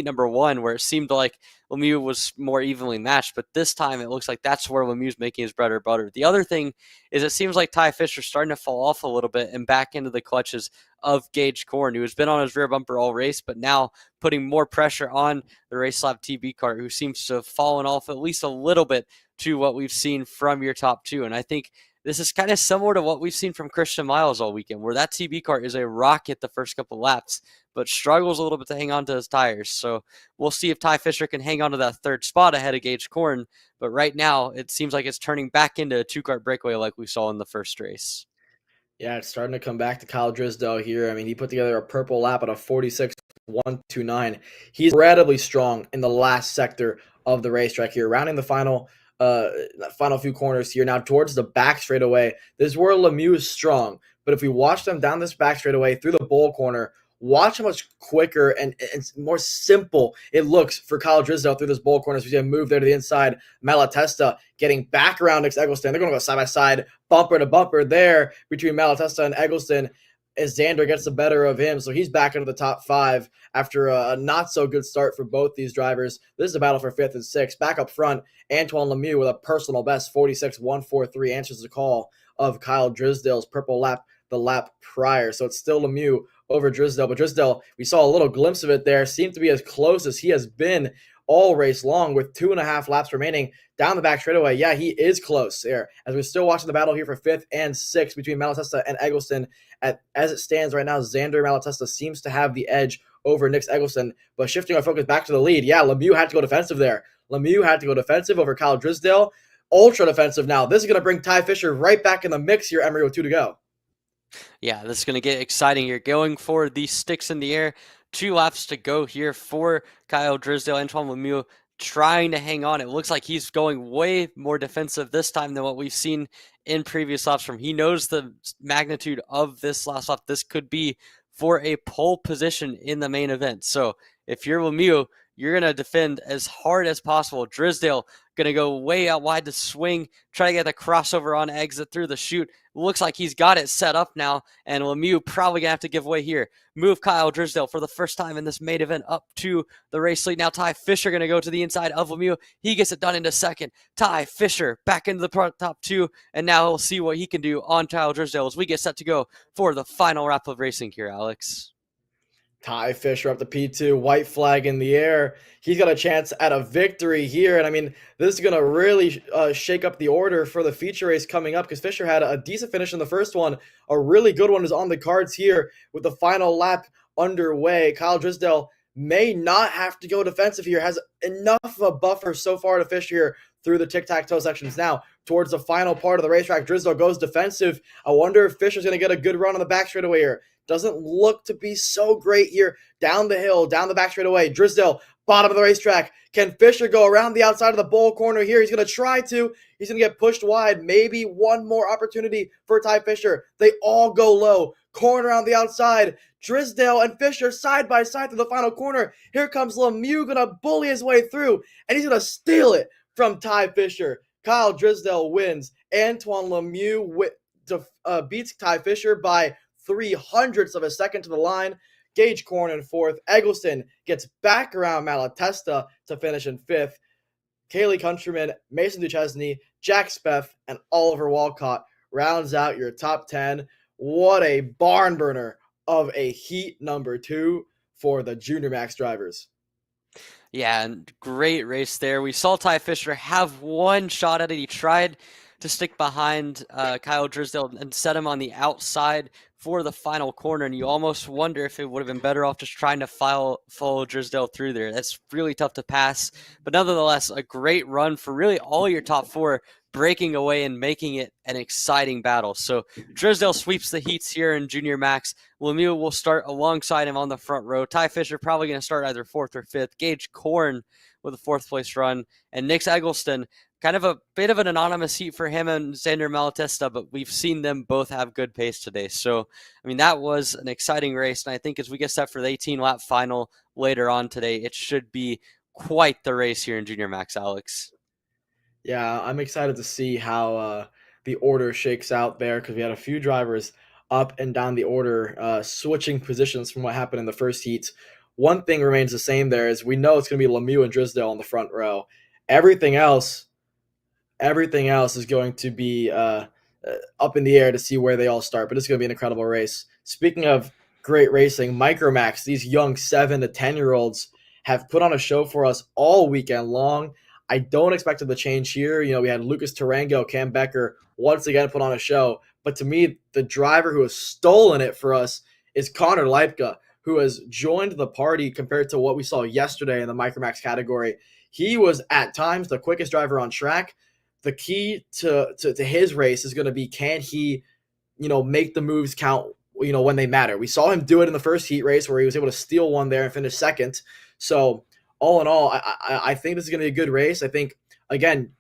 Speaker 6: number 1, where it seemed like Lemieux was more evenly matched, but this time it looks like that's where Lemieux's making his bread or butter. The other thing is it seems like Ty Fisher's starting to fall off a little bit and back into the clutches of Gage Corn, who has been on his rear bumper all race, but now putting more pressure on the Race Lab TB kart, who seems to have fallen off at least a little bit to what we've seen from your top 2. And I think this is kind of similar to what we've seen from Christian Miles all weekend, where that TB kart is a rocket the first couple laps, but struggles a little bit to hang on to his tires. So we'll see if Ty Fisher can hang on to that 3rd spot ahead of Gage Corn. But right now, it seems like it's turning back into a 2-kart breakaway like we saw in the first race.
Speaker 7: Yeah, it's starting to come back to Kyle Drysdale here. I mean, he put together a purple lap at a 46.129. He's incredibly strong in the last sector of the racetrack here, rounding the final few corners here. Now towards the back straightaway, this is where Lemieux is strong. But if we watch them down this back straightaway through the bowl corner, watch how much quicker and more simple it looks for Kyle Drysdale through this bowl corner. So we see him move there to the inside. Malatesta getting back around Nick Eggleston. They're going to go side by side, bumper to bumper there between Malatesta and Eggleston, as Xander gets the better of him. So he's back into the top 5 after a not so good start for both these drivers. This is a battle for 5th and 6th. Back up front, Antoine Lemieux with a personal best 46.143 answers the call of Kyle Drysdale's purple lap the lap prior. So it's still Lemieux over Drysdale. But Drysdale, we saw a little glimpse of it there, seemed to be as close as he has been all race long with 2.5 laps remaining down the back straightaway. Yeah, he is close there. As we're still watching the battle here for 5th and 6th between Malatesta and Eggleston. As it stands right now, Xander Malatesta seems to have the edge over Nick Eggleston. But shifting our focus back to the lead, yeah, Lemieux had to go defensive there. Lemieux had to go defensive over Kyle Drysdale. Ultra defensive now. This is going to bring Ty Fisher right back in the mix here, Emery, with 2 to go.
Speaker 6: Yeah, this is going to get exciting here. Going for these sticks in the air 2 laps to go here for Kyle Drysdale. Antoine Lemieux trying to hang on. It looks like he's going way more defensive this time than what we've seen in previous laps from. He knows the magnitude of this last lap. This could be for a pole position in the main event. So if you're Lemieux, you're going to defend as hard as possible. Drysdale going to go way out wide to swing, try to get the crossover on exit through the chute. Looks like he's got it set up now, and Lemieux probably going to have to give way here. Move Kyle Drysdale for the first time in this main event up to the race lead. Now Ty Fisher going to go to the inside of Lemieux. He gets it done into second. Ty Fisher back into the top 2, and now we'll see what he can do on Kyle Drysdale as we get set to go for the final wrap of racing here, Alex.
Speaker 7: Ty Fisher up to P2, white flag in the air. He's got a chance at a victory here. And I mean, this is going to really shake up the order for the feature race coming up because Fisher had a decent finish in the first one. A really good one is on the cards here with the final lap underway. Kyle Drysdale may not have to go defensive here, has enough of a buffer so far to Fisher here through the tic-tac-toe sections. Now, towards the final part of the racetrack, Drysdale goes defensive. I wonder if Fisher's going to get a good run on the back straightaway here. Doesn't look to be so great here. Down the hill, down the back straightaway. Drysdale, bottom of the racetrack. Can Fisher go around the outside of the bowl corner here? He's going to try to. He's going to get pushed wide. Maybe one more opportunity for Ty Fisher. They all go low. Corner on the outside. Drysdale and Fisher side by side through the final corner. Here comes Lemieux going to bully his way through, and he's going to steal it from Ty Fisher. Kyle Drysdale wins. Antoine Lemieux beats Ty Fisher by 0.03 of a second to the line. Gage Corn in 4th. Eggleston gets back around Malatesta to finish in 5th. Kaylee Countryman, Mason Duchesne, Jack Speth, and Oliver Walcott rounds out your top 10. What a barn burner of a heat number 2 for the Junior Max drivers.
Speaker 6: Yeah, and great race there. We saw Ty Fisher have one shot at it. He tried to stick behind Kyle Drysdale and set him on the outside for the final corner, and you almost wonder if it would have been better off just trying to follow Drysdale through there. That's really tough to pass, but nonetheless, a great run for really all your top 4, breaking away and making it an exciting battle. So Drysdale sweeps the heats here in Junior Max. Lemieux will start alongside him on the front row. Ty Fisher probably going to start either 4th or 5th. Gage Corn with a 4th place run, and Nick Eggleston, kind of a bit of an anonymous heat for him and Xander Malatesta, but we've seen them both have good pace today. So, I mean, that was an exciting race, and I think as we get set for the 18-lap final later on today, it should be quite the race here in Junior Max, Alex.
Speaker 7: Yeah, I'm excited to see how the order shakes out there because we had a few drivers up and down the order switching positions from what happened in the first heat. One thing remains the same there is we know it's going to be Lemieux and Drysdale on the front row. Everything else is going to be up in the air to see where they all start, but it's going to be an incredible race. Speaking of great racing, Micromax, these young 7 to 10-year-olds have put on a show for us all weekend long. I don't expect it to change here. You know, we had Lucas Tarango, Cam Becker once again put on a show, but to me, the driver who has stolen it for us is Connor Leipka, who has joined the party compared to what we saw yesterday in the Micromax category. He was at times the quickest driver on track. The key to his race is going to be, can he, make the moves count, when they matter. We saw him do it in the first heat race where he was able to steal one there and finish second. So all in all, I think this is going to be a good race. I think, again,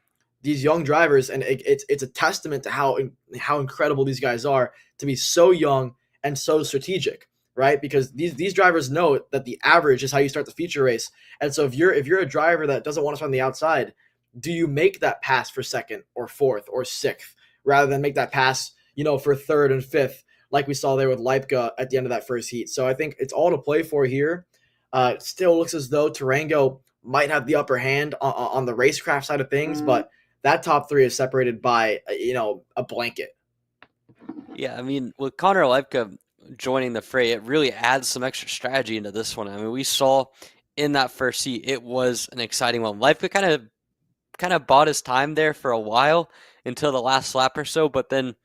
Speaker 7: these young drivers, and it's a testament to how incredible these guys are to be so young and so strategic, right? Because these drivers know that the average is how you start the feature race. And so if you're a driver that doesn't want to start on the outside, do you make that pass for 2nd or 4th or 6th rather than make that pass, for 3rd and 5th like we saw there with Leipka at the end of that first heat? So I think it's all to play for here. It still looks as though Tarango might have the upper hand on the racecraft side of things, but that top 3 is separated by, a blanket.
Speaker 6: Yeah, I mean, with Connor Leipka joining the fray, it really adds some extra strategy into this one. I mean, we saw in that first heat, it was an exciting one. Leipka kind of bought his time there for a while until the last lap or so, but then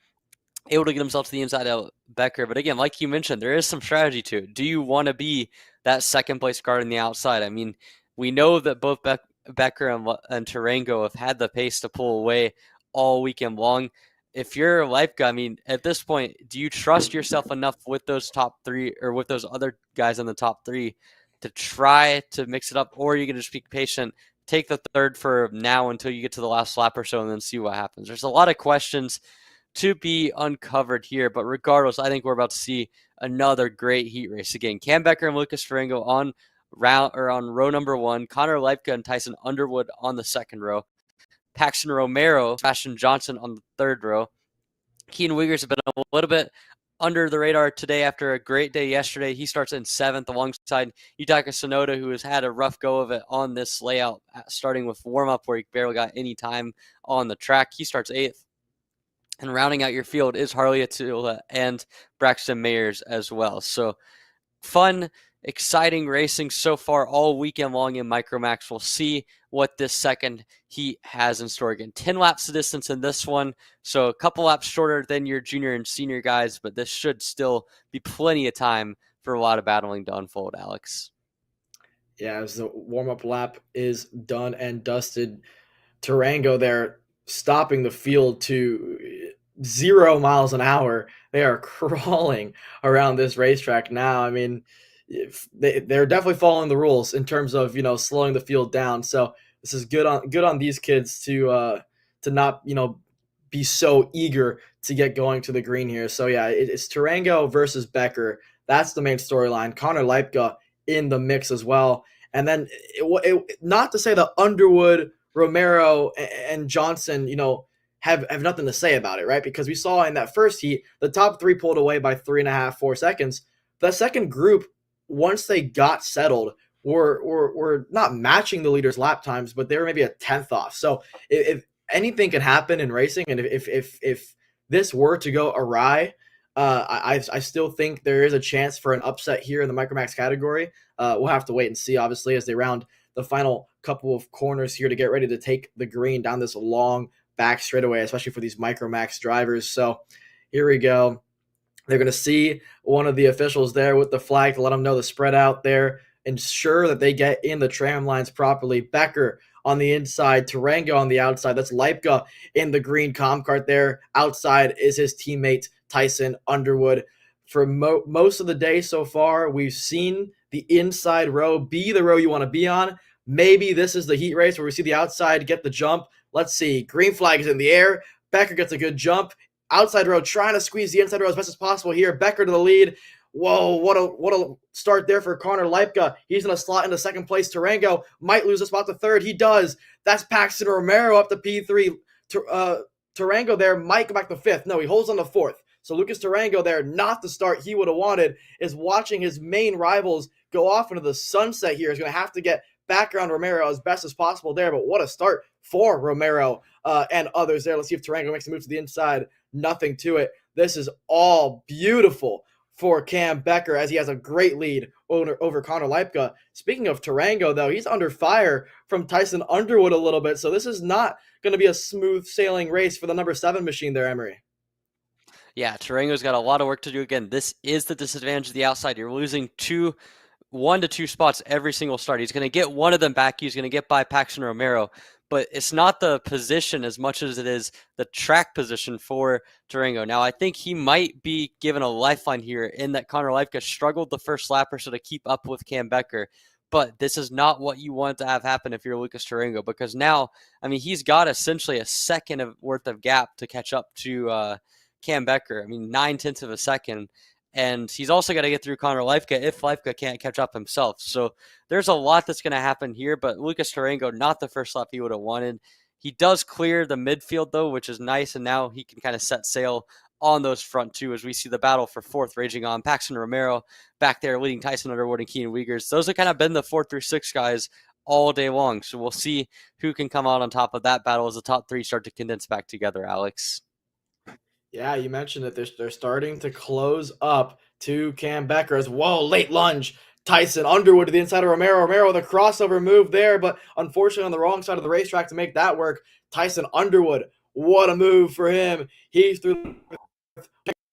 Speaker 6: able to get himself to the inside of Becker. But again, like you mentioned, there is some strategy to it. Do you want to be that 2nd place guard on the outside? I mean, we know that both Becker and Tarango have had the pace to pull away all weekend long. if you're Leipka, I mean, at this point, do you trust yourself enough with those top three or with those other guys in the top three to try to mix it up, or are you going to just be patient, take the third for now until you get to the last lap or so, and then see what happens? There's a lot of questions to be uncovered here, but regardless, I think we're about to see another great heat race again. Cam Becker and Lucas Tarango on row number 1, Connor Leipka and Tyson Underwood on the second row, Paxton Romero, Sebastian Johnson on the third row. Keen Wiegers have been a little bit under the radar today after a great day yesterday. He starts in 7th alongside Yutaka Sonoda, who has had a rough go of it on this layout, starting with warm-up where he barely got any time on the track. He starts 8th. And rounding out your field is Harley Attila and Braxton Mayers as well. So fun, exciting racing so far all weekend long in Micromax. We'll see what this second heat has in store. Again, 10 laps of distance in this one, so a couple laps shorter than your junior and senior guys, but this should still be plenty of time for a lot of battling to unfold, Alex.
Speaker 7: Yeah, as the warm-up lap is done and dusted, Tarango there stopping the field to 0 miles an hour. They are crawling around this racetrack now. I mean, they're definitely following the rules in terms of, slowing the field down. So this is good on these kids to not, be so eager to get going to the green here. So yeah, it's Tarango versus Becker. That's the main storyline. Connor Leipka in the mix as well. And then not to say that Underwood, Romero, and Johnson, have nothing to say about it, right? Because we saw in that first heat, the top 3 pulled away by 3.5, 4 seconds. The second group, once they got settled, were not matching the leaders' lap times, but they were maybe a 10th off. So if anything can happen in racing, and if this were to go awry, I still think there is a chance for an upset here in the Micromax category. We'll have to wait and see, obviously, as they round the final couple of corners here to get ready to take the green down this long back straightaway, especially for these Micromax drivers. So here we go. They're going to see one of the officials there with the flag to let them know the spread out there, ensure that they get in the tram lines properly. Becker on the inside, Tarango on the outside. That's Leipka in the green com cart there. Outside is his teammate Tyson Underwood. For most of the day so far, we've seen the inside row be the row you want to be on. Maybe this is the heat race where we see the outside get the jump. Let's see. Green flag is in the air. Becker gets a good jump. Outside row trying to squeeze the inside row as best as possible here. Becker to the lead. Whoa, what a start there for Connor Leipka. He's going to slot into second place. Tarango might lose a spot to third. He does. That's Paxton Romero up to P3. Tarango there might go back to fifth. No, he holds on to fourth. So Lucas Tarango there, not the start he would have wanted, is watching his main rivals go off into the sunset here. He's going to have to get back around Romero as best as possible there, but what a start for Romero and others there. Let's see if Tarango makes a move to the inside. Nothing to it. This is all beautiful for Cam Becker as he has a great lead over Connor Leipka. Speaking of Tarango, though, he's under fire from Tyson Underwood a little bit, so this is not going to be a smooth sailing race for the number 7 machine there, Emery.
Speaker 6: Yeah, Tarango's got a lot of work to do. Again, this is the disadvantage of the outside. You're losing 1 to 2 spots every single start. He's going to get one of them back. He's going to get by Paxton Romero, but it's not the position as much as it is the track position for Tarango. Now, I think he might be given a lifeline here in that Connor Leipka struggled the first lap or so to keep up with Cam Becker, but this is not what you want to have happen if you're Lucas Tarango, because now, I mean, he's got essentially a second worth of gap to catch up to Cam Becker. I mean, 0.9 of a second. And he's also got to get through Connor Leipka if Leipka can't catch up himself. So there's a lot that's going to happen here, but Lucas Tarango, not the first lap he would have wanted. He does clear the midfield, though, which is nice, and now he can kind of set sail on those front two as we see the battle for fourth raging on. Paxton Romero back there leading Tyson Underwood and Keenan Wiegers. Those have kind of been the 4 through 6 guys all day long. So we'll see who can come out on top of that battle as the top 3 start to condense back together, Alex.
Speaker 7: Yeah, you mentioned that they're starting to close up to Cam Becker's. Whoa, late lunge. Tyson Underwood to the inside of Romero. Romero with a crossover move there, but unfortunately on the wrong side of the racetrack to make that work. Tyson Underwood, what a move for him. He's through,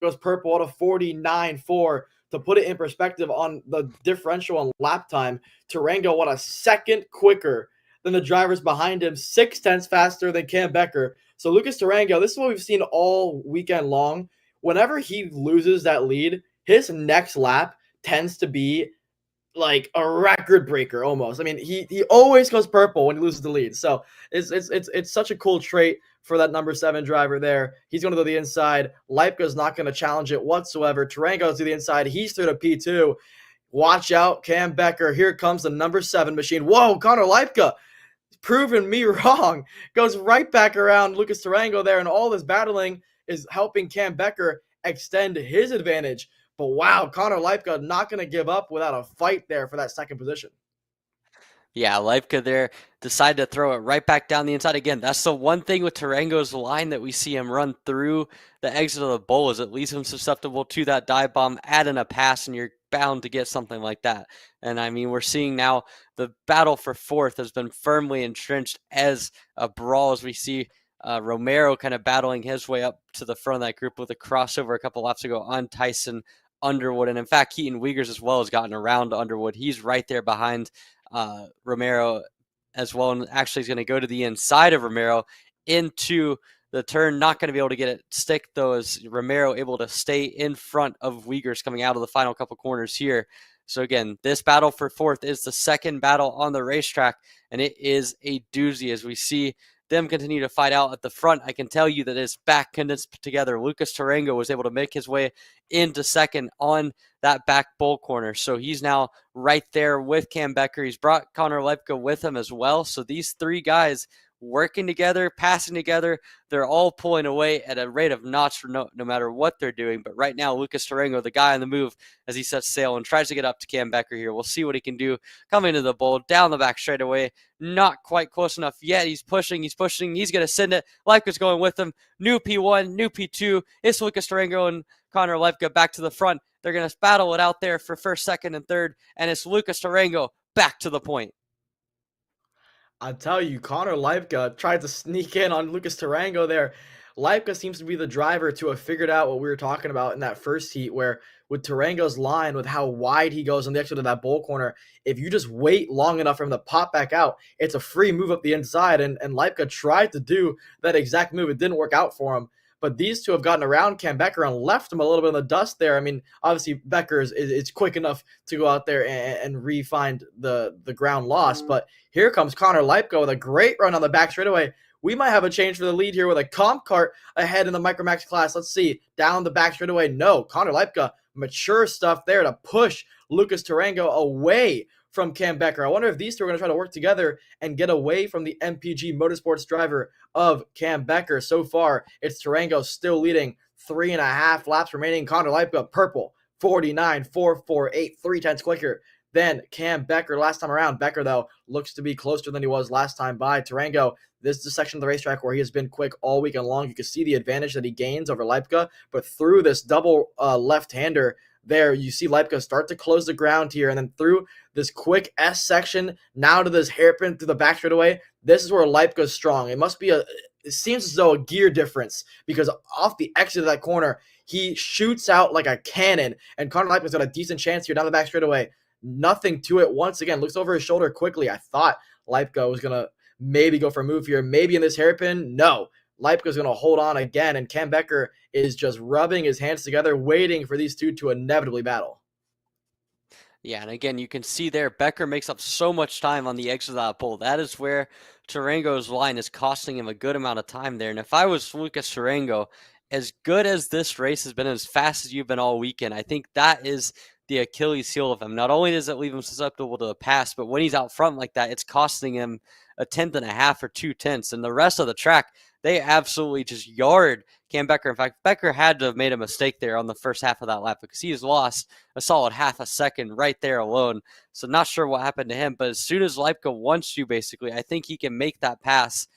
Speaker 7: goes purple, what a 49.4. To put it in perspective on the differential on lap time, Tarango, what a second quicker than the drivers behind him, 0.6 faster than Cam Becker. So Lucas Durango, this is what we've seen all weekend long. Whenever he loses that lead, his next lap tends to be like a record breaker almost. I mean, he always goes purple when he loses the lead. So it's such a cool trait for that number 7 driver there. He's going to go to the inside. Leipka's not going to challenge it whatsoever. Tarango's to the inside. He's through to P2. Watch out, Cam Becker. Here comes the number 7 machine. Whoa, Connor Leipka proving me wrong. Goes right back around Lucas Tarango there, and all this battling is helping Cam Becker extend his advantage. But wow, Connor Leipka not going to give up without a fight there for that second position.
Speaker 6: Yeah, Leipka there decided to throw it right back down the inside again. That's the one thing with Tarango's line that we see him run through the exit of the bowl is it leaves him susceptible to that dive bomb. Add in a pass and you're bound to get something like that. And I mean, we're seeing now the battle for fourth has been firmly entrenched as a brawl as we see Romero kind of battling his way up to the front of that group with a crossover a couple laps ago on Tyson Underwood. And in fact, Keaton Wiegers as well has gotten around Underwood. He's right there behind Romero as well, and actually is going to go to the inside of Romero into the turn. Not going to be able to get it stick though, as Romero able to stay in front of Wiegers coming out of the final couple corners here. So again, this battle for fourth is the second battle on the racetrack, and it is a doozy as we see them continue to fight out at the front. I can tell you that it's back condensed together. Lucas Tarango was able to make his way into second on that back bull corner. So he's now right there with Cam Becker. He's brought Connor Leipka with him as well. So these three guys working together, passing together, they're all pulling away at a rate of knots no matter what they're doing. But right now, Lucas Tarango, the guy on the move as he sets sail and tries to get up to Cam Becker here. We'll see what he can do coming into the bowl, down the back straightaway. Not quite close enough yet. He's pushing. He's going to send it. Leipka's going with him. New P1, new P2. It's Lucas Tarango and Connor Leipka back to the front. They're going to battle it out there for first, second, and third. And it's Lucas Tarango back to the point.
Speaker 7: I tell you, Connor Leipka tried to sneak in on Lucas Tarango there. Leipka seems to be the driver to have figured out what we were talking about in that first heat, where with Tarango's line, with how wide he goes on the exit of that bowl corner, if you just wait long enough for him to pop back out, it's a free move up the inside. And Leipka tried to do that exact move. It didn't work out for him. But these two have gotten around Cam Becker and left him a little bit in the dust there. I mean, obviously Becker is quick enough to go out there and re-find the ground lost. But here comes Connor Leipka with a great run on the back straightaway. We might have a change for the lead here with a comp cart ahead in the Micromax class. Let's see. Down the back straightaway. No, Connor Leipka, mature stuff there to push Lucas Tarango away from Cam Becker. I wonder if these two are going to try to work together and get away from the MPG Motorsports driver of Cam Becker. So far, it's Tarango still leading, 3.5 laps remaining. Connor Leipka, purple, 49.448, 3/10 quicker than Cam Becker last time around. Becker, though, looks to be closer than he was last time by. Tarango, this is the section of the racetrack where he has been quick all weekend long. You can see the advantage that he gains over Leipka, but through this double left-hander there, you see Leipka start to close the ground here, and then through this quick S section, now to this hairpin through the back straightaway, this is where Leipka's strong. It seems as though a gear difference, because off the exit of that corner, he shoots out like a cannon, and Connor Leipka's got a decent chance here down the back straightaway. Nothing to it once again. Looks over his shoulder quickly. I thought Leipka was going to maybe go for a move here, maybe in this hairpin. No. Leipka's going to hold on again, and Cam Becker is just rubbing his hands together, waiting for these two to inevitably battle.
Speaker 6: Yeah, and again, you can see there, Becker makes up so much time on the exit of that pole. That is where Tarango's line is costing him a good amount of time there. And if I was Lucas Tarango, as good as this race has been, as fast as you've been all weekend, I think that is the Achilles heel of him. Not only does it leave him susceptible to the pass, but when he's out front like that, it's costing him 1/10.5 or 2/10. And the rest of the track, they absolutely just yard Cam Becker. In fact, Becker had to have made a mistake there on the first half of that lap because he has lost a solid half a second right there alone. So not sure what happened to him, but as soon as Leipka wants to, basically, I think he can make that pass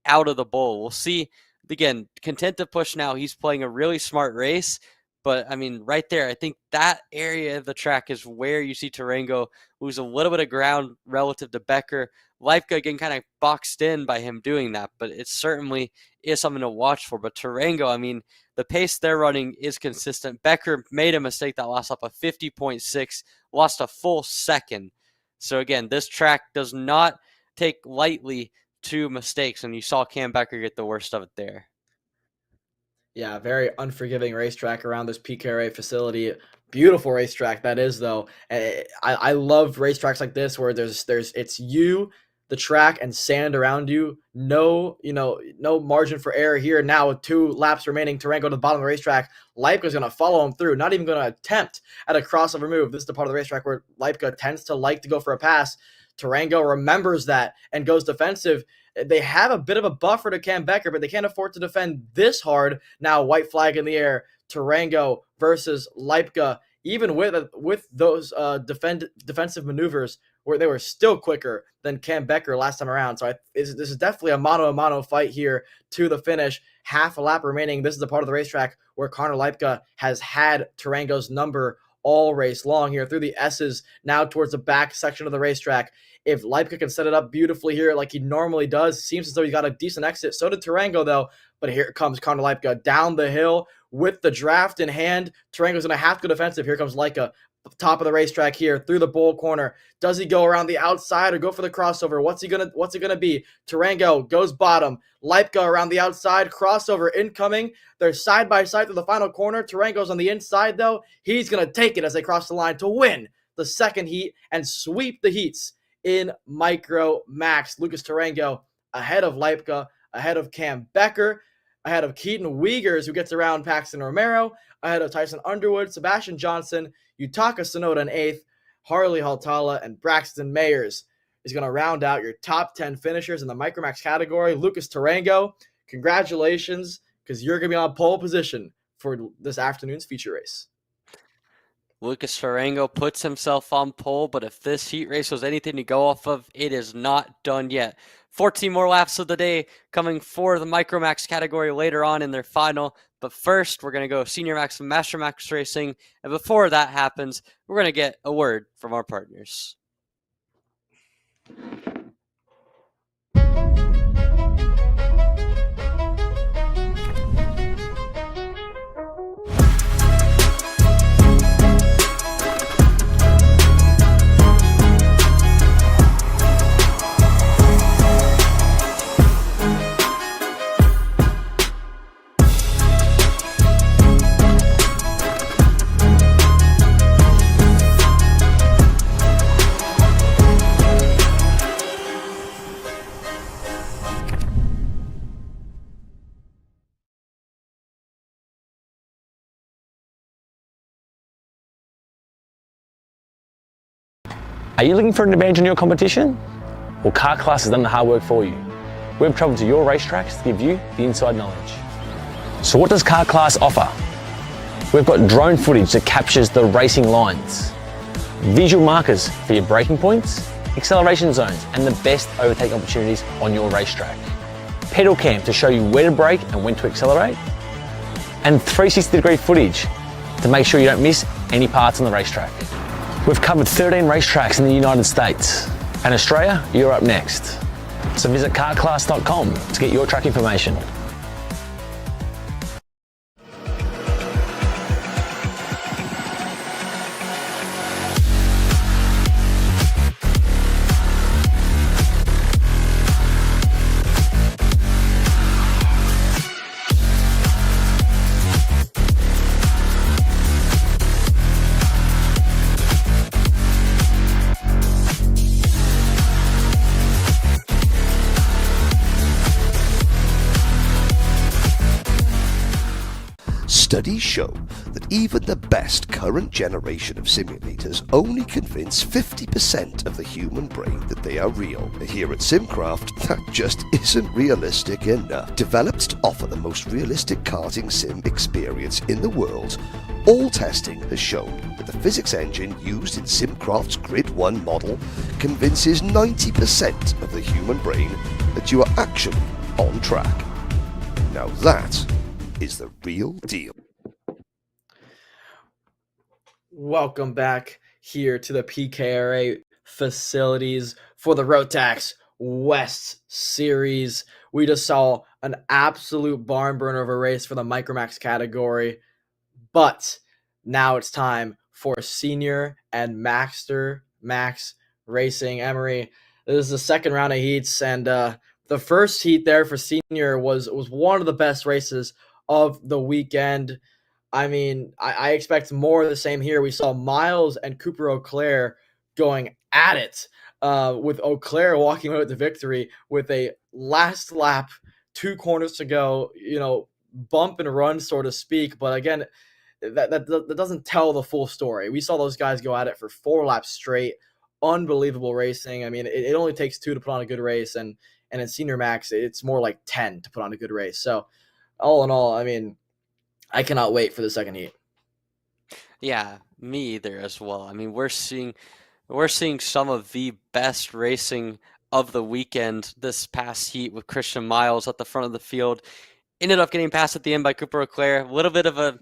Speaker 6: out of the bowl. We'll see. Again, content to push now. He's playing a really smart race. But, I mean, right there, I think that area of the track is where you see Tarango lose a little bit of ground relative to Becker. Leipka getting kind of boxed in by him doing that, but it certainly is something to watch for. But Tarango, I mean, the pace they're running is consistent. Becker made a mistake that last up a 50.6, lost a full second. So, again, this track does not take lightly to mistakes, and you saw Cam Becker get the worst of it there.
Speaker 7: Yeah, very unforgiving racetrack around this PKRA facility. Beautiful racetrack that is, though. I love racetracks like this where it's you, the track, and sand around you. No margin for error here. Now with 2 laps remaining, Tarango to the bottom of the racetrack. Leipka's going to follow him through, not even going to attempt at a crossover move. This is the part of the racetrack where Leipka tends to like to go for a pass. Tarango remembers that and goes defensive. They have a bit of a buffer to Cam Becker, but they can't afford to defend this hard. Now, white flag in the air. Tarango versus Leipka. Even with those defensive maneuvers, where they were still quicker than Cam Becker last time around. So this is definitely a mano-a-mano fight here to the finish. Half a lap remaining. This is the part of the racetrack where Connor Leipka has had Tarango's number all race long here through the S's, now towards the back section of the racetrack. If Leipka can set it up beautifully here like he normally does, seems as though he's got a decent exit. So did Tarango, though. But here comes Connor Leipka down the hill with the draft in hand. Tarango's going to have to go defensive. Here comes Leipka, top of the racetrack here through the bowl corner. Does he go around the outside or go for the crossover? What's it gonna be? Tarango goes bottom. Leipka around the outside, crossover incoming. They're side by side through the final corner. Tarango's on the inside, though. He's gonna take it as they cross the line to win the second heat and sweep the heats in Micro Max. Lucas Tarango ahead of Leipka, ahead of Cam Becker, ahead of Keaton Wiegers, who gets around Paxton Romero, ahead of Tyson Underwood, Sebastian Johnson, Yutaka Sonoda in 8th, Harley Haltala, and Braxton Mayers is going to round out your top 10 finishers in the Micromax category. Lucas Tarango, congratulations, because you're going to be on pole position for this afternoon's feature race.
Speaker 6: Lucas Tarango puts himself on pole, but if this heat race was anything to go off of, it is not done yet. 14 more laps of the day coming for the Micromax category later on in their final. But first, we're going to go Senior Max and Master Max Racing. And before that happens, we're going to get a word from our partners.
Speaker 8: Are you looking for an advantage in your competition? Well, Kart Class has done the hard work for you. We've travelled to your racetracks to give you the inside knowledge. So what does Kart Class offer? We've got drone footage that captures the racing lines, visual markers for your braking points, acceleration zones, and the best overtake opportunities on your racetrack, pedal cam to show you where to brake and when to accelerate, and 360-degree footage to make sure you don't miss any parts on the racetrack. We've covered 13 racetracks in the United States, and Australia, you're up next. So visit kartclass.com to get your track information.
Speaker 1: Studies show that even the best current generation of simulators only convince 50% of the human brain that they are real. Here at Simcraft, that just isn't realistic enough. Developed to offer the most realistic karting sim experience in the world, all testing has shown that the physics engine used in Simcraft's Grid 1 model convinces 90% of the human brain that you are actually on track. Now that is the real deal.
Speaker 7: Welcome back here to the PKRA facilities for the Rotax West Series. We just saw an absolute barn burner of a race for the Micromax category, but now it's time for Senior and Master Max Racing. Emery, this is the second round of heats, and the the first heat there for Senior was one of the best races of the weekend. I mean, I expect more of the same here. We saw Miles and Cooper Auclair going at it, with Auclair walking away with the victory with a last lap, 2 corners to go, bump and run, so to speak. But again, that doesn't tell the full story. We saw those guys go at it for 4 laps straight. Unbelievable racing. I mean, it only takes 2 to put on a good race, and in Senior Max, it's more like 10 to put on a good race. So, all in all, I mean, I cannot wait for the second heat.
Speaker 6: Yeah, me either as well. I mean, we're seeing some of the best racing of the weekend this past heat with Christian Miles at the front of the field. Ended up getting passed at the end by Cooper Auclair. A little bit of a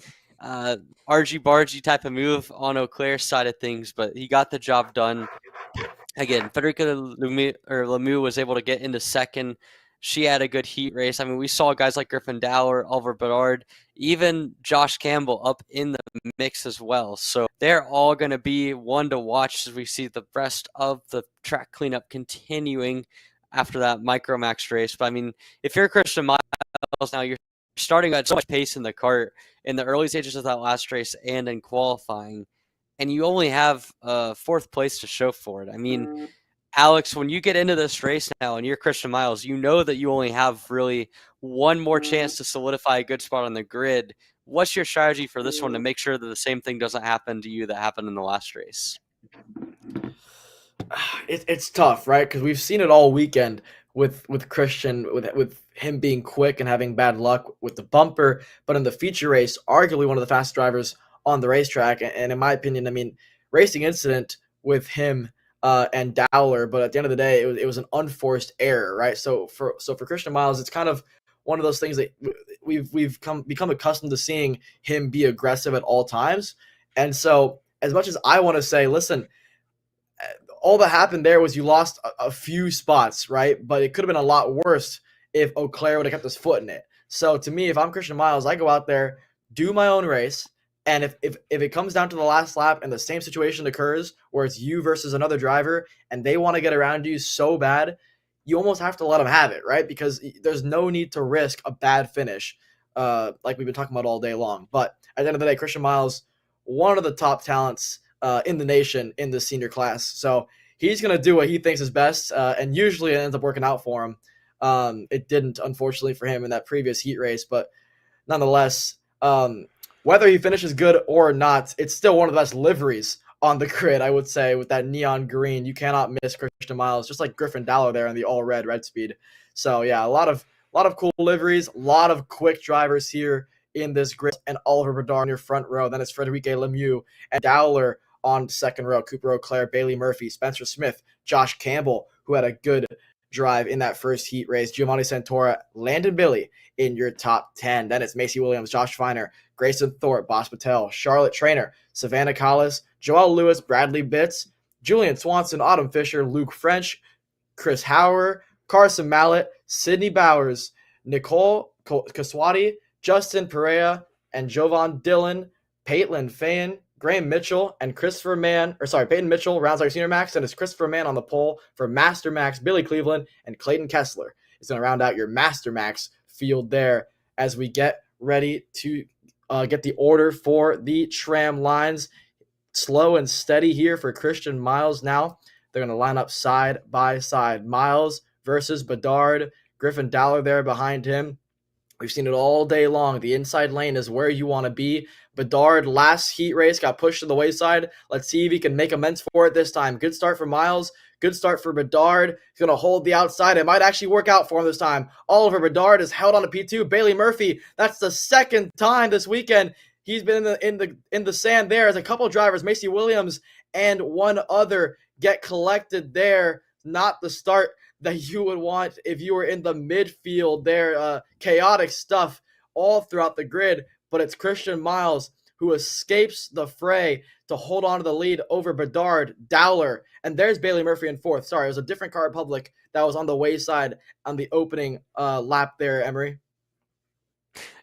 Speaker 6: argy-bargy type of move on Auclair's side of things, but he got the job done. Again, Federica Lemieux was able to get into second. She had a good heat race. I mean, we saw guys like Griffin Dowler, Oliver Bedard, even Josh Campbell up in the mix as well. So they're all going to be one to watch as we see the rest of the track cleanup continuing after that Micromax race. But I mean, if you're Christian Miles now, you're starting at so much pace in the kart in the early stages of that last race and in qualifying, and you only have 4th place to show for it. I mean, Alex, when you get into this race now and you're Christian Miles, you know that you only have really one more chance to solidify a good spot on the grid. What's your strategy for this one to make sure that the same thing doesn't happen to you that happened in the last race?
Speaker 7: It's tough, right? Because we've seen it all weekend with Christian, with him being quick and having bad luck with the bumper. But in the feature race, arguably one of the fastest drivers on the racetrack. And in my opinion, I mean, racing incident with him and Dowler, but at the end of the day, it was an unforced error, right? So for Christian Miles, it's kind of one of those things that we've become accustomed to seeing him be aggressive at all times. And so as much as I want to say, listen, all that happened there was you lost a few spots, right? But it could have been a lot worse if Auclair would have kept his foot in it. So to me, if I'm Christian Miles, I go out there, do my own race, and if it comes down to the last lap and the same situation occurs where it's you versus another driver and they want to get around you so bad, you almost have to let them have it, right? Because there's no need to risk a bad finish, like we've been talking about all day long. But at the end of the day, Christian Miles, one of the top talents in the nation in the senior class. So he's going to do what he thinks is best, and usually it ends up working out for him. It didn't, unfortunately, for him in that previous heat race, but nonetheless, whether he finishes good or not, it's still one of the best liveries on the grid, I would say, with that neon green. You cannot miss Christian Miles, just like Griffin Dowler there in the all red speed. So yeah, a lot of cool liveries, a lot of quick drivers here in this grid, and Oliver Bedard in your front row. Then it's Frederique Lemieux and Dowler on second row, Cooper Auclair, Bailey Murphy, Spencer Smith, Josh Campbell, who had a good drive in that first heat race, Giovanni Santora, Landon Billy in your top 10. Then it's Macy Williams, Josh Feiner, Grayson Thorpe, Boss Patel, Charlotte Trainer, Savannah Collis, Joel Lewis, Bradley Bitts, Julian Swanson, Autumn Fisher, Luke French, Chris Hauer, Carson Mallett, Sydney Bowers, Nicole Kaswati, Justin Perea, and Jovan Dillon, Paitlin Fayen, Graham Mitchell, and Christopher Mann, Peyton Mitchell rounds our senior max, and it's Christopher Mann on the pole for Master Max. Billy Cleveland and Clayton Kessler is going to round out your Master Max field there as we get ready to get the order for the tram lines. Slow and steady here for Christian Miles now. They're going to line up side by side. Miles versus Bedard. Griffin Dowler there behind him. We've seen it all day long. The inside lane is where you want to be. Bedard, last heat race, got pushed to the wayside. Let's see if he can make amends for it this time. Good start for Miles. Good start for Bedard. He's going to hold the outside. It might actually work out for him this time. Oliver Bedard is held on to P2. Bailey Murphy, that's the second time this weekend he's been in the sand there as a couple of drivers, Macy Williams and one other, get collected there. Not the start that you would want if you were in the midfield there. Chaotic stuff all throughout the grid, but it's Christian Miles who escapes the fray to hold on to the lead over Bedard, Dowler, and there's Bailey Murphy in fourth. Sorry, it was a different Car Republic that was on the wayside on the opening lap there, Emery.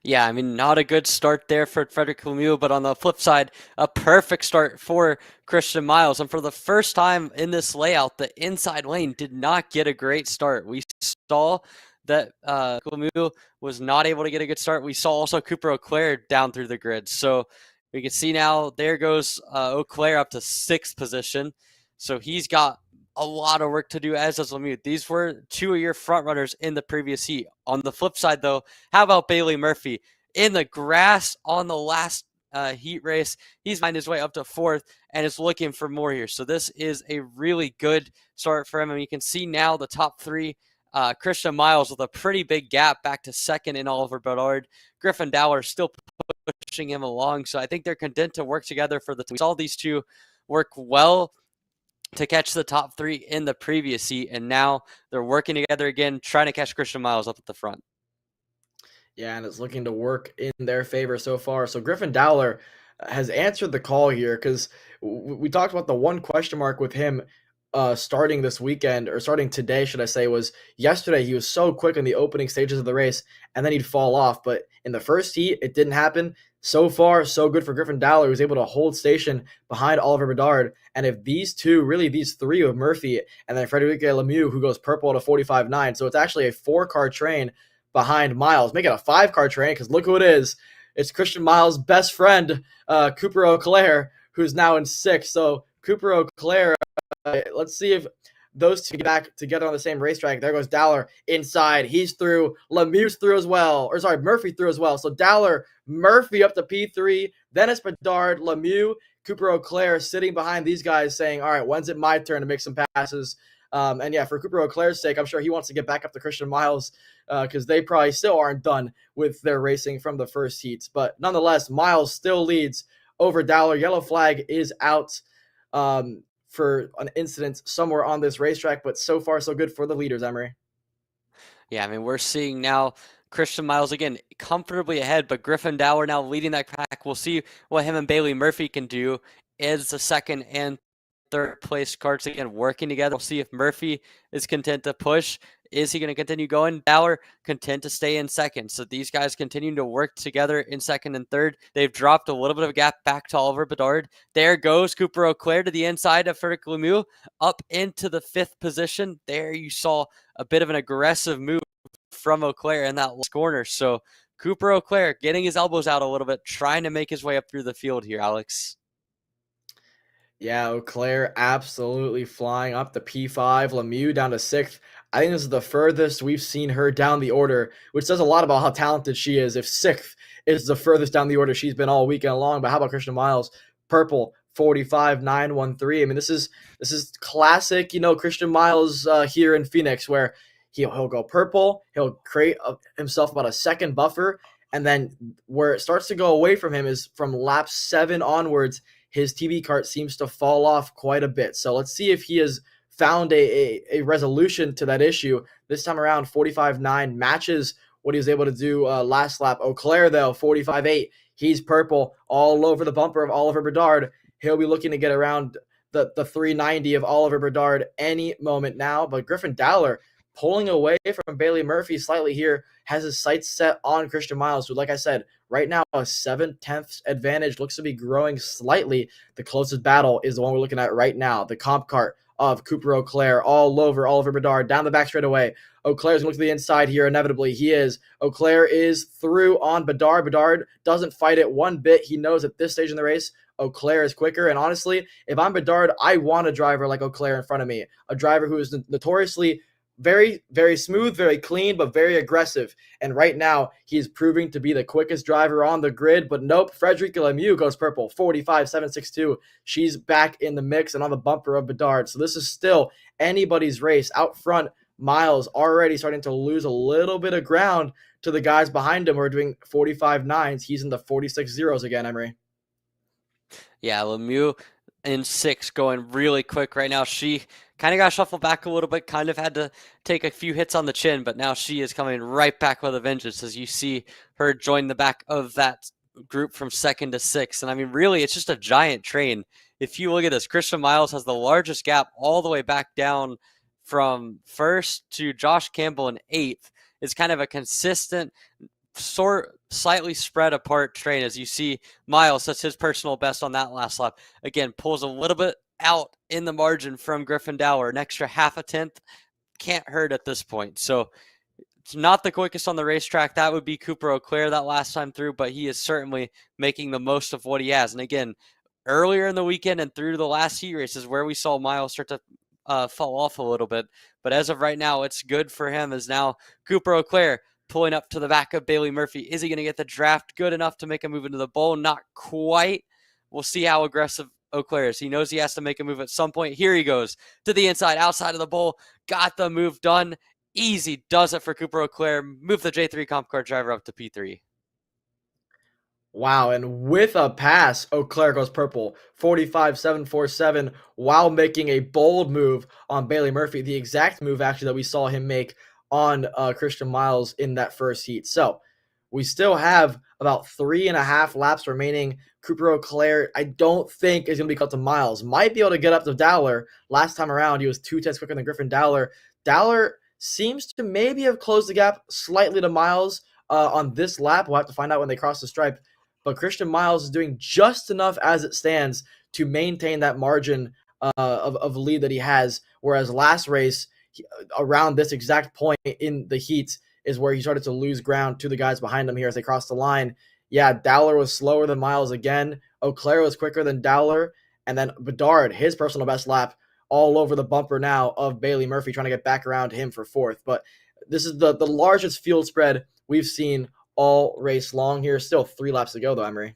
Speaker 6: Yeah, I mean, not a good start there for Frederick Lemieux, but on the flip side, a perfect start for Christian Miles. And for the first time in this layout, the inside lane did not get a great start. We saw that Lemieux was not able to get a good start. We saw also Cooper Auclair down through the grid. So we can see now there goes Auclair up to 6th position. So he's got a lot of work to do, as does Lemieux. These were 2 of your front runners in the previous heat. On the flip side, though, how about Bailey Murphy in the grass on the last heat race? He's made his way up to 4th and is looking for more here. So this is a really good start for him. And you can see now the top 3. Christian Miles with a pretty big gap back to 2nd in Oliver Bedard. Griffin Dowler still pushing him along. So I think they're content to work together for the two. We saw these two work well to catch the top 3 in the previous heat, and now they're working together again, trying to catch Christian Miles up at the front.
Speaker 7: Yeah, and it's looking to work in their favor so far. So Griffin Dowler has answered the call here, because we talked about the one question mark with him starting this weekend, or starting today, should I say, was yesterday. He was so quick in the opening stages of the race, and then he'd fall off. But in the first heat, it didn't happen. So far, so good for Griffin Dowler, who was able to hold station behind Oliver Bedard. And if these two, really these 3 of Murphy, and then Frederic Lemieux, who goes purple at a 45.9, so it's actually a 4-car train behind Miles, make it a 5-car train, because look who it is. It's Christian Miles' best friend, Cooper Auclair, who's now in 6th. So Cooper Auclair, let's see if those two get back together on the same racetrack. There goes Dowler inside. He's through. Lemieux's through as well. Or sorry, Murphy through as well. So Dowler, Murphy up to P3. Then it's Bedard, Lemieux, Cooper Auclair sitting behind these guys saying, all right, when's it my turn to make some passes? And yeah, for Cooper Auclair's sake, I'm sure he wants to get back up to Christian Miles, because they probably still aren't done with their racing from the first heats. But nonetheless, Miles still leads over Dowler. Yellow flag is out for an incident somewhere on this racetrack, but so far so good for the leaders, Emery.
Speaker 6: Yeah, I mean, we're seeing now Christian Miles again comfortably ahead, but Griffin Dowler now leading that pack. We'll see what him and Bailey Murphy can do as the 2nd and 3rd place karts again working together. We'll see if Murphy is content to push. Is he going to continue going? Dowler content to stay in 2nd. So these guys continue to work together in 2nd and 3rd. They've dropped a little bit of a gap back to Oliver Bedard. There goes Cooper Auclair to the inside of Frederic Lemieux up into the 5th position. There you saw a bit of an aggressive move from Auclair in that last corner. So Cooper Auclair getting his elbows out a little bit, trying to make his way up through the field here, Alex.
Speaker 7: Yeah, Auclair absolutely flying up the P5. Lemieux down to 6th. I think this is the furthest we've seen her down the order, which says a lot about how talented she is. If 6th is the furthest down the order she's been all weekend long. But how about Christian Miles? Purple, 45.913. I mean, this is classic, Christian Miles here in Phoenix, where he'll go purple. He'll create himself about a 2nd buffer. And then where it starts to go away from him is from lap 7 onwards. His TV kart seems to fall off quite a bit. So let's see if he has found a resolution to that issue. This time around, 45.9 matches what he was able to do last lap. Auclair, though, 45.8. He's purple all over the bumper of Oliver Bedard. He'll be looking to get around the 390 of Oliver Bedard any moment now. But Griffin Dowler, pulling away from Bailey Murphy slightly here, has his sights set on Christian Miles, who, like I said, right now a 7/10 advantage, looks to be growing slightly. The closest battle is the one we're looking at right now, the comp kart of Cooper Auclair all over Oliver Bedard, down the back straightaway. Auclair's going to look to the inside here, inevitably. He is. Auclair is through on Bedard. Bedard doesn't fight it one bit. He knows at this stage in the race, Auclair is quicker. And honestly, if I'm Bedard, I want a driver like Auclair in front of me, a driver who is notoriously very, very smooth, very clean, but very aggressive. And right now, he's proving to be the quickest driver on the grid. But nope, Frederic Lemieux goes purple, 45.762. She's back in the mix and on the bumper of Bedard. So this is still anybody's race. Out front, Miles already starting to lose a little bit of ground to the guys behind him who are doing 45.9s. He's in the 46.0s again, Emery.
Speaker 6: Yeah, Lemieux in 6 going really quick right now. She kind of got shuffled back a little bit, kind of had to take a few hits on the chin, but now she is coming right back with a vengeance as you see her join the back of that group from 2nd to 6th. And I mean, really, it's just a giant train. If you look at this, Christian Miles has the largest gap all the way back down from 1st to Josh Campbell in 8th. It's kind of a consistent slightly spread apart train, as you see Miles, that's his personal best on that last lap. Again, pulls a little bit out in the margin from Griffin Dower, an extra half a tenth. Can't hurt at this point. So it's not the quickest on the racetrack. That would be Cooper Auclair that last time through, but he is certainly making the most of what he has. And again, earlier in the weekend and through the last heat races where we saw Miles start to fall off a little bit. But as of right now, it's good for him, as now Cooper Auclair pulling up to the back of Bailey Murphy. Is he going to get the draft good enough to make a move into the bowl? Not quite. We'll see how aggressive Auclair is. He knows he has to make a move at some point. Here he goes to the inside, outside of the bowl. Got the move done. Easy does it for Cooper Auclair. Move the J3 Comp Car driver up to P3.
Speaker 7: Wow, and with a pass, Auclair goes purple, 45.747, while making a bold move on Bailey Murphy, the exact move actually that we saw him make on Christian Miles in that first heat. So we still have about 3.5 laps remaining. Cooper Auclair, I don't think is going to be cut to Miles. Might be able to get up to Dowler. Last time around, he was 2 tenths quicker than Griffin Dowler. Dowler seems to maybe have closed the gap slightly to Miles on this lap. We'll have to find out when they cross the stripe. But Christian Miles is doing just enough as it stands to maintain that margin of lead that he has, whereas last race, around this exact point in the heat, is where he started to lose ground to the guys behind him here as they crossed the line. Yeah, Dowler was slower than Miles again. Auclair was quicker than Dowler. And then Bedard, his personal best lap, all over the bumper now of Bailey Murphy, trying to get back around him for fourth. But this is the largest field spread we've seen all race long here. Still 3 laps to go, though, Emery.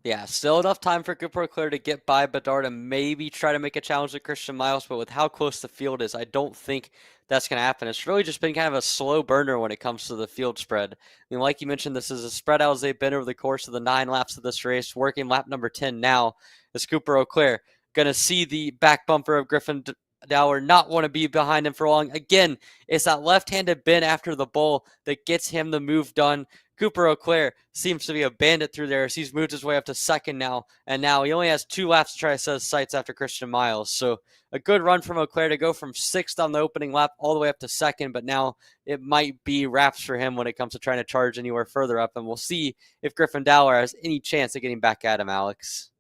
Speaker 6: Yeah, still enough time for Cooper Auclair to get by Bedard and maybe try to make a challenge to Christian Miles, but with how close the field is, I don't think that's going to happen. It's really just been kind of a slow burner when it comes to the field spread. I mean, like you mentioned, this is as spread out as they've been over the course of the 9 laps of this race, working lap number 10 now, as Cooper Auclair going to see the back bumper of Griffin Dower, not want to be behind him for long. Again, it's that left-handed bend after the bowl that gets him the move done. Cooper Auclair seems to be a bandit through there as he's moved his way up to second now. And now he only has 2 laps to try to set his sights after Christian Miles. So a good run from Auclair to go from 6th on the opening lap all the way up to second. But now it might be wraps for him when it comes to trying to charge anywhere further up. And we'll see if Griffin Dowler has any chance of getting back at him, Alex.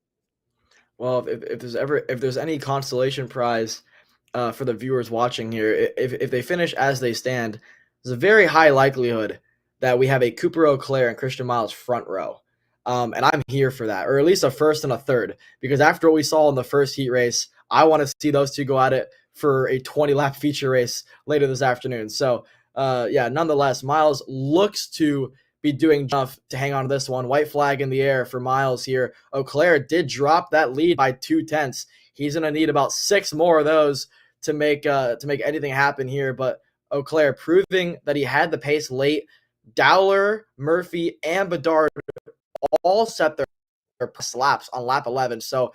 Speaker 7: Well, if there's any consolation prize for the viewers watching here, if they finish as they stand, there's a very high likelihood that we have a Cooper Auclair and Christian Miles front row. And I'm here for that, or at least a first and a third, because after what we saw in the first heat race, I want to see those two go at it for a 20-lap feature race later this afternoon. So, nonetheless, Miles looks to be doing enough to hang on to this one. White flag in the air for Miles here. Auclair did drop that lead by 2 tenths. He's going to need about 6 more of those to make anything happen here. But Auclair proving that he had the pace late. Dowler, Murphy, and Bedard all set their laps on lap 11. So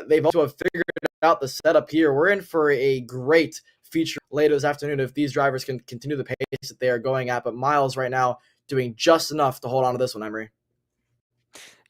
Speaker 7: they've also figured out the setup here. We're in for a great feature later this afternoon if these drivers can continue the pace that they are going at. But Miles right now doing just enough to hold on to this one, Emery.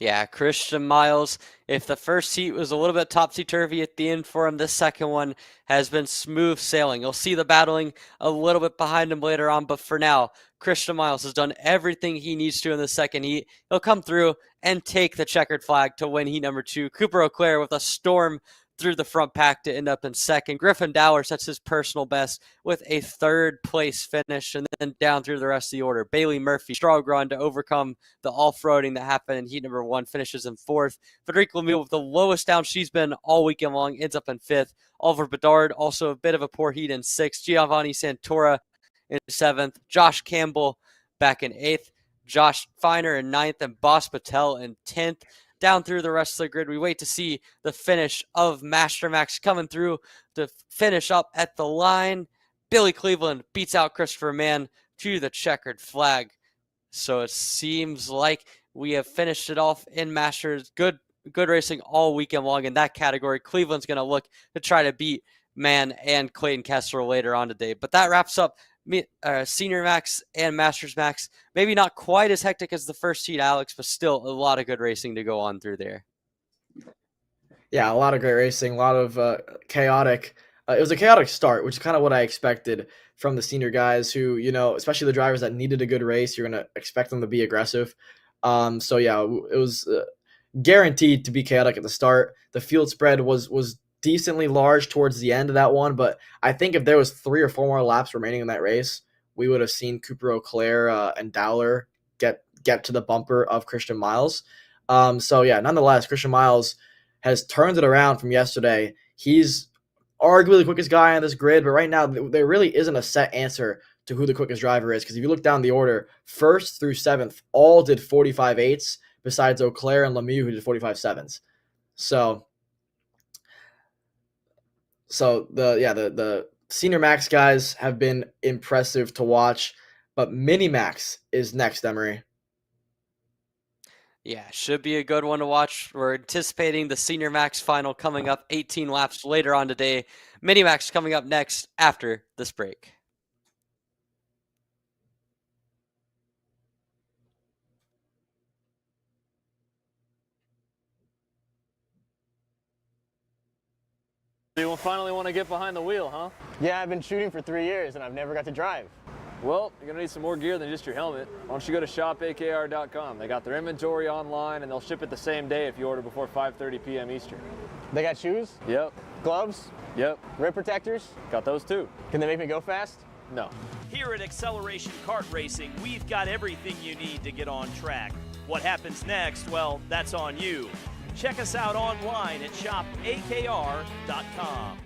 Speaker 6: Yeah, Christian Miles, if the first heat was a little bit topsy-turvy at the end for him, this second one has been smooth sailing. You'll see the battling a little bit behind him later on, but for now, Christian Miles has done everything he needs to in the second heat. He'll come through and take the checkered flag to win heat number 2. Cooper Auclair with a storm through the front pack to end up in second. Griffin Dowler sets his personal best with a 3rd place finish, and then down through the rest of the order. Bailey Murphy, strong run to overcome the off-roading that happened in heat number 1, finishes in 4th. Federico Lemieux with the lowest down she's been all weekend long, ends up in 5th. Oliver Bedard, also a bit of a poor heat, in 6th. Giovanni Santora in 7th. Josh Campbell back in 8th. Josh Feiner in 9th, and Boss Patel in 10th. Down through the rest of the grid, we wait to see the finish of Master Max coming through to finish up at the line. Billy Cleveland beats out Christopher Mann to the checkered flag. So it seems like we have finished it off in Masters. Good racing all weekend long in that category. Cleveland's going to look to try to beat Mann and Clayton Kessler later on today. But that wraps up Senior Max and Masters Max. Maybe not quite as hectic as the first heat, Alex, but still a lot of good racing to go on through there.
Speaker 7: Yeah, a lot of great racing, a lot of chaotic. It was a chaotic start, which is kind of what I expected from the senior guys who, especially the drivers that needed a good race. You're going to expect them to be aggressive. So yeah, it was guaranteed to be chaotic at the start. The field spread was decently large towards the end of that one, but I think if there was 3 or 4 more laps remaining in that race, we would have seen Cooper Auclair and Dowler get to the bumper of Christian Miles. So yeah, nonetheless, Christian Miles has turned it around from yesterday. He's arguably the quickest guy on this grid, but right now there really isn't a set answer to who the quickest driver is, because if you look down the order, 1st through 7th all did 45.8s, besides Auclair and Lemieux, who did 45.7s. So the senior max guys have been impressive to watch, but mini max is next, Emery.
Speaker 6: Yeah, should be a good one to watch. We're anticipating the Senior Max final coming up 18 laps later on today. Mini Max coming up next after this break.
Speaker 9: You finally want to get behind the wheel, huh?
Speaker 10: Yeah, I've been shooting for 3 years and I've never got to drive.
Speaker 9: Well, you're going to need some more gear than just your helmet. Why don't you go to shop.PKRA.com. They got their inventory online and they'll ship it the same day if you order before 5:30 p.m. Eastern.
Speaker 10: They got shoes?
Speaker 9: Yep.
Speaker 10: Gloves?
Speaker 9: Yep.
Speaker 10: Rib protectors?
Speaker 9: Got those too.
Speaker 10: Can they make me go fast?
Speaker 9: No.
Speaker 11: Here at Acceleration Kart Racing, we've got everything you need to get on track. What happens next? Well, that's on you. Check us out online at shopakr.com.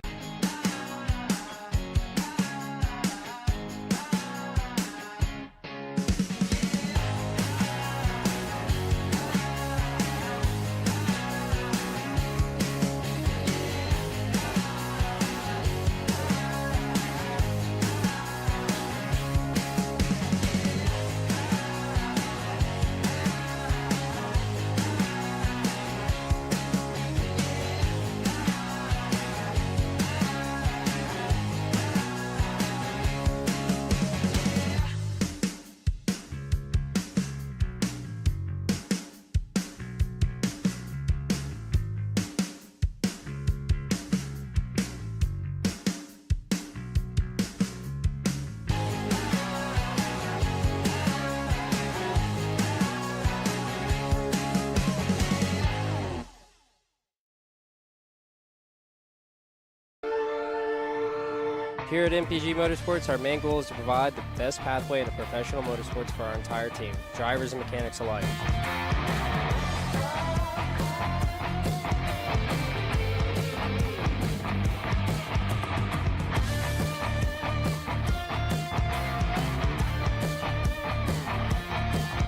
Speaker 2: Here at MPG Motorsports, our main goal is to provide the best pathway into professional motorsports for our entire team, drivers and mechanics alike.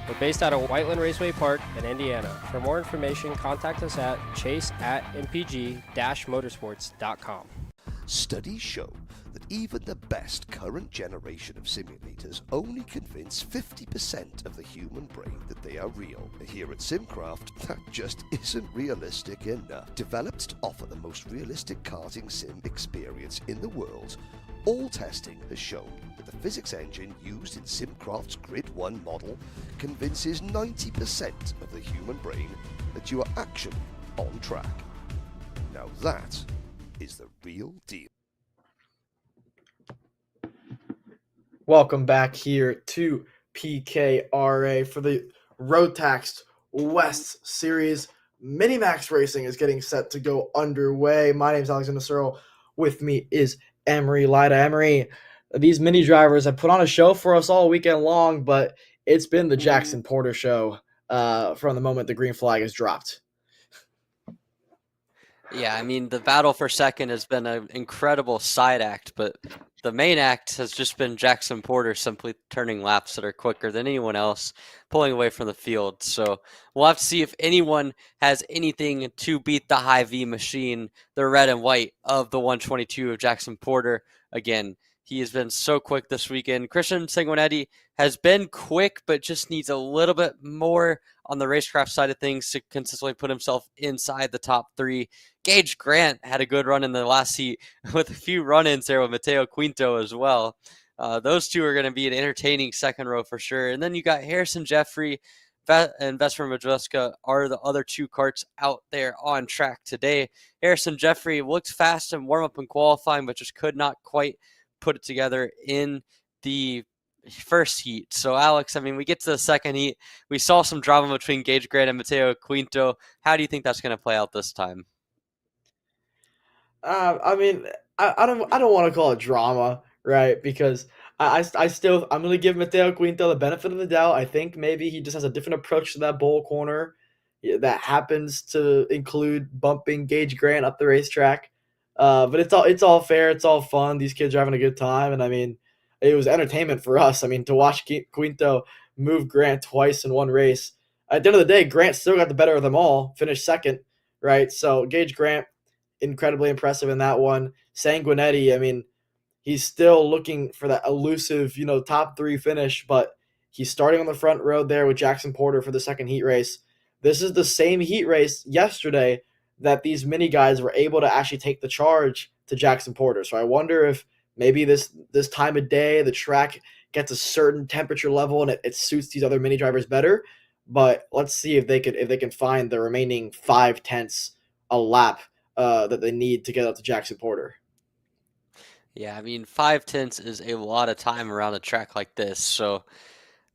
Speaker 2: We're based out of Whiteland Raceway Park in Indiana. For more information, contact us at chase@mpg-motorsports.com.
Speaker 1: Studies show that even the best current generation of simulators only convince 50% of the human brain that they are real. Here at SimCraft, that just isn't realistic enough. Developed to offer the most realistic karting sim experience in the world, all testing has shown that the physics engine used in SimCraft's Grid 1 model convinces 90% of the human brain that you are actually on track. Now that is the real deal.
Speaker 7: Welcome back here to PKRA for the Rotax West Series. Minimax Racing is getting set to go underway. My name is Alexander Searle. With me is Emery Lida. Emery, these mini drivers have put on a show for us all weekend long, but it's been the Jackson Porter show from the moment the green flag is dropped.
Speaker 6: Yeah, I mean, the battle for second has been an incredible side act, but the main act has just been Jackson Porter simply turning laps that are quicker than anyone else, pulling away from the field. So we'll have to see if anyone has anything to beat the high V machine, the red and white of the 122 of Jackson Porter. Again, he has been so quick this weekend. Christian Sanguinetti has been quick, but just needs a little bit more on the racecraft side of things to consistently put himself inside the top 3. Gage Grant had a good run in the last heat with a few run-ins there with Mateo Quinto as well. Those two are going to be an entertaining second row for sure. And then you got Harrison Jeffrey and Vesper Majeska are the other 2 karts out there on track today. Harrison Jeffrey looked fast in warm-up and qualifying, but just could not quite put it together in the first heat. So, Alex, I mean, we get to the second heat. We saw some drama between Gage Grant and Mateo Quinto. How do you think that's going to play out this time?
Speaker 7: I mean, I don't want to call it drama, right? Because I'm gonna give Mateo Quinto the benefit of the doubt. I think maybe he just has a different approach to that bowl corner that happens to include bumping Gage Grant up the racetrack. But it's all fair. It's all fun. These kids are having a good time, and I mean, it was entertainment for us. I mean, to watch Quinto move Grant twice in one race. At the end of the day, Grant still got the better of them all. Finished second, right? So Gage Grant, incredibly impressive in that one. Sanguinetti, I mean, he's still looking for that elusive, top 3 finish, but he's starting on the front row there with Jackson Porter for the second heat race. This is the same heat race yesterday that these mini guys were able to actually take the charge to Jackson Porter. So I wonder if maybe this time of day, the track gets a certain temperature level and it suits these other mini drivers better. But let's see if they can find the remaining 5/10 a lap that they need to get up to Jackson Porter.
Speaker 6: Yeah, I mean, 5/10 is a lot of time around a track like this. So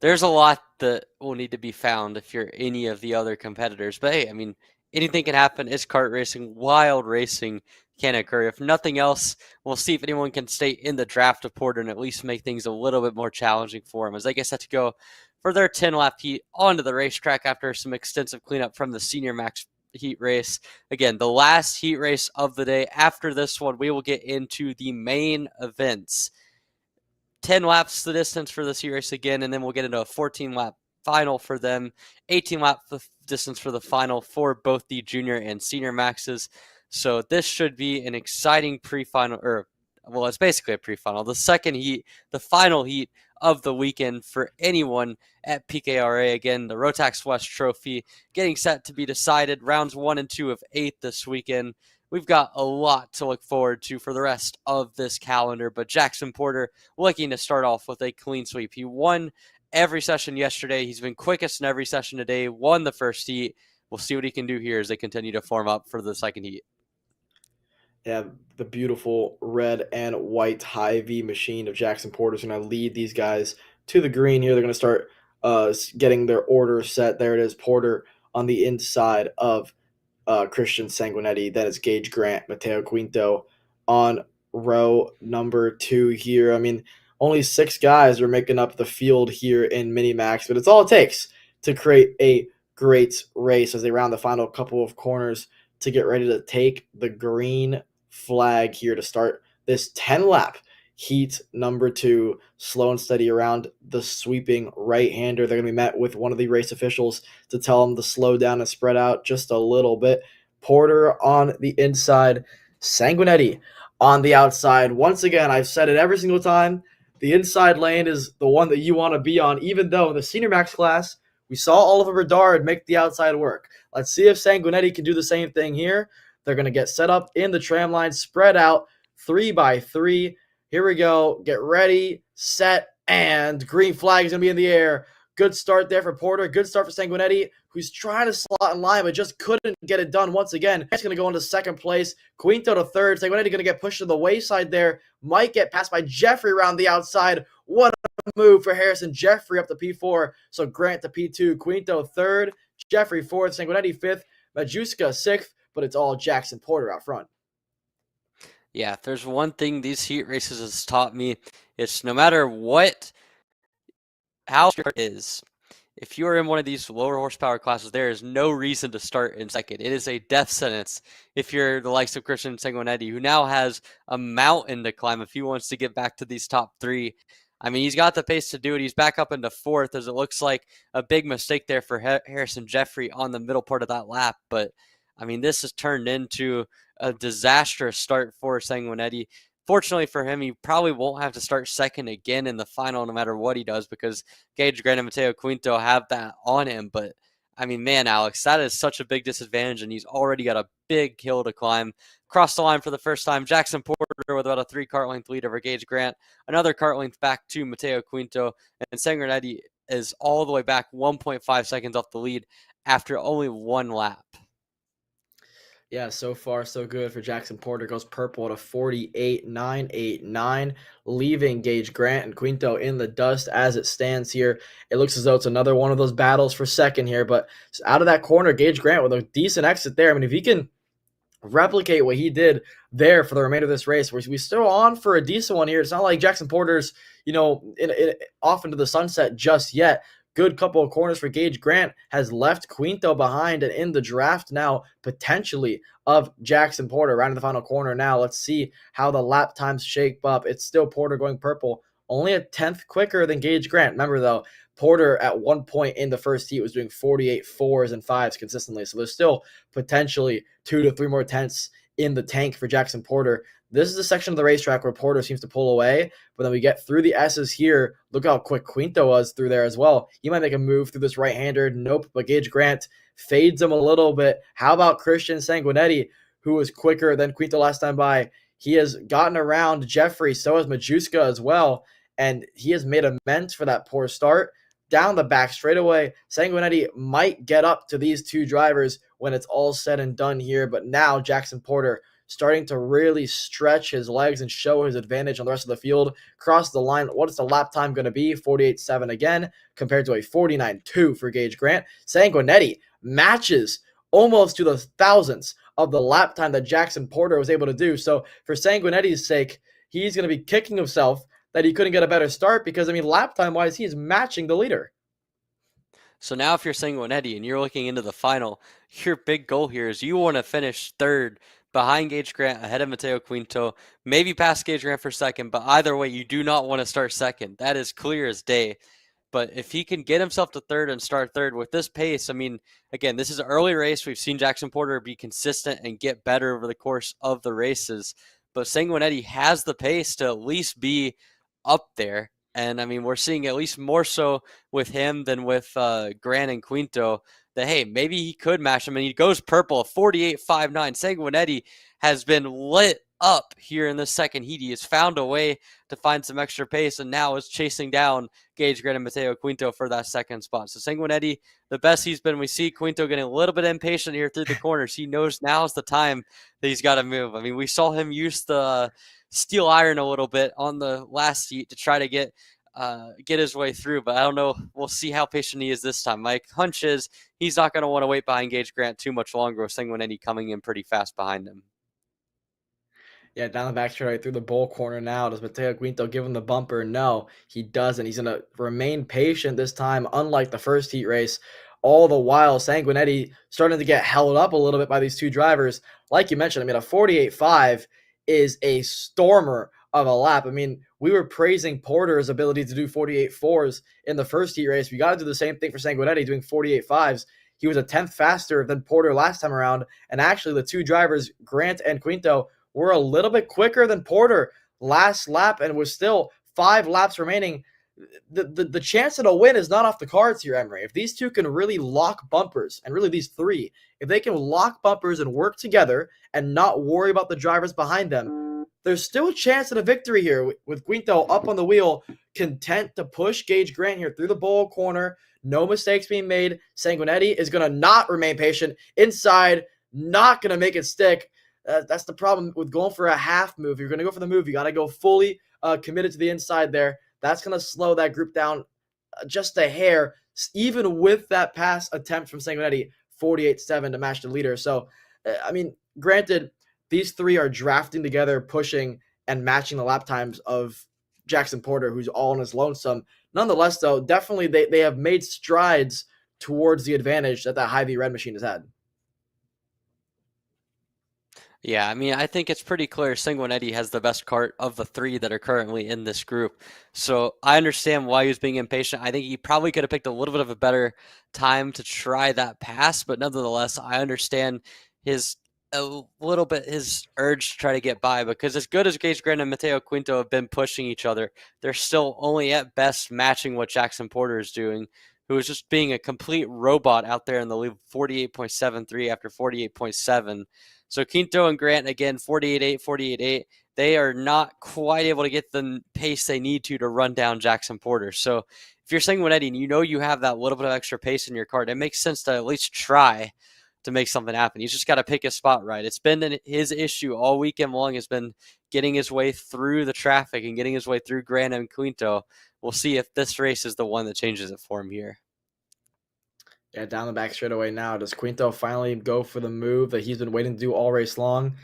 Speaker 6: there's a lot that will need to be found if you're any of the other competitors. But hey, I mean, anything can happen. It's kart racing. Wild racing can occur. If nothing else, we'll see if anyone can stay in the draft of Porter and at least make things a little bit more challenging for him as they get set to go for their 10-lap heat onto the racetrack after some extensive cleanup from the Senior Max heat race. Again, the last heat race of the day. After this one, we will get into the main events. 10 laps the distance for this heat race again, and then we'll get into a 14-lap final for them, 18-lap distance for the final for both the junior and senior maxes. So this should be an exciting pre-final, well, it's basically a pre-final. The second heat, the final heat of the weekend for anyone at PKRA. Again, the Rotax West Trophy getting set to be decided. Rounds 1 and 2 of 8 this weekend. We've got a lot to look forward to for the rest of this calendar, but Jackson Porter looking to start off with a clean sweep. He won every session yesterday. He's been quickest in every session today, won the first heat. We'll see what he can do here as they continue to form up for the second heat.
Speaker 7: Yeah, the beautiful red and white Hy-Vee machine of Jackson Porter is going to lead these guys to the green here. They're going to start getting their order set. There it is, Porter on the inside of Christian Sanguinetti. Then it's Gage Grant, Mateo Quinto on row number 2 here. I mean, only 6 guys are making up the field here in Minimax, but it's all it takes to create a great race as they round the final couple of corners to get ready to take the green flag here to start this 10-lap heat number 2, slow and steady around the sweeping right-hander. They're going to be met with one of the race officials to tell them to slow down and spread out just a little bit. Porter on the inside, Sanguinetti on the outside. Once again, I've said it every single time, the inside lane is the one that you want to be on, even though in the Senior Max class, we saw Oliver Bedard make the outside work. Let's see if Sanguinetti can do the same thing here. They're going to get set up in the tram line, spread out 3 by 3. Here we go. Get ready, set, and green flag is going to be in the air. Good start there for Porter. Good start for Sanguinetti, who's trying to slot in line, but just couldn't get it done once again. He's going to go into second place. Quinto to third. Sanguinetti going to get pushed to the wayside there. Might get passed by Jeffrey around the outside. What a move for Harrison Jeffrey up to P4. So Grant to P2. Quinto third. Jeffrey fourth. Sanguinetti fifth. Majuska sixth. But it's all Jackson Porter out front.
Speaker 6: Yeah, if there's one thing these heat races has taught me, it's no matter how it is, if you are in one of these lower horsepower classes, there is no reason to start in second. It is a death sentence if you're the likes of Christian Sanguinetti, who now has a mountain to climb if he wants to get back to these top 3. I mean, he's got the pace to do it. He's back up into 4th as it looks like a big mistake there for Harrison Jeffrey on the middle part of that lap. But, I mean, this has turned into a disastrous start for Sanguinetti. Fortunately for him, he probably won't have to start second again in the final no matter what he does because Gage Grant and Mateo Quinto have that on him. But, I mean, man, Alex, that is such a big disadvantage, and he's already got a big hill to climb. Crossed the line for the first time. Jackson Porter with about a 3 kart length lead over Gage Grant. Another kart length back to Mateo Quinto. And Sanguinetti is all the way back 1.5 seconds off the lead after only 1 lap.
Speaker 7: Yeah, so far so good for Jackson Porter. Goes purple at a 48.989, leaving Gage Grant and Quinto in the dust as it stands here. It looks as though it's another one of those battles for second here, but out of that corner, Gage Grant with a decent exit there. I mean, if he can replicate what he did there for the remainder of this race, we're still on for a decent one here. It's not like Jackson Porter's, off into the sunset just yet. Good couple of corners for Gage Grant, has left Quinto behind and in the draft now potentially of Jackson Porter right in the final corner. Now let's see how the lap times shape up. It's still Porter going purple, only a 10th quicker than Gage Grant. Remember though, Porter at one point in the first heat was doing 48 4s and 5s consistently. So there's still potentially 2 to 3 more tenths in the tank for Jackson Porter. This is the section of the racetrack where Porter seems to pull away, but then we get through the S's here. Look how quick Quinto was through there as well. He might make a move through this right-hander. Nope, but Gage Grant fades him a little bit. How about Christian Sanguinetti, who was quicker than Quinto last time by? He has gotten around Jeffrey, so has Majewska as well, and he has made amends for that poor start. Down the back straightaway, Sanguinetti might get up to these two drivers when it's all said and done here, but now Jackson Porter starting to really stretch his legs and show his advantage on the rest of the field. Cross the line. What is the lap time going to be? 48.7 again, compared to a 49.2 for Gage Grant. Sanguinetti matches almost to the thousandths of the lap time that Jackson Porter was able to do. So for Sanguinetti's sake, he's going to be kicking himself that he couldn't get a better start because, lap time-wise, he is matching the leader.
Speaker 6: So now if you're Sanguinetti and you're looking into the final, your big goal here is you want to finish third behind Gage Grant, ahead of Mateo Quinto, maybe pass Gage Grant for second, but either way, you do not want to start second. That is clear as day. But if he can get himself to third and start third with this pace, again, this is an early race. We've seen Jackson Porter be consistent and get better over the course of the races. But Sanguinetti has the pace to at least be up there. And we're seeing at least more so with him than with Grant and Quinto that, hey, maybe he could match him. And he goes purple, 48.59. Sanguinetti has been lit up here in the second heat. He has found a way to find some extra pace and now is chasing down Gage Grant and Mateo Quinto for that second spot. So Sanguinetti, the best he's been. We see Quinto getting a little bit impatient here through the corners. He knows now's the time that he's got to move. We saw him use the steel iron a little bit on the last heat to try to get his way through, but I don't know. We'll see how patient he is this time. My hunch is he's not going to want to wait behind Gage Grant too much longer with Sanguinetti coming in pretty fast behind him.
Speaker 7: Yeah, down the back straight through the bowl corner now. Does Mateo Quinto give him the bumper? No, he doesn't. He's going to remain patient this time, unlike the first heat race. All the while, Sanguinetti starting to get held up a little bit by these two drivers. Like you mentioned, a 48.5 is a stormer of a lap. We were praising Porter's ability to do 48.4s in the first heat race. We got to do the same thing for Sanguinetti, doing 48.5s. He was a 10th faster than Porter last time around, and actually the two drivers, Grant and Quinto, were a little bit quicker than Porter last lap, and was still 5 laps remaining. The chance at a win is not off the cards here, Emery. If these two can really lock bumpers, and really these three, if they can lock bumpers and work together and not worry about the drivers behind them, there's still a chance at a victory here with Quinto up on the wheel, content to push Gage Grant here through the bowl corner. No mistakes being made. Sanguinetti is going to not remain patient. Inside, not going to make it stick. That's the problem with going for a half move. You're going to go for the move. You got to go fully committed to the inside there. That's going to slow that group down just a hair, even with that pass attempt from Sanguinetti, 48.7 to match the leader. So, granted, these three are drafting together, pushing and matching the lap times of Jackson Porter, who's all on his lonesome. Nonetheless, though, definitely they have made strides towards the advantage that Hy-Vee red machine has had.
Speaker 6: Yeah, I think it's pretty clear Sanguinetti has the best kart of the three that are currently in this group. So I understand why he was being impatient. I think he probably could have picked a little bit of a better time to try that pass, but nonetheless, I understand his urge to try to get by, because as good as Gage Grant and Mateo Quinto have been pushing each other, they're still only at best matching what Jackson Porter is doing, who is just being a complete robot out there in the lead, 48.73 after 48.7. So Quinto and Grant, again, 48.8, 48.8. They are not quite able to get the pace they need to run down Jackson Porter. So if you're Sanguinetti and you have that little bit of extra pace in your kart, it makes sense to at least try to make something happen. He's just got to pick his spot right. It's been his issue all weekend long, has been getting his way through the traffic and getting his way through Grant and Quinto. We'll see if this race is the one that changes it for him here.
Speaker 7: Yeah, down the back straightaway now. Does Quinto finally go for the move that he's been waiting to do all race long?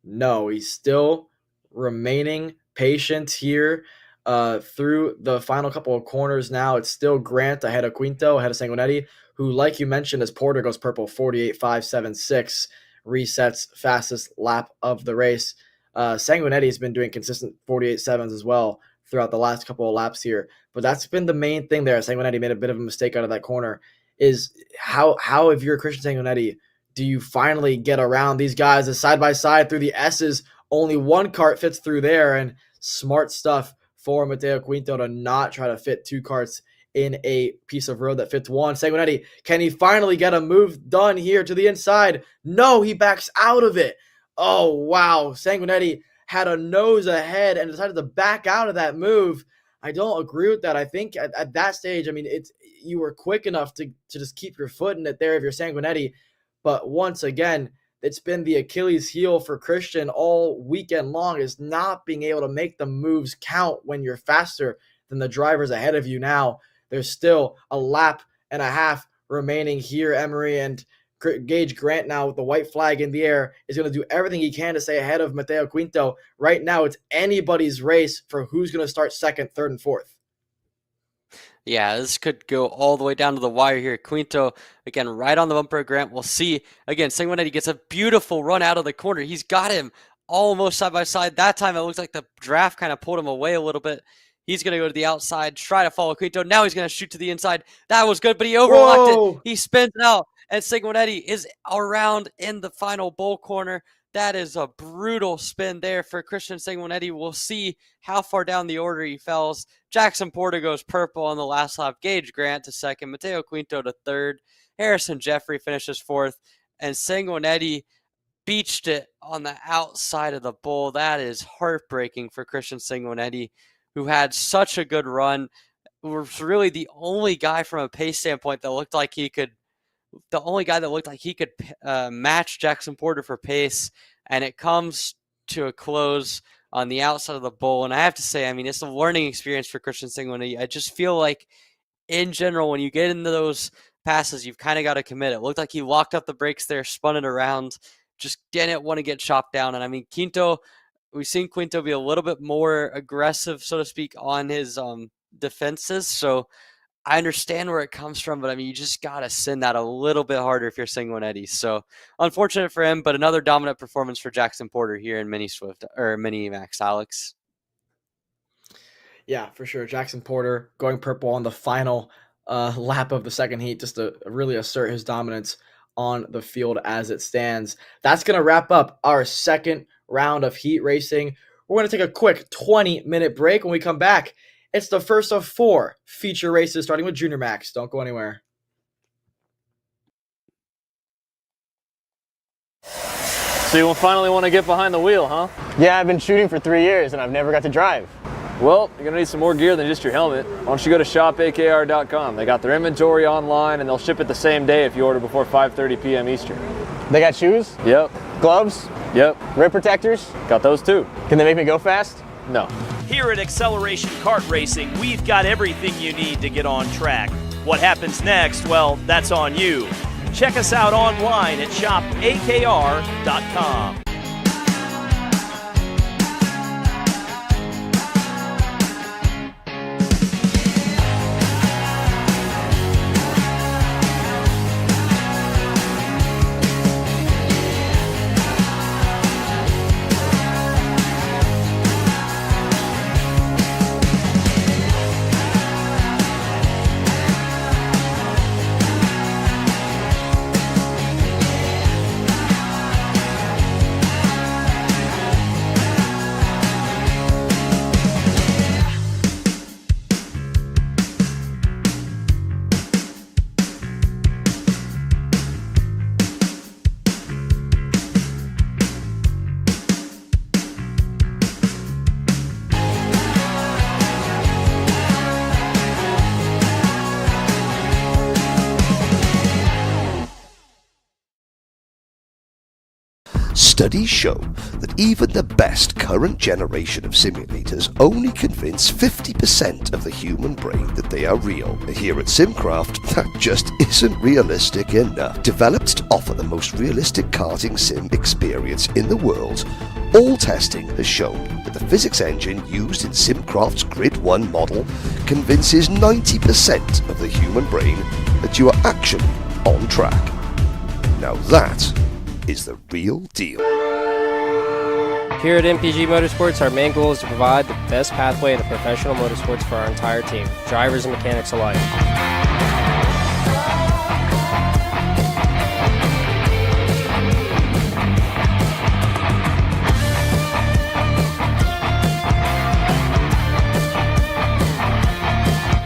Speaker 7: No, he's still remaining patient here through the final couple of corners now. It's still Grant ahead of Quinto, ahead of Sanguinetti, who, like you mentioned, as Porter goes purple, 48.576, resets fastest lap of the race. Sanguinetti has been doing consistent 48.7s as well throughout the last couple of laps here. But that's been the main thing there. Sanguinetti made a bit of a mistake out of that corner. Is how if you're Christian Sanguinetti, do you finally get around these guys as side by side through the S's? Only one cart fits through there, and smart stuff for Matteo Quinto to not try to fit two carts in a piece of road that fits one. Sanguinetti, can he finally get a move done here to the inside? No, he backs out of it. Oh, wow. Sanguinetti had a nose ahead and decided to back out of that move. I don't agree with that. I think at that stage, I mean, you were quick enough to just keep your foot in it there if you're Sanguinetti. But once again, it's been the Achilles heel for Christian all weekend long, is not being able to make the moves count when you're faster than the drivers ahead of you now. There's still a lap and a half remaining here, Emery, and Gage Grant now with the white flag in the air is going to do everything he can to stay ahead of Matteo Quinto. Right now, it's anybody's race for who's going to start second, third, and fourth.
Speaker 6: Yeah, this could go all the way down to the wire here. Quinto, again, right on the bumper of Grant. We'll see. Again, Sanguinetti gets a beautiful run out of the corner. He's got him almost side by side. That time, it looks like the draft kind of pulled him away a little bit. He's going to go to the outside, try to follow Quinto. Now he's going to shoot to the inside. That was good, but he overlocked it. He spins out, and Sanguinetti is around in the final bowl corner. That is a brutal spin there for Christian Sanguinetti. We'll see how far down the order he falls. Jackson Porter goes purple on the last lap. Gage Grant to second. Matteo Quinto to third. Harrison Jeffrey finishes fourth. And Sanguinetti beached it on the outside of the bowl. That is heartbreaking for Christian Sanguinetti, who had such a good run. Was really the only guy from a pace standpoint that looked like he could match Jackson Porter for pace, and it comes to a close on the outside of the bowl. And I have to say, I mean, it's a learning experience for Christian Sanguinetti. I just feel like, in general, when you get into those passes, you've kind of got to commit. It looked like he locked up the brakes there, spun it around, just didn't want to get chopped down. And I mean, Quinto, we've seen Quinto be a little bit more aggressive, so to speak, on his defenses. So I understand where it comes from, but I mean, you just got to send that a little bit harder if you're Sanguinetti. So unfortunate for him, but another dominant performance for Jackson Porter here in Mini Max, Alex.
Speaker 7: Yeah, for sure. Jackson Porter going purple on the final lap of the second heat, just to really assert his dominance on the field as it stands. That's going to wrap up our second round of heat racing. We're going to take a quick 20-minute break. When we come back, it's the first of 4 feature races, starting with Junior Max. Don't go anywhere.
Speaker 9: So you finally want to get behind the wheel, huh?
Speaker 10: Yeah, I've been shooting for 3 years and I've never got to drive.
Speaker 9: Well, you're going to need some more gear than just your helmet. Why don't you go to shopakr.com. They got their inventory online and they'll ship it the same day if you order before 5:30 p.m. Eastern.
Speaker 10: They got shoes?
Speaker 9: Yep.
Speaker 10: Gloves?
Speaker 9: Yep.
Speaker 10: Rib protectors?
Speaker 9: Got those too.
Speaker 10: Can they make me go fast?
Speaker 9: No.
Speaker 11: Here at Acceleration Kart Racing, we've got everything you need to get on track. What happens next? Well, that's on you. Check us out online at shopakr.com.
Speaker 1: Studies show that even the best current generation of simulators only convince 50% of the human brain that they are real. Here at Simcraft, that just isn't realistic enough. Developed to offer the most realistic karting sim experience in the world, all testing has shown that the physics engine used in Simcraft's Grid 1 model convinces 90% of the human brain that you are actually on track. Now that is the real deal.
Speaker 2: Here at MPG Motorsports, our main goal is to provide the best pathway into professional motorsports for our entire team, drivers and mechanics alike.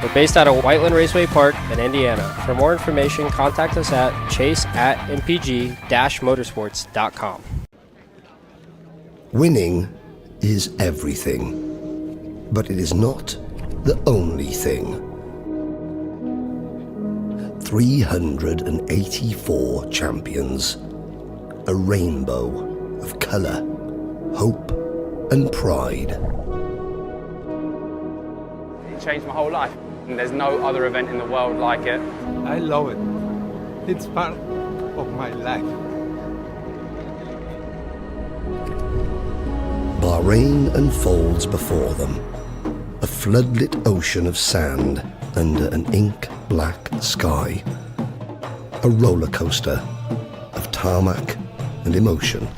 Speaker 2: We're based out of Whiteland Raceway Park in Indiana. For more information, contact us at chase@mpg-motorsports.com.
Speaker 1: Winning is everything, but it is not the only thing. 384 champions, a rainbow of colour, hope and pride.
Speaker 3: It changed my whole life, and there's no other event in the world like it.
Speaker 4: I love it. It's part of my life.
Speaker 1: Bahrain unfolds before them, a floodlit ocean of sand under an ink-black sky, a roller coaster of tarmac and emotion.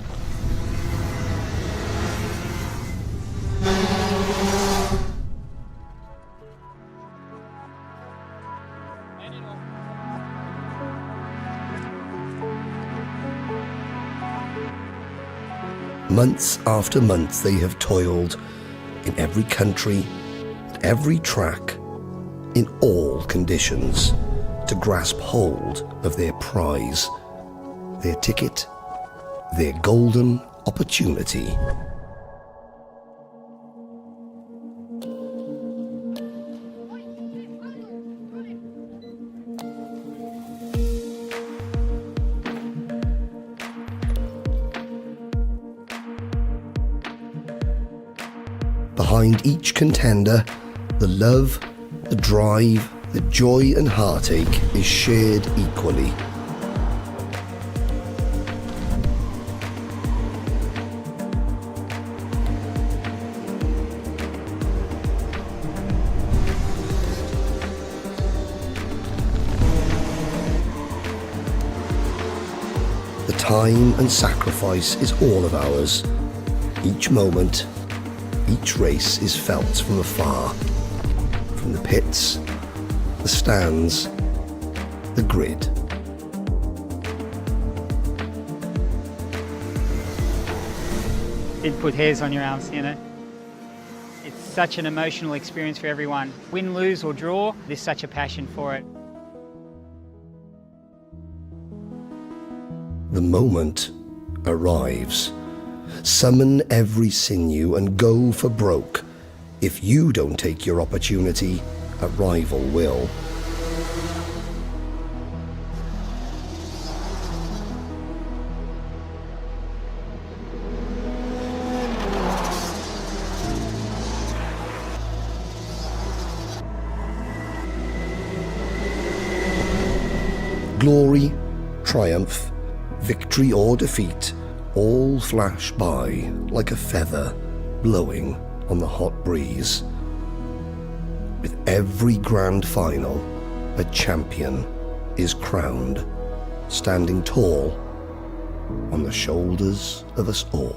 Speaker 1: Months after month they have toiled in every country, at every track, in all conditions, to grasp hold of their prize, their ticket, their golden opportunity. Behind each contender, the love, the drive, the joy and heartache is shared equally. The time and sacrifice is all of ours. Each moment, each race is felt from afar, from the pits, the stands, the grid.
Speaker 5: It put hairs on your arms, you know. It's such an emotional experience for everyone. Win, lose or draw, there's such a passion for it.
Speaker 1: The moment arrives. Summon every sinew and go for broke. If you don't take your opportunity, a rival will. Glory, triumph, victory or defeat, all flash by like a feather blowing on the hot breeze. With every grand final, a champion is crowned, standing tall on the shoulders of us all.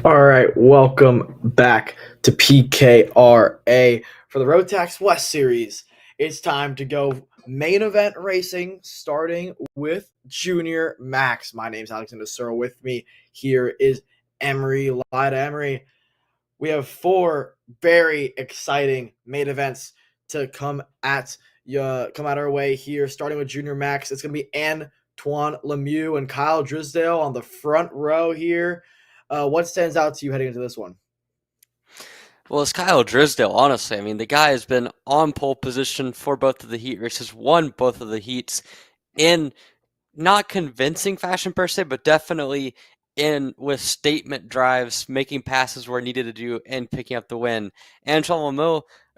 Speaker 7: All right, welcome back to PKRA for the Rotax West Series. It's time to go main event racing, starting with Junior Max. My name's Alexander Searle. With me here is Emery Lida. Emery, we have 4 very exciting main events to come at our way here, starting with Junior Max. It's going to be Antoine Lemieux and Kyle Drysdale on the front row here. What stands out to you heading into this one?
Speaker 6: Well, it's Kyle Drysdale, honestly. I mean, the guy has been on pole position for both of the heat races, won both of the heats in not convincing fashion per se, but definitely in with statement drives, making passes where needed to do, and picking up the win. Antoine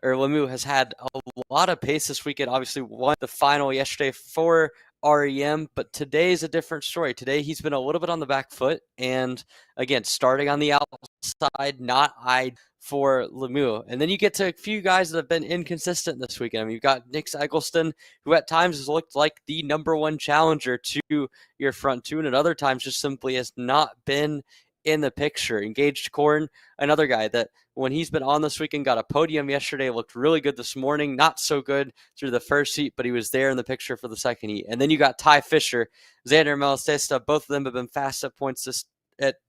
Speaker 6: Lemieux has had a lot of pace this weekend. Obviously, won the final yesterday for REM, but today's a different story. Today, he's been a little bit on the back foot, and again, starting on the outside, not eyed for Lemieux. And then you get to a few guys that have been inconsistent this weekend. I mean, you've got Nick Eggleston, who at times has looked like the number one challenger to your front two, and at other times just simply has not been in the picture. Engaged Corn, another guy that when he's been on this weekend, got a podium yesterday, looked really good this morning, not so good through the first heat, but he was there in the picture for the second heat. And then you got Ty Fisher, Xander Malatesta, both of them have been fast at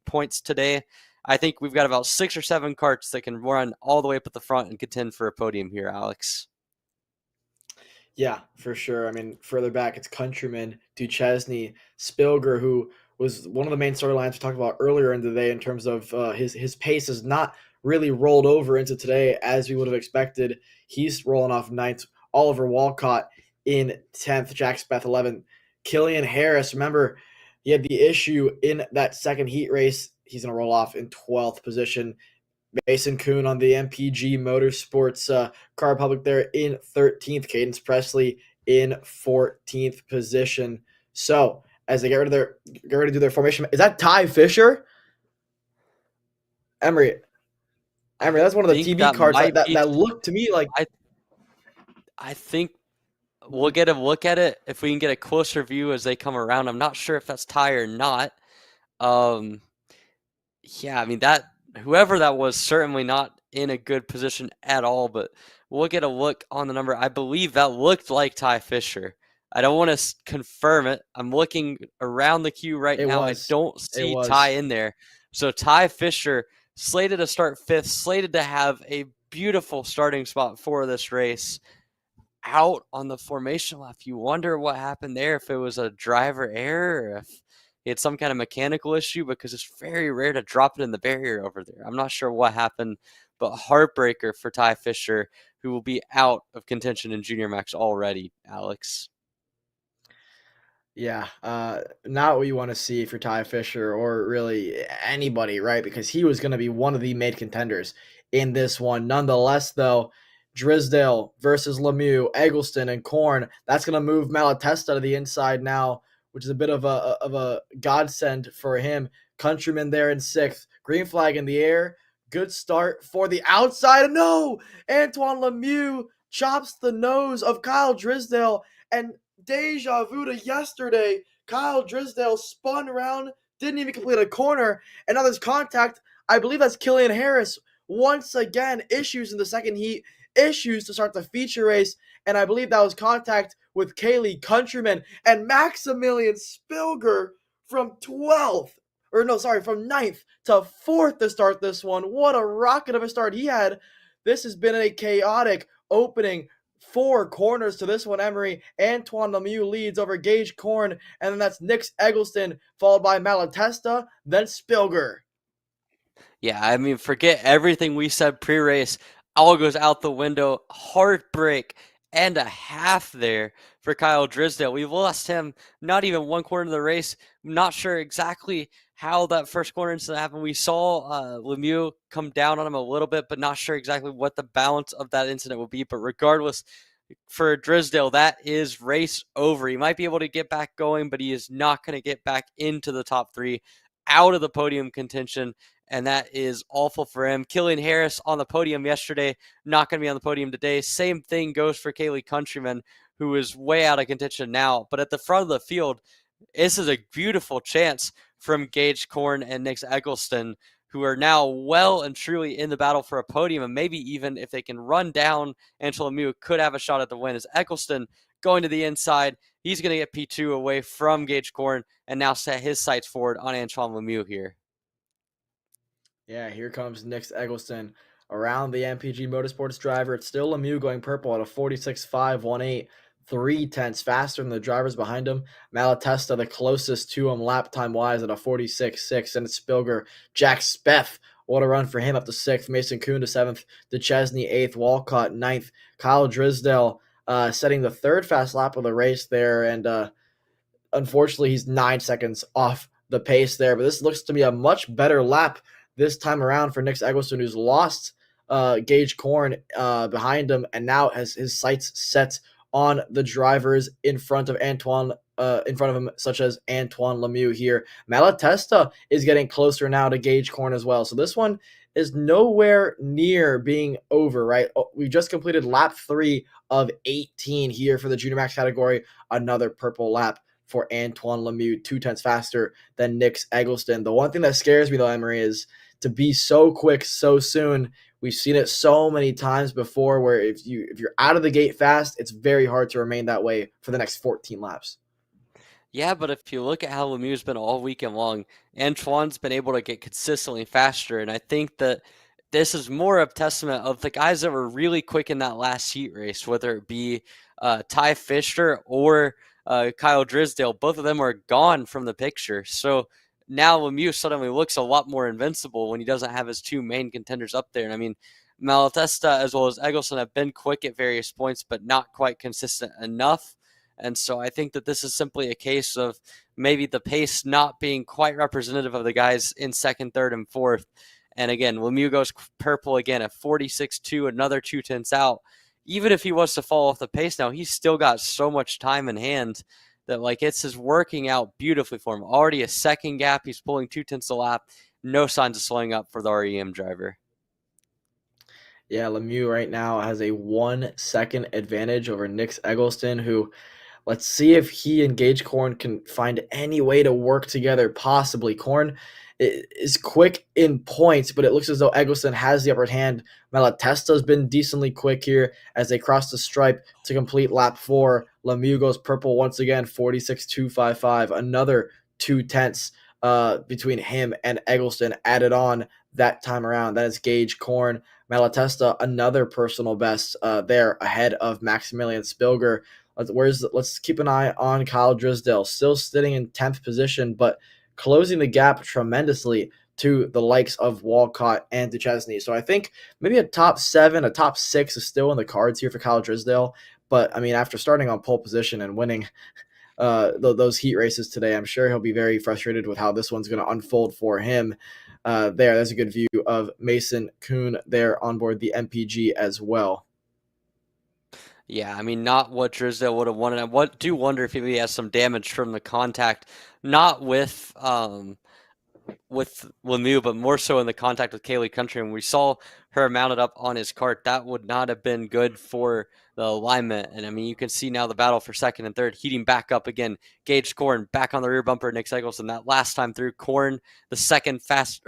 Speaker 6: points today. I think we've got about 6 or 7 carts that can run all the way up at the front and contend for a podium here, Alex.
Speaker 7: Yeah, for sure. I mean, further back, it's Countryman, Duchesne, Spilger, who was one of the main storylines we talked about earlier in the day in terms of his pace has not really rolled over into today as we would have expected. He's rolling off 9th. Oliver Walcott in 10th. Jack Speth 11th. Killian Harris, remember, he had the issue in that second heat race. He's going to roll off in 12th position. Mason Kuhn on the MPG Motorsports car public there in 13th. Cadence Presley in 14th position. So as they get ready to do their formation, is that Ty Fisher? Emery, that's one of the TV cards that looked to me like.
Speaker 6: I think we'll get a look at it if we can get a closer view as they come around. I'm not sure if that's Ty or not. Yeah, I mean, that whoever that was, certainly not in a good position at all, but we'll get a look on the number. I believe that looked like Ty Fisher. I don't want to confirm it. I'm looking around the queue right now. I don't see Ty in there. So Ty Fisher, slated to start 5th, slated to have a beautiful starting spot for this race. Out on the formation lap. You wonder what happened there, if it was a driver error or if he had some kind of mechanical issue, because it's very rare to drop it in the barrier over there. I'm not sure what happened, but heartbreaker for Ty Fisher, who will be out of contention in Junior Max already, Alex.
Speaker 7: Yeah, not what you want to see for Ty Fisher or really anybody, right? Because he was going to be one of the main contenders in this one. Nonetheless, though, Drysdale versus Lemieux, Eggleston, and Korn, that's going to move Malatesta to the inside now, which is a bit of a godsend for him. Countryman there in 6th. Green flag in the air. Good start for the outside. No! Antoine Lemieux chops the nose of Kyle Drysdale, and deja vu to yesterday. Kyle Drysdale spun around, didn't even complete a corner, and now there's contact. I believe that's Killian Harris. Once again, issues in the second heat, issues to start the feature race, and I believe that was contact with Kaylee Countryman and Maximilian Spilger from 9th to 4th to start this one. What a rocket of a start he had. This has been a chaotic opening 4 corners to this one, Emery. Antoine Lemieux leads over Gage Korn, and then that's Nick Eggleston, followed by Malatesta, then Spilger.
Speaker 6: Yeah, I mean, forget everything we said pre-race. All goes out the window. Heartbreak and a half there for Kyle Drysdale. We've lost him not even 1 quarter of the race. Not sure exactly how that first corner incident happened. We saw Lemieux come down on him a little bit, but not sure exactly what the balance of that incident will be. But regardless, for Drysdale, that is race over. He might be able to get back going, but he is not going to get back into the top 3, out of the podium contention, and that is awful for him. Killian Harris on the podium yesterday, not going to be on the podium today. Same thing goes for Kaylee Countryman, who is way out of contention now. But at the front of the field, this is a beautiful chance from Gage Korn and Nick Eggleston, who are now well and truly in the battle for a podium, and maybe even if they can run down Antoine Lemieux, could have a shot at the win. As Eccleston going to the inside, he's going to get P2 away from Gage Corn and now set his sights forward on Antoine Lemieux here.
Speaker 7: Yeah, here comes Nick Eggleston around the MPG Motorsports driver. It's still Lemieux going purple at a 46.518, 3/10 faster than the drivers behind him. Malatesta, the closest to him lap time wise, at a 46.6. And it's Spilger, Jack Speff. What a run for him up to 6th. Mason Kuhn to 7th. DeChesney 8th. Walcott 9th. Kyle Drisdale setting the 3rd fast lap of the race there. And unfortunately, he's 9 seconds off the pace there. But this looks to be a much better lap this time around for Nick Eggleston, who's lost Gage Corn behind him and now has his sights set on the drivers in front of him, such as Antoine Lemieux here. Malatesta is getting closer now to Gage Corn as well. So this one is nowhere near being over, right? We just completed lap 3 of 18 here for the Junior Max category. Another purple lap for Antoine Lemieux, 2/10 faster than Nick Eggleston. The one thing that scares me, though, Emery, is to be so quick so soon. We've seen it so many times before where if you're out of the gate fast, it's very hard to remain that way for the next 14 laps.
Speaker 6: Yeah, but if you look at how Lemieux's been all weekend long, Antoine's been able to get consistently faster, and I think that this is more of a testament of the guys that were really quick in that last heat race, whether it be Ty Fisher or Kyle Drisdale. Both of them are gone from the picture. So now Lemieux suddenly looks a lot more invincible when he doesn't have his two main contenders up there. And I mean, Malatesta as well as Eggleston have been quick at various points, but not quite consistent enough. And so I think that this is simply a case of maybe the pace not being quite representative of the guys in 2nd, 3rd, and 4th. And again, Lemieux goes purple again at 46.2, another 2/10 out. Even if he was to fall off the pace now, he's still got so much time in hand that it's just working out beautifully for him. Already a 2nd gap. He's pulling 2/10 a lap. No signs of slowing up for the REM driver.
Speaker 7: Yeah, Lemieux right now has a 1 second advantage over Nick Eggleston, who, let's see if he and Gage Corn can find any way to work together, possibly. Corn is quick in points, but it looks as though Eggleston has the upper hand. Malatesta's been decently quick here as they cross the stripe to complete lap 4. Lemieux goes purple once again, 46.255. Another 2/10 between him and Eggleston added on that time around. That is Gage Corn. Malatesta, another personal best there ahead of Maximilian Spilger. Let's keep an eye on Kyle Drisdale, still sitting in 10th position, but closing the gap tremendously to the likes of Walcott and DeChesney. So I think maybe a top 7, a top 6 is still in the cards here for Kyle Drisdale. But, I mean, after starting on pole position and winning those heat races today, I'm sure he'll be very frustrated with how this one's going to unfold for him. There's a good view of Mason Kuhn there on board the MPG as well.
Speaker 6: Yeah, I mean, not what Drisdale would have wanted. I do wonder if he has some damage from the contact, not with Lemieux, but more so in the contact with Kaylee Country. When we saw her mounted up on his cart, that would not have been good for the alignment. And I mean, you can see now the battle for 2nd and 3rd heating back up again. Gage Corn back on the rear bumper. Nick Eggleston that last time through. Corn, the second fastest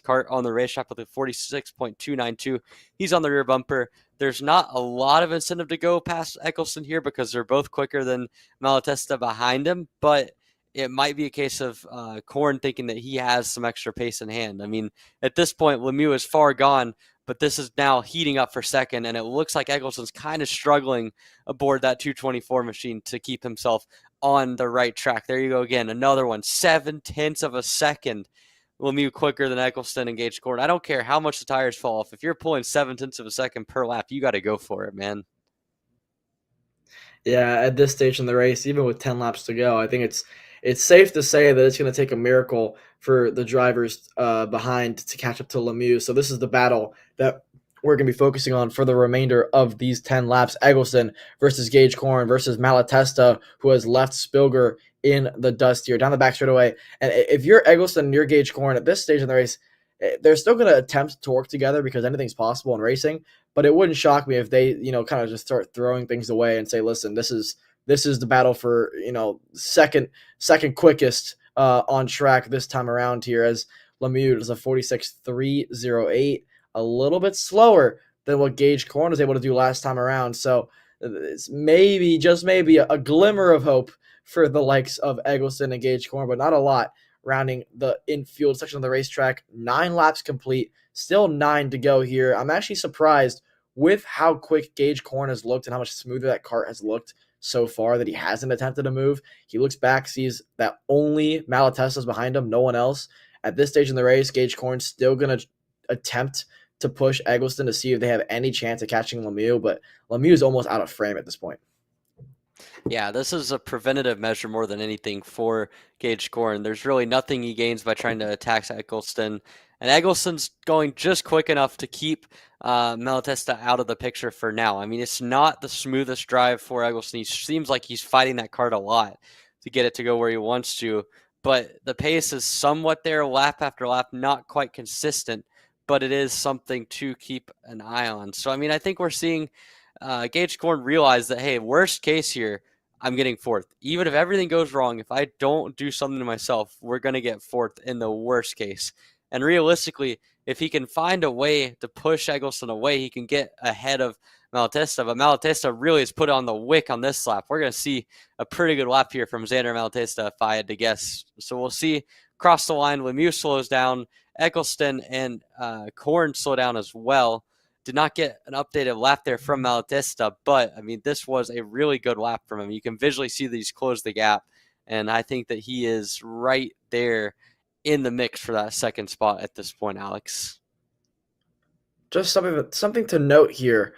Speaker 6: cart on the racetrack with a 46.292. He's on the rear bumper. There's not a lot of incentive to go past Eggleston here because they're both quicker than Malatesta behind him, but it might be a case of Corn thinking that he has some extra pace in hand. I mean, at this point, Lemieux is far gone, but this is now heating up for 2nd, and it looks like Eggleston's kind of struggling aboard that 224 machine to keep himself on the right track. There you go again, another one, 0.7 of a second. Lemieux quicker than Eggleston and Gage Corn. I don't care how much the tires fall off. If you're pulling 0.7 of a second per lap, you got to go for it, man.
Speaker 7: Yeah, at this stage in the race, even with 10 laps to go, I think it's safe to say that it's going to take a miracle for the drivers behind to catch up to Lemieux. So this is the battle that we're going to be focusing on for the remainder of these 10 laps. Eggleston versus Gage Corn versus Malatesta, who has left Spilger in the dust here, down the back straightaway. And if you're Eggleston and you're Gage Corn at this stage in the race, they're still going to attempt to work together because anything's possible in racing. But it wouldn't shock me if they, kind of just start throwing things away and say, listen, this is the battle for, second quickest on track this time around here, as Lemieux does a 46.308, a little bit slower than what Gage Corn was able to do last time around. So it's maybe, just maybe, a glimmer of hope for the likes of Eggleston and Gage Corn, but not a lot. Rounding the infield section of the racetrack, 9 laps complete, still 9 to go here. I'm actually surprised with how quick Gage Corn has looked and how much smoother that kart has looked so far that he hasn't attempted a move. He looks back, sees that only Malatesta's behind him, no one else. At this stage in the race, Gage Corn's still going to attempt to push Eggleston to see if they have any chance of catching Lemieux, but Lemieux is almost out of frame at this point.
Speaker 6: Yeah, this is a preventative measure more than anything for Gage Corn. There's really nothing he gains by trying to attack Eggleston. And Eggleston's going just quick enough to keep Malatesta out of the picture for now. I mean, it's not the smoothest drive for Eggleston. He seems like he's fighting that kart a lot to get it to go where he wants to. But the pace is somewhat there lap after lap, not quite consistent, but it is something to keep an eye on. So, I mean, I think we're seeing Gage Corn realize that, hey, worst case here, I'm getting fourth. Even if everything goes wrong, if I don't do something to myself, we're going to get fourth in the worst case. And realistically, if he can find a way to push Eggleston away, he can get ahead of Malatesta. But Malatesta really has put on the wick on this lap. We're going to see a pretty good lap here from Xander Malatesta, if I had to guess. So we'll see cross the line. Lemieux slows down. Eggleston and Corn slow down as well. Did not get an updated lap there from Malatesta, but, I mean, this was a really good lap from him. You can visually see that he's closed the gap, and I think that he is right there in the mix for that second spot at this point, Alex.
Speaker 7: Just something to note here.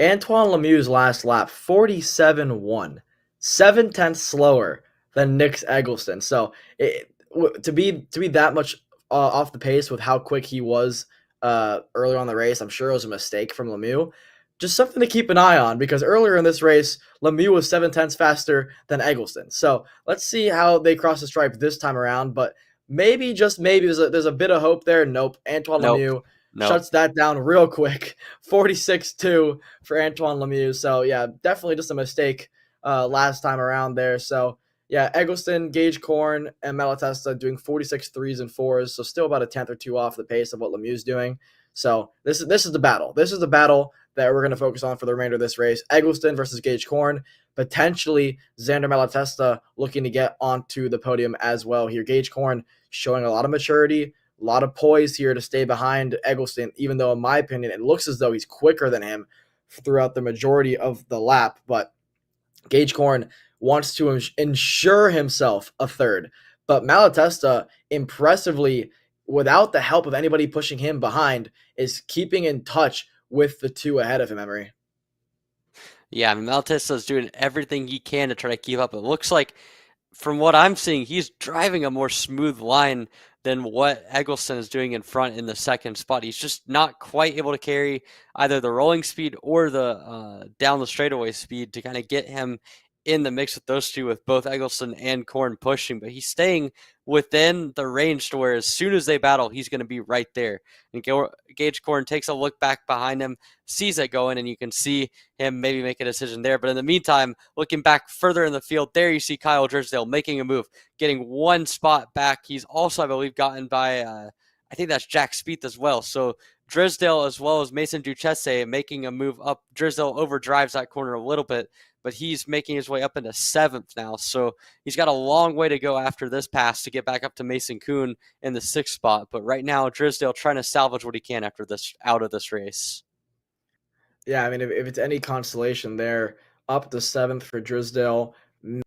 Speaker 7: Antoine Lemieux's last lap, 47.1, 7/10 slower than Nick's Eggleston. So to be that much off the pace with how quick he was earlier on the race, I'm sure it was a mistake from Lemieux. Just something to keep an eye on, because earlier in this race, Lemieux was 7/10 faster than Eggleston. So let's see how they cross the stripe this time around. But maybe, just maybe, there's a bit of hope there. Nope. Antoine Lemieux shuts that down real quick. 46.2 for Antoine Lemieux. So, yeah, definitely just a mistake last time around there. So, yeah, Eggleston, Gage Corn, and Malatesta doing 46 3s and 4s. So still about a tenth or two off the pace of what Lemieux's doing. So this is the battle. This is the battle that we're going to focus on for the remainder of this race. Eggleston versus Gage Corn. Potentially Xander Malatesta looking to get onto the podium as well here. Gage Corn showing a lot of maturity, a lot of poise here to stay behind Eggleston, even though, in my opinion, it looks as though he's quicker than him throughout the majority of the lap. But Gage Corn wants to ensure himself a third. But Malatesta, impressively, without the help of anybody pushing him behind, is keeping in touch with the two ahead of him, Emery.
Speaker 6: Yeah, I mean, Malatesta is doing everything he can to try to keep up. It looks like, from what I'm seeing, he's driving a more smooth line than what Eggleston is doing in front in the second spot. He's just not quite able to carry either the rolling speed or the down the straightaway speed to kind of get him in the mix with those two, with both Eggleston and Corn pushing. But he's staying within the range to where as soon as they battle, he's going to be right there. And Gage Corn takes a look back behind him, sees it going, and you can see him maybe make a decision there. But in the meantime, looking back further in the field, there you see Kyle Drysdale making a move, getting one spot back. He's also, I believe, gotten by, I think that's Jack Spieth as well. So Drysdale, as well as Mason Duchesse, making a move up. Drysdale overdrives that corner a little bit, but he's making his way up into 7th now. So he's got a long way to go after this pass to get back up to Mason Kuhn in the 6th spot. But right now, Drysdale trying to salvage what he can after this, out of this race.
Speaker 7: Yeah, I mean, if it's any consolation there, up to 7th for Drysdale,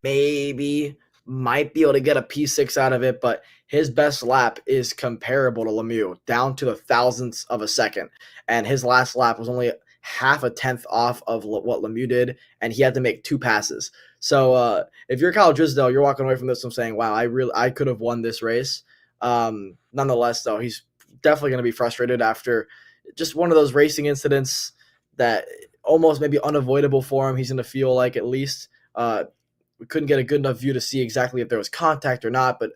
Speaker 7: maybe might be able to get a P6 out of it, but his best lap is comparable to Lemieux, down to the thousandths of a second. And his last lap was only half a tenth off of what Lemieux did, and he had to make 2 passes. So if you're Kyle Drysdale, you're walking away from this one saying, wow, I could have won this race. Nonetheless, though, he's definitely going to be frustrated after just one of those racing incidents that almost maybe unavoidable for him. He's going to feel like, at least we couldn't get a good enough view to see exactly if there was contact or not. But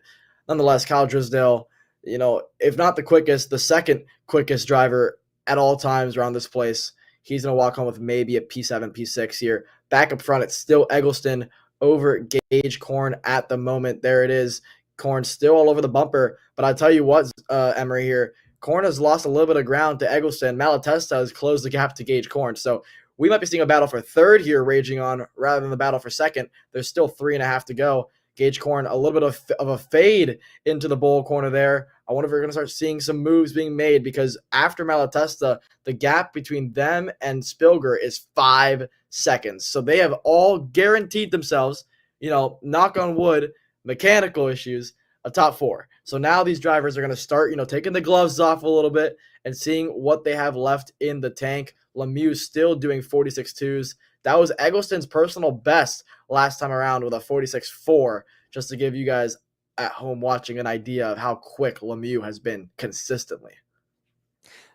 Speaker 7: nonetheless, Kyle Drysdale, you know, if not the quickest, the second quickest driver at all times around this place. He's going to walk home with maybe a P7, P6 here. Back up front, it's still Eggleston over Gage Corn at the moment. There it is. Korn still all over the bumper. But I tell you what, Emery here, Korn has lost a little bit of ground to Eggleston. Malatesta has closed the gap to Gage Korn. So we might be seeing a battle for third here raging on rather than the battle for second. There's still 3.5 to go. Gage Korn, a little bit of a fade into the bowl corner there. I wonder if we're going to start seeing some moves being made, because after Malatesta, the gap between them and Spilger is 5 seconds. So they have all guaranteed themselves, knock on wood, mechanical issues, a top 4. So now these drivers are going to start, taking the gloves off a little bit and seeing what they have left in the tank. Lemieux still doing 46.2s. That was Eggleston's personal best last time around with a 46.4, just to give you guys at home watching an idea of how quick Lemieux has been consistently.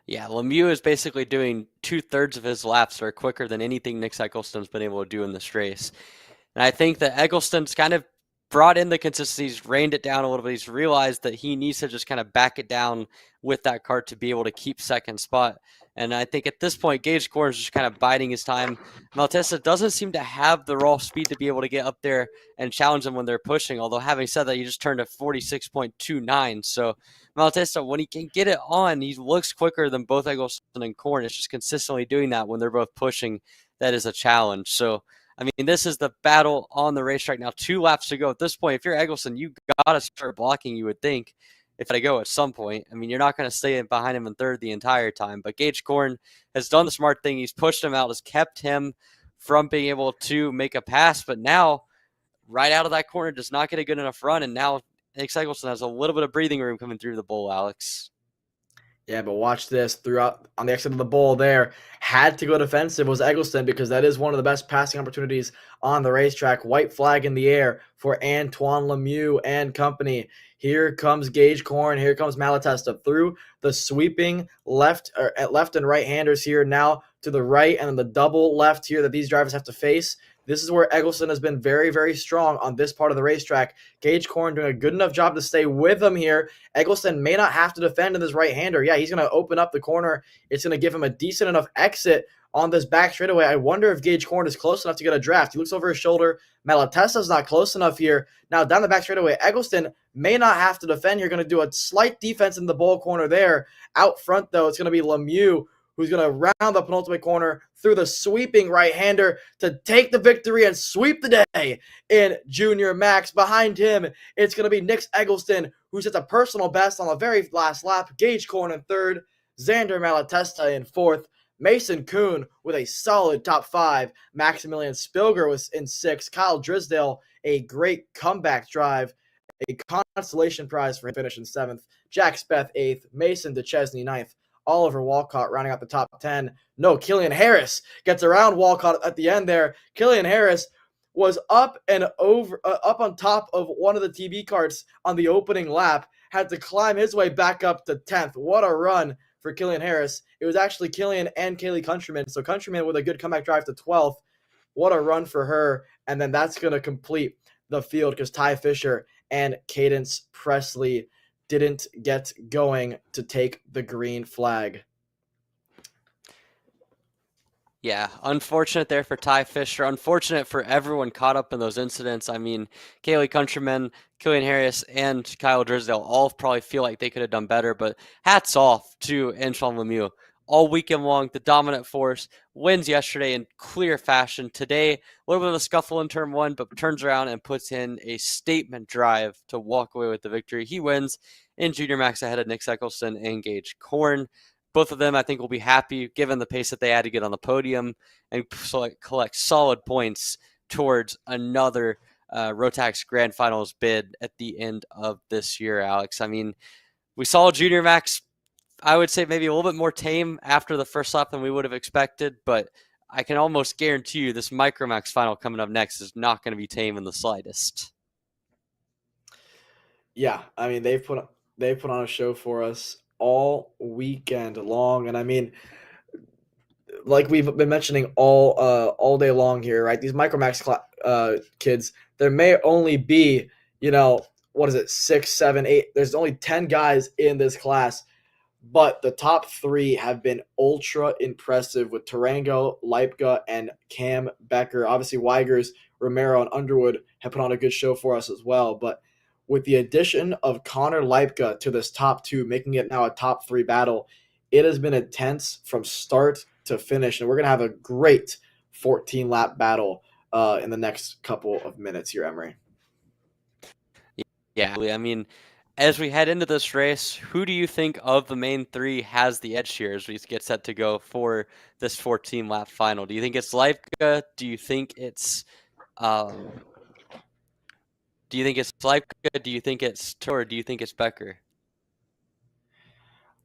Speaker 6: Yeah, Lemieux is basically doing 2/3 of his laps are quicker than anything Nick Eggleston's been able to do in this race. And I think that Eggleston's kind of brought in the consistency. He's reined it down a little bit. He's realized that he needs to just kind of back it down with that kart to be able to keep second spot. And I think at this point, Gage Korn is just kind of biding his time. Malatesta doesn't seem to have the raw speed to be able to get up there and challenge them when they're pushing. Although having said that, he just turned a 46.29. So Malatesta, when he can get it on, he looks quicker than both Eggleston and Korn. It's just consistently doing that when they're both pushing. That is a challenge. So I mean, this is the battle on the racetrack now. 2 laps to go. At this point, if you're Eggleston, you got to start blocking, you would think, if they go at some point. I mean, you're not going to stay behind him in third the entire time. But Gage Korn has done the smart thing. He's pushed him out, has kept him from being able to make a pass. But now, right out of that corner, does not get a good enough run. And now Nick Eggleston has a little bit of breathing room coming through the bowl, Alex.
Speaker 7: Yeah, but watch this. Throughout on the exit of the bowl there, had to go defensive was Eggleston, because that is one of the best passing opportunities on the racetrack. White flag in the air for Antoine Lemieux and company. Here comes Gage Korn. Here comes Malatesta through the sweeping left and right-handers here now to the right, and then the double left here that these drivers have to face. This is where Eggleston has been very, very strong on this part of the racetrack. Gage Korn doing a good enough job to stay with him here. Eggleston may not have to defend in this right-hander. Yeah, he's going to open up the corner. It's going to give him a decent enough exit on this back straightaway. I wonder if Gage Korn is close enough to get a draft. He looks over his shoulder. Malatesta's not close enough here. Now down the back straightaway, Eggleston may not have to defend. You're going to do a slight defense in the bowl corner there. Out front, though, it's going to be Lemieux, who's going to round the penultimate corner through the sweeping right-hander to take the victory and sweep the day in Junior Max. Behind him, it's going to be Nick Eggleston, who sets a personal best on the very last lap. Gage Korn in third, Xander Malatesta in fourth, Mason Kuhn with a solid top 5. Maximilian Spilger was in 6th. Kyle Drisdale, a great comeback drive, a consolation prize for him, finish in 7th. Jack Speth 8th, Mason DeChesney 9th. Oliver Walcott rounding out the top 10. No, Killian Harris gets around Walcott at the end there. Killian Harris was up on top of one of the TV carts on the opening lap, had to climb his way back up to 10th. What a run for Killian Harris. It was actually Killian and Kaylee Countryman. So Countryman with a good comeback drive to 12th. What a run for her. And then that's going to complete the field, because Ty Fisher and Cadence Presley didn't get going to take the green flag.
Speaker 6: Yeah, unfortunate there for Ty Fisher. Unfortunate for everyone caught up in those incidents. I mean, Kaylee Countryman, Killian Harris, and Kyle Drisdale all probably feel like they could have done better, but hats off to Antoine Lemieux. All weekend long, the dominant force, wins yesterday in clear fashion. Today, a little bit of a scuffle in turn 1, but turns around and puts in a statement drive to walk away with the victory. He wins in Junior Max ahead of Nick Eggleston and Gage Korn. Both of them, I think, will be happy given the pace that they had to get on the podium and collect solid points towards another Rotax Grand Finals bid at the end of this year, Alex. I mean, we saw Junior Max, I would say, maybe a little bit more tame after the first lap than we would have expected, but I can almost guarantee you this Micromax final coming up next is not going to be tame in the slightest.
Speaker 7: Yeah, I mean, they've put on a show for us all weekend long, and I mean, like we've been mentioning all day long here, right? These Micromax kids, there may only be, 6, 7, 8. There's only 10 guys in this class, but the top 3 have been ultra impressive with Tarango, Leipka, and Cam Becker. Obviously, Weigers, Romero, and Underwood have put on a good show for us as well, but with the addition of Connor Leipka to this top 2, making it now a top 3 battle, it has been intense from start to finish, and we're going to have a great 14-lap battle in the next couple of minutes here, Emery.
Speaker 6: Yeah, I mean, as we head into this race, who do you think of the main 3 has the edge here as we get set to go for this 14-lap final? Do you think it's Leipka? Do you think it's Leipka? Do you think it's Tor? Do you think it's Becker?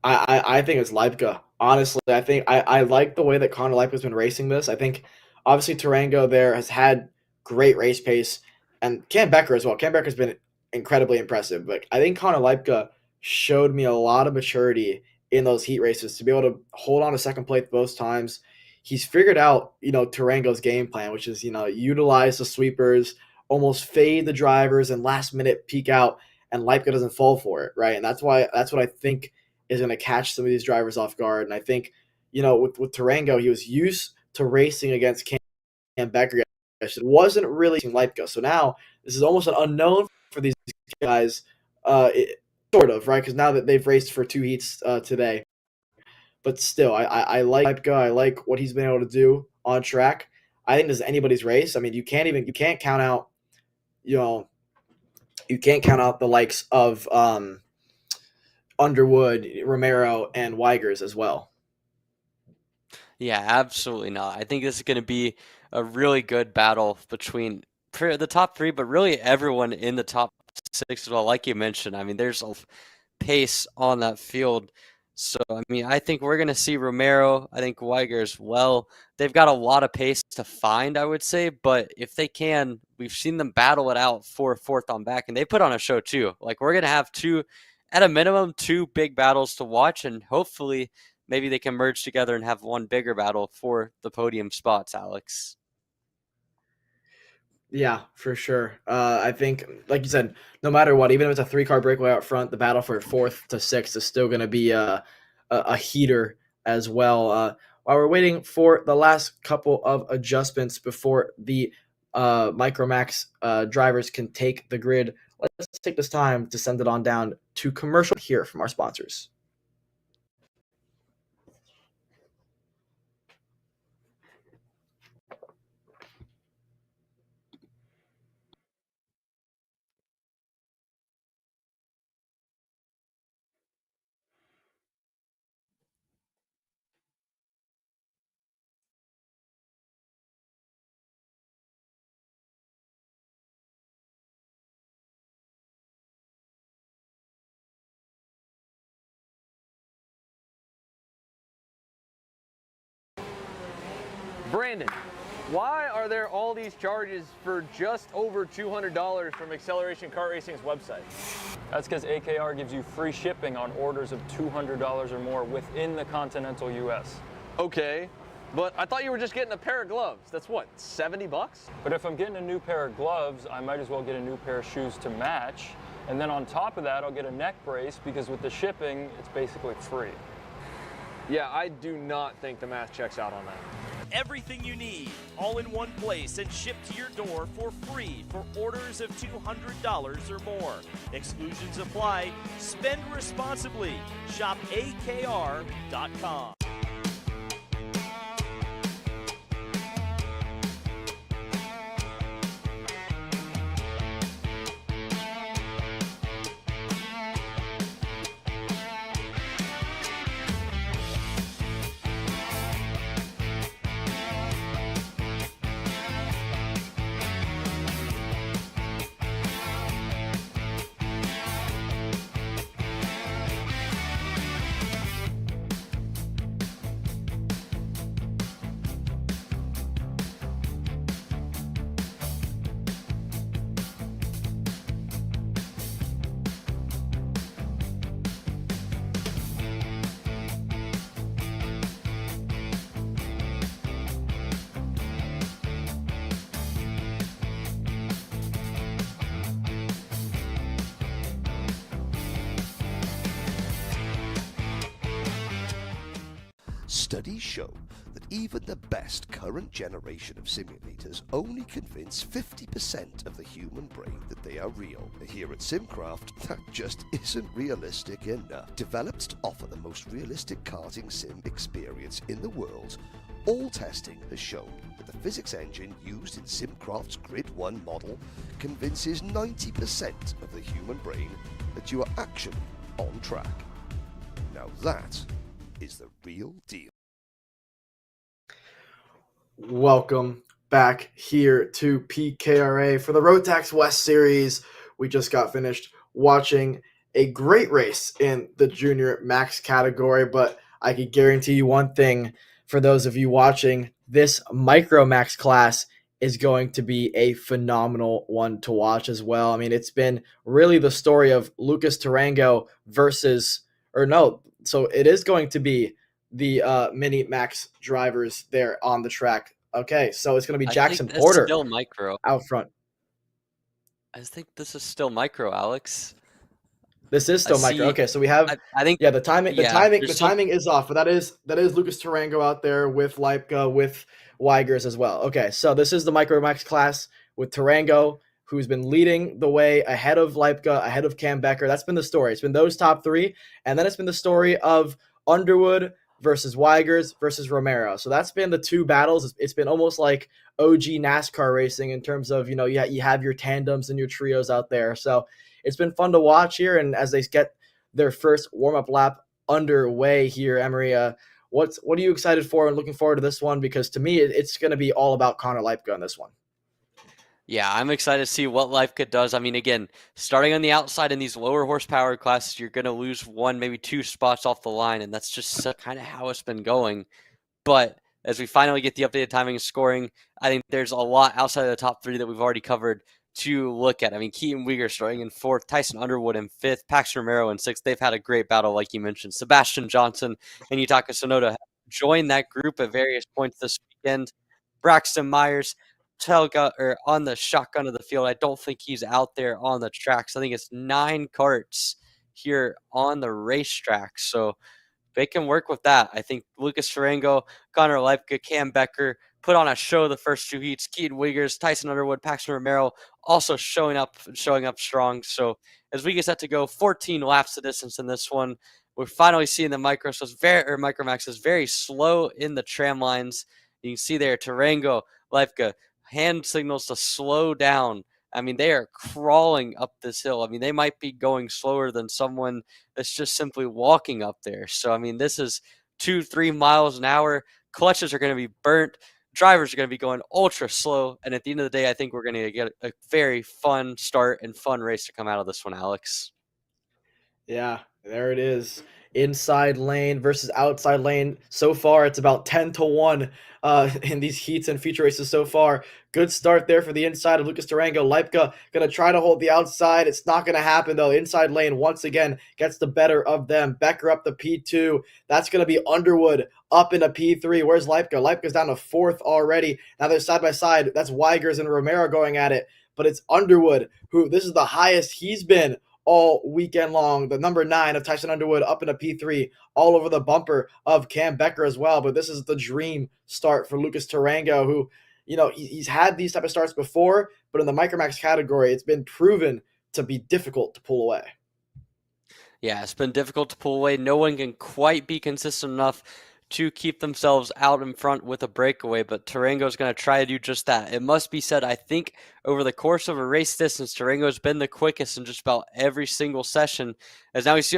Speaker 7: I think it's Leipka. Honestly, I think I like the way that Connor Leipka's been racing this. I think obviously Tarango there has had great race pace, and Cam Becker as well. Cam Becker's been incredibly impressive, but I think Connor Leipka showed me a lot of maturity in those heat races to be able to hold on to second place both times. He's figured out, Tarango's game plan, which is, utilize the sweepers, almost fade the drivers, and last minute peak out, and Leipka doesn't fall for it, right? And that's what I think is going to catch some of these drivers off guard. And I think, with Tarango, he was used to racing against Cam Becker. It wasn't really Leipka. So now this is almost an unknown for these guys, sort of, right? Because now that they've raced for 2 heats today. But still, I like Leipka. I like what he's been able to do on track. I think this is anybody's race. I mean, you can't count out, the likes of Underwood, Romero, and Weigers as well.
Speaker 6: Yeah, absolutely not. I think this is going to be a really good battle between the top 3, but really everyone in the top 6 as well. Like you mentioned, I mean, there's a pace on that field. So, I mean, I think we're going to see Romero, I think Weiger as well. They've got a lot of pace to find, I would say, but if they can, we've seen them battle it out for 4th on back, and they put on a show too. Like, we're going to have at a minimum, 2 big battles to watch, and hopefully maybe they can merge together and have one bigger battle for the podium spots, Alex.
Speaker 7: Yeah, for sure. I think, like you said, no matter what, even if it's a 3-car breakaway out front, the battle for 4th to 6th is still going to be a heater as well. While we're waiting for the last couple of adjustments before the Micromax drivers can take the grid, let's take this time to send it on down to commercial here from our sponsors.
Speaker 9: Brandon, why are there all these charges for just over $200 from Acceleration Kart Racing's website?
Speaker 12: That's because AKR gives you free shipping on orders of $200 or more within the continental US.
Speaker 9: Okay, but I thought you were just getting a pair of gloves. That's what, 70 bucks?
Speaker 12: But if I'm getting a new pair of gloves, I might as well get a new pair of shoes to match. And then on top of that, I'll get a neck brace because with the shipping, it's basically free.
Speaker 9: Yeah, I do not think the math checks out on that.
Speaker 11: Everything you need, all in one place and shipped to your door for free for orders of $200 or more. Exclusions apply. Spend responsibly. Shop AKR.com.
Speaker 1: Studies show that even the best current generation of simulators only convince 50% of the human brain that they are real. Here at SimCraft, that just isn't realistic enough. Developed to offer the most realistic karting sim experience in the world, all testing has shown that the physics engine used in SimCraft's Grid 1 model convinces 90% of the human brain that you are actually on track. Now that is the real deal.
Speaker 7: Welcome back here to PKRA for the Rotax West Series. We just got finished watching a great race in the junior max category, but I can guarantee you one thing for those of you watching, this micro max class is going to be a phenomenal one to watch as well. I mean, it's been really the story of Lucas Tarango so it is going to be the mini max drivers there on the track. Okay, so it's going to be Jackson Porter
Speaker 6: still micro
Speaker 7: out front.
Speaker 6: I think this is still micro, Alex.
Speaker 7: This is still micro. Okay, so we have
Speaker 6: I think
Speaker 7: the timing is off, but that is Lucas Tarango out there with Leipka, with Weigers as well. Okay, so this is the micro max class with Tarango, who's been leading the way ahead of Leipka, ahead of Cam Becker. That's been the story. It's been those top three, and then it's been the story of Underwood versus Weigers versus Romero. So that's been the two battles. It's been almost like OG NASCAR racing in terms of, you have your tandems and your trios out there. So it's been fun to watch here. And as they get their first warm-up lap underway here, Emery, what are you excited for and looking forward to this one? Because to me, it's going to be all about Connor Leipka on this one.
Speaker 6: Yeah, I'm excited to see what Leipka does. I mean, again, starting on the outside in these lower horsepower classes, you're going to lose one, maybe two spots off the line, and that's just kind of how it's been going. But as we finally get the updated timing and scoring, I think there's a lot outside of the top three that we've already covered to look at. I mean, Keaton Weger starting in fourth, Tyson Underwood in fifth, Paxton Romero in sixth. They've had a great battle, like you mentioned. Sebastian Johnson and Yutaka Tsunoda have joined that group at various points this weekend. Braxton Myers, on the shotgun of the field. I don't think he's out there on the tracks. I think it's 9 karts here on the racetrack. So they can work with that. I think Lucas Tarango, Connor Leipka, Cam Becker put on a show the first 2 heats. Keaton Weigers, Tyson Underwood, Paxton Romero also showing up strong. So as we get set to go 14 laps of distance in this one, we're finally seeing the micro max is very slow in the tram lines. You can see there Tarango, Leipka, hand signals to slow down. I mean, they are crawling up this hill. I mean, they might be going slower than someone that's just simply walking up there. So, I mean, this is 2-3 miles an hour. Clutches are going to be burnt. Drivers are going to be going ultra slow. And at the end of the day, I think we're going to get a very fun start and fun race to come out of this one, Alex.
Speaker 7: Yeah, there it is. Inside lane versus outside lane. So far, it's about 10-1 in these heats and feature races so far. Good start there for the inside of Lucas Tarango. Leipka going to try to hold the outside. It's not going to happen, though. Inside lane, once again, gets the better of them. Becker up to P2. That's going to be Underwood up into P3. Where's Leipka? Leipka's down to fourth already. Now they're side by side. That's Weigers and Romero going at it. But it's Underwood, who this is the highest he's been all weekend long. The number 9 of Tyson Underwood up into P3, all over the bumper of Cam Becker as well. But this is the dream start for Lucas Tarango, who, he's had these type of starts before, but in the Micromax category, it's been proven to be difficult to pull away.
Speaker 6: Yeah, it's been difficult to pull away. No one can quite be consistent enough to keep themselves out in front with a breakaway, but Tarango is going to try to do just that. It must be said, I think over the course of a race distance, Tarango has been the quickest in just about every single session. As now we see,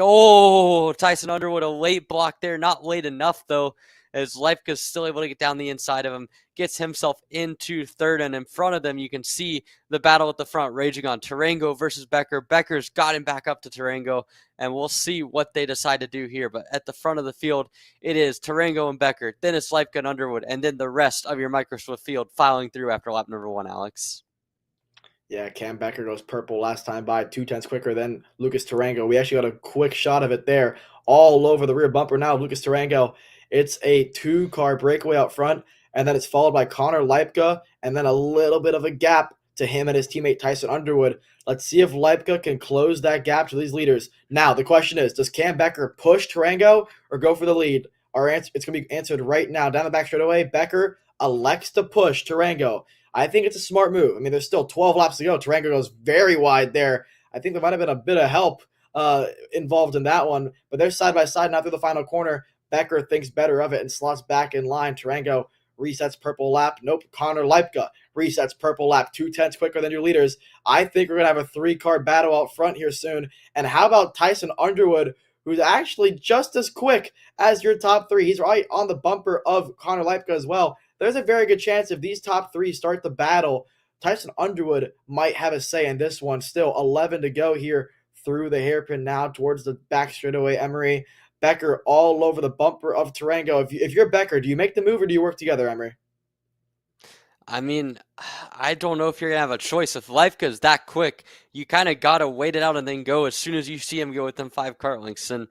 Speaker 6: Tyson Underwood, a late block there. Not late enough, though, as Leipka is still able to get down the inside of him, gets himself into third, and in front of them, you can see the battle at the front raging on. Tarango versus Becker. Becker's got him back up to Tarango, and we'll see what they decide to do here. But at the front of the field, it is Tarango and Becker, then it's Leipka and Underwood, and then the rest of your Microsoft field filing through after lap number 1, Alex.
Speaker 7: Yeah, Cam Becker goes purple last time by 2/10 quicker than Lucas Tarango. We actually got a quick shot of it there, all over the rear bumper now of Lucas Tarango. It's a 2-car breakaway out front, and then it's followed by Connor Leipka, and then a little bit of a gap to him and his teammate Tyson Underwood. Let's see if Leipka can close that gap to these leaders. Now, the question is, does Cam Becker push Tarango or go for the lead? It's going to be answered right now. Down the back straightaway, Becker elects to push Tarango. I think it's a smart move. I mean, there's still 12 laps to go. Tarango goes very wide there. I think there might have been a bit of help involved in that one, but they're side by side now through the final corner. Becker thinks better of it and slots back in line. Tarango resets purple lap. Nope. Connor Leipka resets purple lap. 2/10 quicker than your leaders. I think we're going to have a 3-car battle out front here soon. And how about Tyson Underwood, who's actually just as quick as your top 3? He's right on the bumper of Connor Leipka as well. There's a very good chance if these top 3 start the battle, Tyson Underwood might have a say in this one. Still 11 to go here through the hairpin now towards the back straightaway. Emery, Becker all over the bumper of Tarango. If you're Becker, do you make the move or do you work together, Emery?
Speaker 6: I mean, I don't know if you're going to have a choice. If Leifka's that quick, you kind of got to wait it out and then go as soon as you see him go within 5 kart lengths. And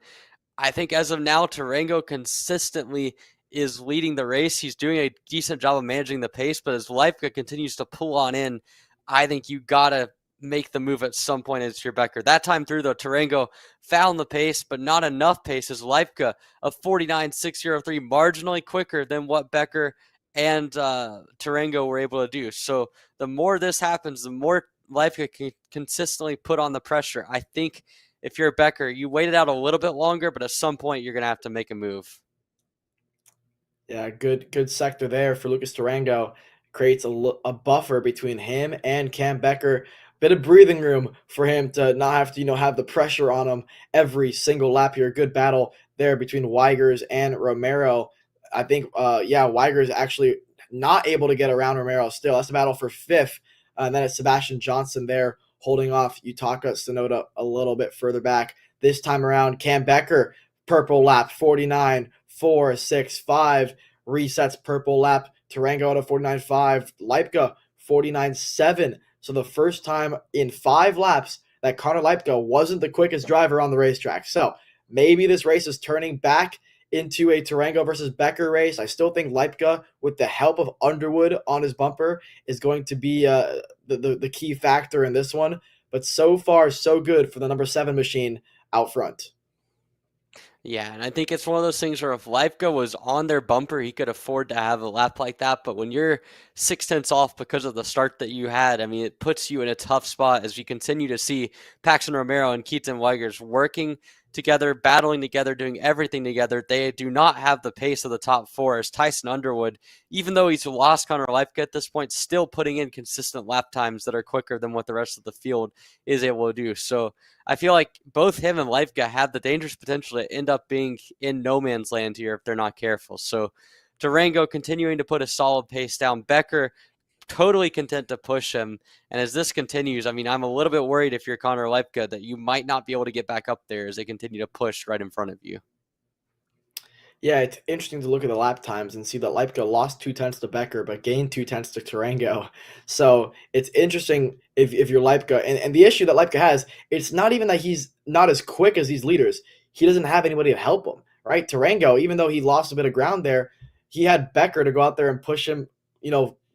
Speaker 6: I think as of now, Tarango consistently is leading the race. He's doing a decent job of managing the pace, but as Leifka continues to pull on in, I think you got to make the move at some point as your Becker. That time through, though, Tarango found the pace, but not enough pace as Leifka of 49.603, marginally quicker than what Becker and Tarango were able to do. So the more this happens, the more Leifka can consistently put on the pressure. I think if you're a Becker, you wait it out a little bit longer, but at some point you're going to have to make a move.
Speaker 7: Yeah, good sector there for Lucas Tarango. Creates a buffer between him and Cam Becker. Bit of breathing room for him to not have to, have the pressure on him every single lap here. Good battle there between Weigers and Romero. I think, Weigers actually not able to get around Romero still. That's the battle for 5th. And then it's Sebastian Johnson there holding off Yutaka Tsunoda a little bit further back. This time around, Cam Becker, purple lap, 49.465, resets purple lap. Tarango out of 49.5. Leipka, 49.7. So the first time in 5 laps that Connor Leipka wasn't the quickest driver on the racetrack. So maybe this race is turning back into a Tarango versus Becker race. I still think Leipka, with the help of Underwood on his bumper, is going to be the key factor in this one. But so far, so good for the number 7 machine out front.
Speaker 6: Yeah, and I think it's one of those things where if Leifka was on their bumper, he could afford to have a lap like that. But when you're 0.6 off because of the start that you had, I mean, it puts you in a tough spot as we continue to see Paxton Romero and Keaton Weigers working together, battling together, doing everything together. They do not have the pace of the top 4 as Tyson Underwood, even though he's lost Connor Leifka at this point, still putting in consistent lap times that are quicker than what the rest of the field is able to do. So I feel like both him and Leifka have the dangerous potential to end up being in no man's land here if they're not careful. So Tarango continuing to put a solid pace down. Becker totally content to push him. And as this continues, I mean, I'm a little bit worried if you're Connor Leipka that you might not be able to get back up there as they continue to push right in front of you.
Speaker 7: Yeah, it's interesting to look at the lap times and see that Leipka lost 2/10 to Becker, but gained 2/10 to Tarango. So it's interesting if you're Leipka. And the issue that Leipka has, it's not even that he's not as quick as these leaders. He doesn't have anybody to help him, right? Tarango, even though he lost a bit of ground there, he had Becker to go out there and push him,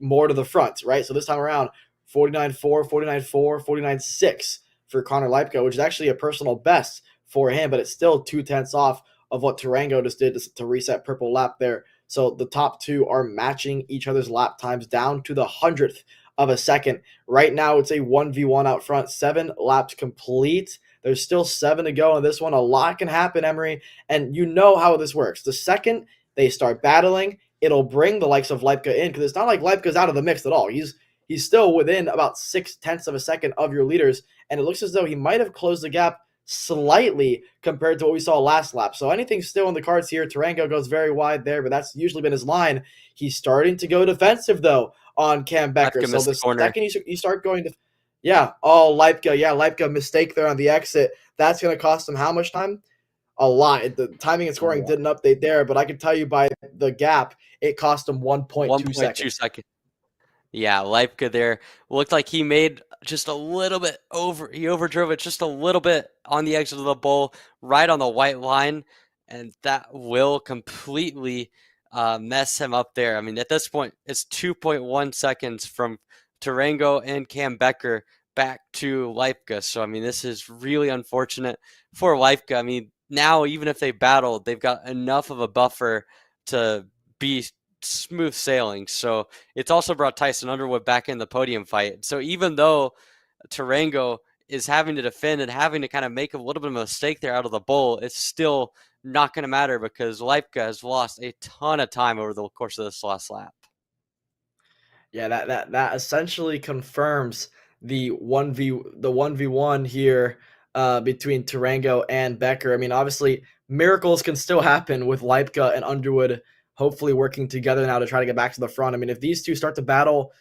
Speaker 7: more to the front, right? So this time around, 49.4, 49.4, 49.6 for Connor Leipka, which is actually a personal best for him, but it's still 2/10 off of what Tarango just did to reset purple lap there. So the top 2 are matching each other's lap times down to the 100th of a second. Right now, it's a 1v1 out front, 7 laps complete. There's still 7 to go in this one. A lot can happen, Emery, and you know how this works. The second they start battling, it'll bring the likes of Leipka in, because it's not like Leipka's out of the mix at all. He's still within about 0.6 of a second of your leaders, and it looks as though he might have closed the gap slightly compared to what we saw last lap. So anything's still in the cards here. Tarango goes very wide there, but that's usually been his line. He's starting to go defensive, though, on Cam Becker. So the second you start going to Leipka mistake there on the exit. That's going to cost him how much time? A lot. The timing and scoring didn't update there, but I can tell you by the gap, it cost him 1.2 seconds.
Speaker 6: Yeah, Leipka there looked like he made just a little bit over. He overdrove it just a little bit on the exit of the bowl, right on the white line, and that will completely mess him up there. I mean, at this point, it's 2.1 seconds from Tarango and Cam Becker back to Leipka. So, I mean, this is really unfortunate for Leipka. I mean, now, even if they battle, they've got enough of a buffer to be smooth sailing. So it's also brought Tyson Underwood back in the podium fight. So even though Tarango is having to defend and having to kind of make a little bit of a mistake there out of the bowl, it's still not going to matter because Leipka has lost a ton of time over the course of this last lap.
Speaker 7: Yeah, that essentially confirms the 1v1 here between Tarango and Becker. I mean, obviously miracles can still happen with Leipka and Underwood hopefully working together now to try to get back to the front. I mean, if these two start to battle,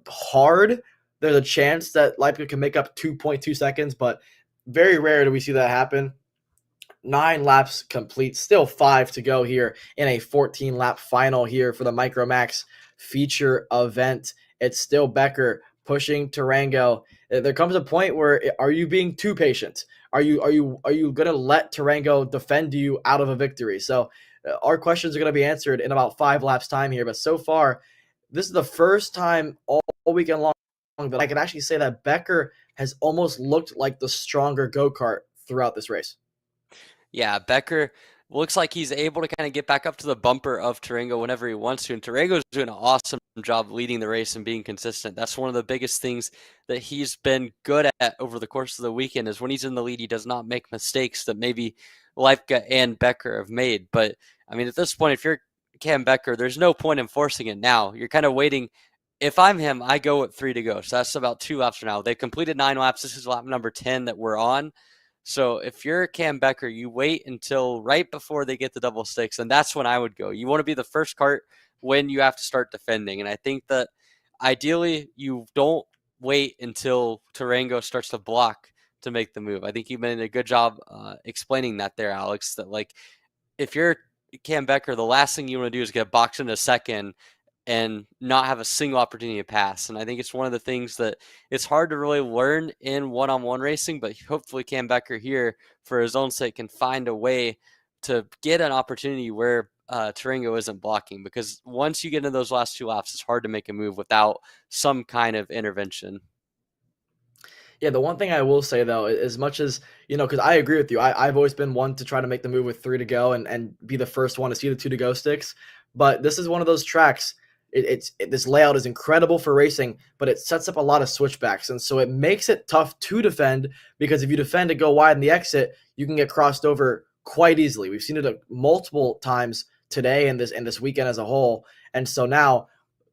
Speaker 7: hard, there's a chance that Leipka can make up 2.2 seconds, but very rare do we see that happen. 9 laps complete, still 5 to go here in a 14-lap final here for the Micromax feature event. It's still Becker pushing Tarango. There comes a point where, are you being too patient? Are you going to let Tarango defend you out of a victory? So our questions are going to be answered in about 5 laps time here. But so far, this is the first time all weekend long that I can actually say that Becker has almost looked like the stronger go-kart throughout this race.
Speaker 6: Yeah, Becker looks like he's able to kind of get back up to the bumper of Tarango whenever he wants to. And Tarango's doing an awesome job leading the race and being consistent. That's one of the biggest things that he's been good at over the course of the weekend is when he's in the lead, he does not make mistakes that maybe Leipka and Becker have made. But, I mean, at this point, if you're Cam Becker, there's no point in forcing it now. You're kind of waiting. If I'm him, I go with 3 to go. So that's about 2 laps from now. They completed 9 laps. This is lap number 10 that we're on. So if you're Cam Becker, you wait until right before they get the double sticks, and that's when I would go. You want to be the first kart when you have to start defending. And I think that ideally you don't wait until Tarango starts to block to make the move. I think you've been a good job explaining that there, Alex, that like if you're Cam Becker, the last thing you want to do is get boxed in a second and not have a single opportunity to pass. And I think it's one of the things that it's hard to really learn in one-on-one racing, but hopefully Cam Becker here, for his own sake, can find a way to get an opportunity where Tarango isn't blocking. Because once you get into those last 2 laps, it's hard to make a move without some kind of intervention.
Speaker 7: Yeah, the one thing I will say, though, as much as, because I agree with you, I've always been one to try to make the move with 3 to go and be the first one to see the 2 to go sticks. But this is one of those tracks. This layout is incredible for racing, but it sets up a lot of switchbacks, and so it makes it tough to defend because if you defend and go wide in the exit, you can get crossed over quite easily. We've seen it multiple times today and this weekend as a whole, and so now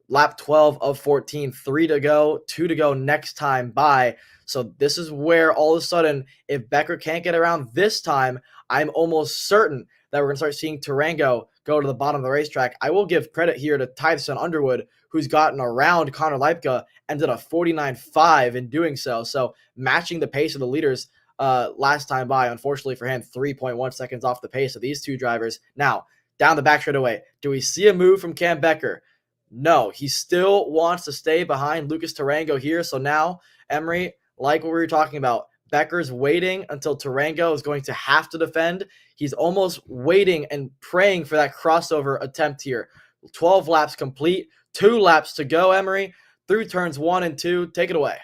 Speaker 7: lap 12 of 14, 3 to go, 2 to go next time by. So this is where all of a sudden, if Becker can't get around this time, I'm almost certain that we're going to start seeing Tarango go to the bottom of the racetrack. I will give credit here to Tyson Underwood, who's gotten around Connor Leipka and did a 49.5 in doing so. So matching the pace of the leaders last time by, unfortunately for him, 3.1 seconds off the pace of these 2 drivers. Now, down the back straightaway, do we see a move from Cam Becker? No, he still wants to stay behind Lucas Tarango here. So now, Emery, like what we were talking about, Becker's waiting until Tarango is going to have to defend. He's almost waiting and praying for that crossover attempt here. 12 laps complete, 2 laps to go, Emery, through turns 1 and 2. Take it away.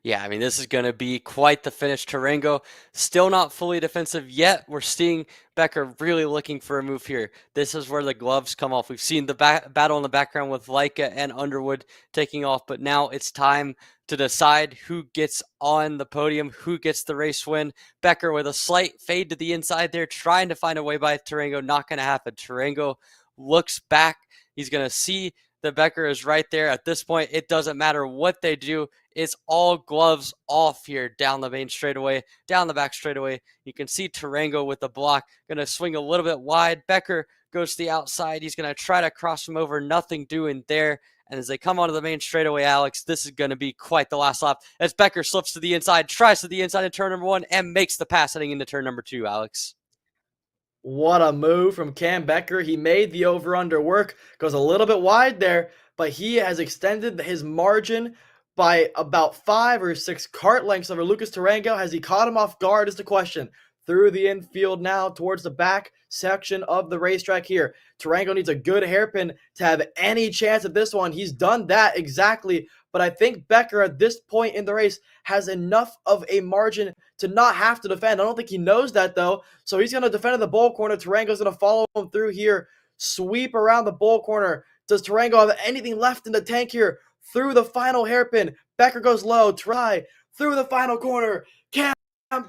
Speaker 6: Yeah, I mean, this is going to be quite the finish. Tarango still not fully defensive yet. We're seeing Becker really looking for a move here. This is where the gloves come off. We've seen the battle in the background with Leipka and Underwood taking off, but now it's time to decide who gets on the podium, who gets the race win. Becker with a slight fade to the inside there, trying to find a way by Tarango. Not going to happen. Tarango looks back. He's going to see that Becker is right there. At this point, it doesn't matter what they do. It's all gloves off here down the main straightaway, down the back straightaway. You can see Tarango with the block, going to swing a little bit wide. Becker goes to the outside. He's going to try to cross him over. Nothing doing there. And as they come onto the main straightaway, Alex, this is going to be quite the last lap as Becker slips to the inside, tries to the inside in turn number 1, and makes the pass heading into turn number 2, Alex.
Speaker 7: What a move from Cam Becker. He made the over-under work. Goes a little bit wide there, but he has extended his margin by about 5 or 6 kart lengths over Lucas Tarango. Has he caught him off guard is the question. Through the infield now towards the back section of the racetrack here. Tarango needs a good hairpin to have any chance at this one. He's done that exactly but I think Becker at this point in the race has enough of a margin to not have to defend. I don't think he knows that though, so he's going to defend in the bull corner. Tarango's going to follow him through here, sweep around the bull corner. Does Tarango have anything left in the tank here? Through the final hairpin, Becker goes low, try through the final corner. Cam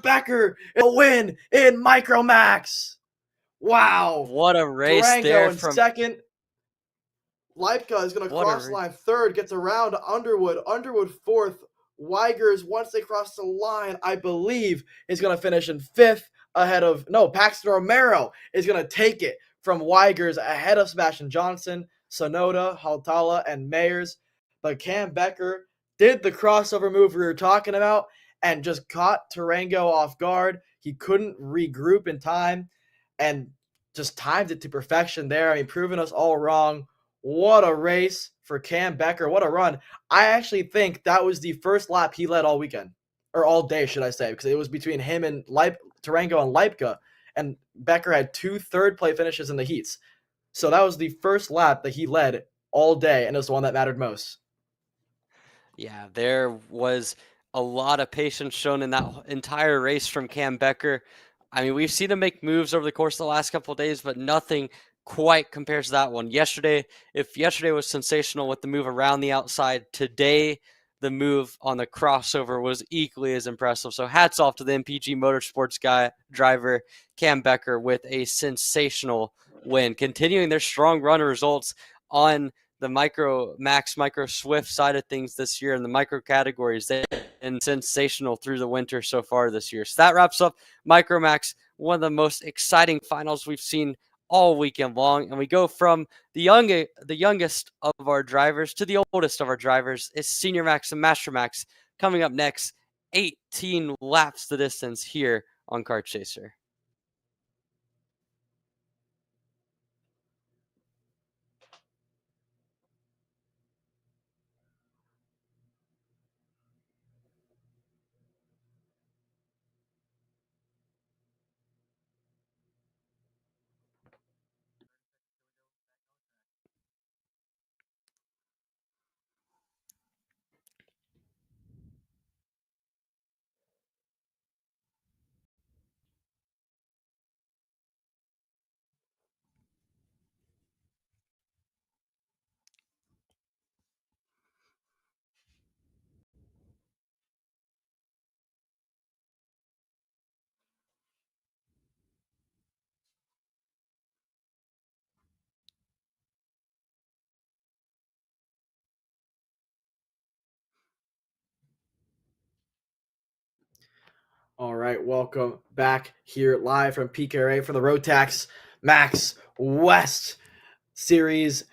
Speaker 7: Becker a win in Micromax. Wow.
Speaker 6: What a race
Speaker 7: Tarango
Speaker 6: there
Speaker 7: in
Speaker 6: from
Speaker 7: second. Leipka is going to
Speaker 6: What a
Speaker 7: cross line third, gets around Underwood. Underwood fourth. Weigers, once they cross the line, I believe is going to finish in fifth ahead of, no, Paxton Romero is going to take it from Weigers ahead of Sebastian Johnson, Sonoda, Haltala, and Mayers. But Cam Becker did the crossover move we were talking about and just caught Tarango off guard. He couldn't regroup in time and just timed it to perfection there. I mean, proving us all wrong. What a race for Cam Becker. What a run. I actually think that was the first lap he led all weekend, or all day, should I say, because it was between him and Tarango and Leipka, and Becker had 2 third-place finishes in the heats. So that was the first lap that he led all day, and it was the one that mattered most.
Speaker 6: Yeah, there was a lot of patience shown in that entire race from Cam Becker. I mean, we've seen him make moves over the course of the last couple of days, but nothing quite compares to that one. If yesterday was sensational with the move around the outside, today the move on the crossover was equally as impressive. So hats off to the MPG Motorsports driver Cam Becker with a sensational win, continuing their strong run of results on the Micro Swift side of things this year in the micro categories. They've been sensational through the winter so far this year. So that wraps up Micro Max, one of the most exciting finals we've seen all weekend long. And we go from the youngest of our drivers to the oldest of our drivers. It's Senior Max and Master Max coming up next. 18 laps the distance here on Kart Chaser.
Speaker 7: All right, welcome back here live from PKRA for the Rotax Max West Series.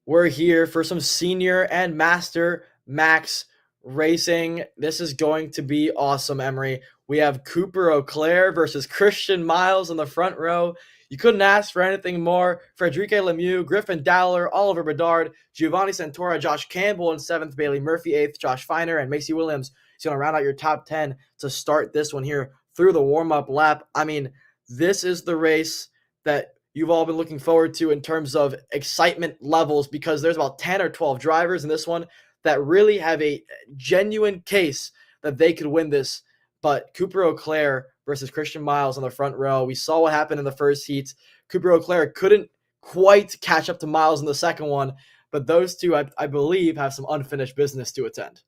Speaker 7: We're here for some Senior and Master Max racing. This is going to be awesome, Emery. We have Cooper Auclair versus Christian Miles in the front row. You couldn't ask for anything more. Frederique Lemieux, Griffin Dowler, Oliver Bedard, Giovanni Santora, Josh Campbell in 7th, Bailey Murphy 8th, Josh Feiner, and Macy Williams. He's going to round out your top 10 to start this one here through the warm-up lap. I mean, this is the race that you've all been looking forward to in terms of excitement levels, because there's about 10 or 12 drivers in this one that really have a genuine case that they could win this. But Cooper Auclair versus Christian Miles on the front row. We saw what happened in the first heat. Cooper Auclair couldn't quite catch up to Miles in the second one, but those two, I believe, have some unfinished business to attend.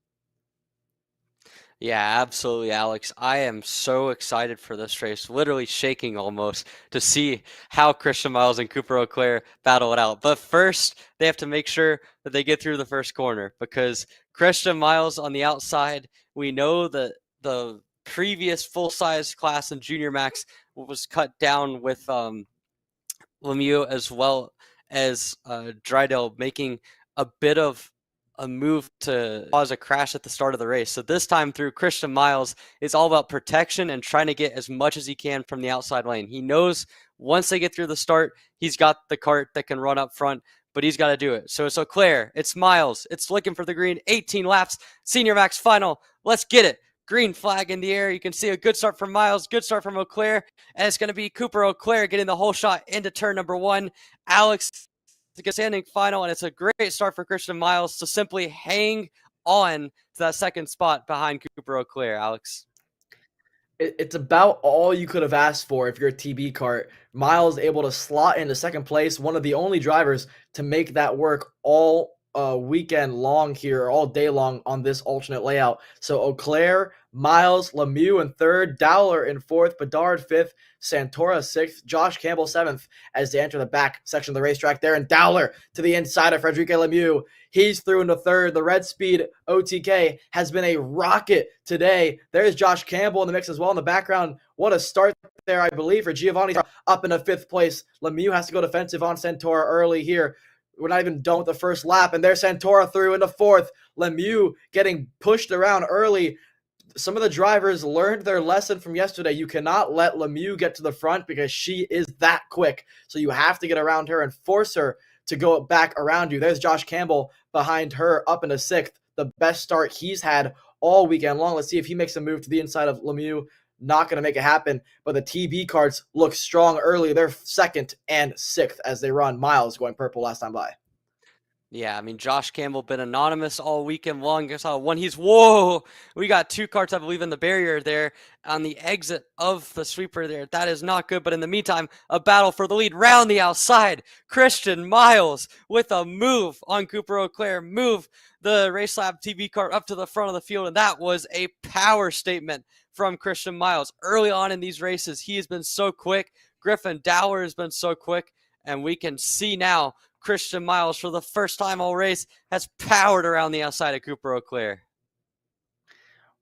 Speaker 6: Yeah, absolutely, Alex. I am so excited for this race, literally shaking almost to see how Christian Miles and Cooper Auclair battle it out. But first, they have to make sure that they get through the first corner, because Christian Miles on the outside, we know that the previous full-size class in Junior Max was cut down with Lemieux as well as Drydell making a bit of a move to cause a crash at the start of the race. So this time through, Christian Miles is all about protection and trying to get as much as he can from the outside lane. He knows once they get through the start, he's got the cart that can run up front, but he's got to do it. So it's Auclair, it's Miles, it's looking for the green, 18 laps, Senior Max final. Let's get it. Green flag in the air. You can see a good start from Miles, good start from Auclair, and it's going to be Cooper Auclair getting the whole shot into turn number 1. Alex, it's a standing final, and it's a great start for Christian Miles to simply hang on to that second spot behind Cooper Auclair, Alex.
Speaker 7: It's about all you could have asked for if you're a TB Kart. Miles able to slot into second place, one of the only drivers to make that work all weekend long here, all day long on this alternate layout. So Auclair, Miles, Lemieux in third, Dowler in fourth, Bedard fifth, Santora sixth, Josh Campbell seventh as they enter the back section of the racetrack there. And Dowler to the inside of Frederic Lemieux. He's through into third. The Red Speed OTK has been a rocket today. There's Josh Campbell in the mix as well in the background. What a start there, I believe, for Giovanni up into fifth place. Lemieux has to go defensive on Santora early here. We're not even done with the first lap, and there's Santora through into fourth. Lemieux getting pushed around early. Some of the drivers learned their lesson from yesterday. You cannot let Lemieux get to the front because she is that quick. So you have to get around her and force her to go back around you. There's Josh Campbell behind her up into sixth. The best start he's had all weekend long. Let's see if he makes a move to the inside of Lemieux. Not going to make it happen, but the TB Karts look strong early. They're second and sixth as they run. Miles going purple last time by.
Speaker 6: Yeah, I mean, Josh Campbell been anonymous all weekend long. I saw one. Whoa! We got two carts, I believe, in the barrier there on the exit of the sweeper there. That is not good. But in the meantime, a battle for the lead round the outside. Christian Miles with a move on Cooper Auclair. Move the Race Lab TV cart up to the front of the field. And that was a power statement from Christian Miles. Early on in these races, he has been so quick. Griffin Dowler has been so quick. And we can see now Christian Miles, for the first time all race, has powered around the outside of Cooper Auclair.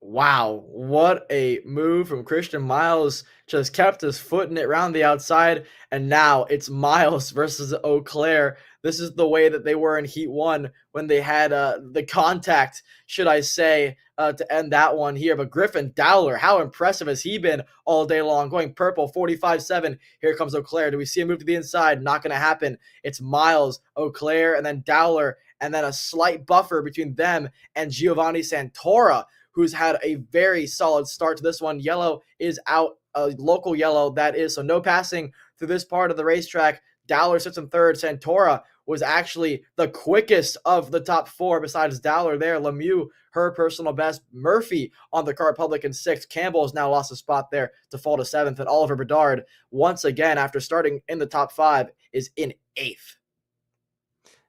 Speaker 7: Wow, what a move from Christian Miles. Just kept his foot in it around the outside, and now it's Miles versus Auclair. This is the way that they were in Heat 1 when they had the contact, should I say, to end that one here. But Griffin Dowler, how impressive has he been all day long? Going purple, 45-7. Here comes Auclair. Do we see a move to the inside? Not going to happen. It's Miles, Auclair, and then Dowler, and then a slight buffer between them and Giovanni Santora, who's had a very solid start to this one. Yellow is out, a local yellow that is, so no passing through this part of the racetrack. Dowler sits in third. Santora was actually the quickest of the top four besides Dowler there. Lemieux, her personal best. Murphy on the Kart Public in sixth. Campbell has now lost a spot there to fall to seventh. And Oliver Bedard, once again, after starting in the top five, is in eighth.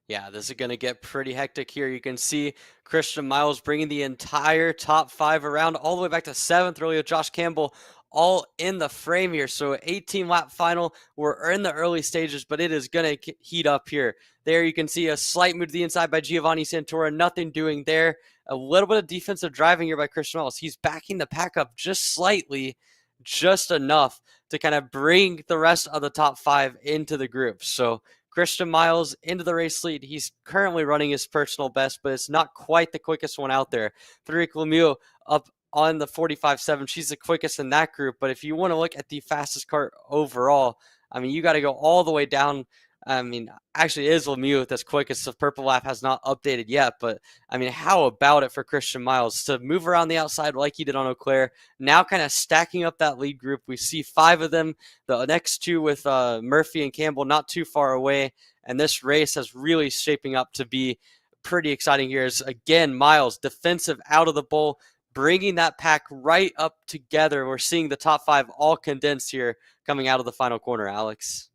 Speaker 6: Yeah, this is going to get pretty hectic here. You can see Christian Miles bringing the entire top five around all the way back to seventh earlier. Josh Campbell all in the frame here. So 18-lap final. We're in the early stages, but it is going to heat up here. There you can see a slight move to the inside by Giovanni Santora. Nothing doing there. A little bit of defensive driving here by Christian Miles. He's backing the pack up just slightly, just enough to kind of bring the rest of the top five into the group. So Christian Miles into the race lead. He's currently running his personal best, but it's not quite the quickest one out there. Frederic Lemieux up on the 45-7. She's the quickest in that group. But if you want to look at the fastest kart overall, I mean, you got to go all the way down. I mean, actually, it is Lemieux that's quickest. The purple lap has not updated yet. But, I mean, how about it for Christian Miles to move around the outside like he did on Auclair? Now kind of stacking up that lead group. We see five of them. The next two with Murphy and Campbell not too far away. And this race is really shaping up to be pretty exciting here. As, again, Miles, defensive out of the bowl, bringing that pack right up together. We're seeing the top five all condensed here coming out of the final corner, Alex.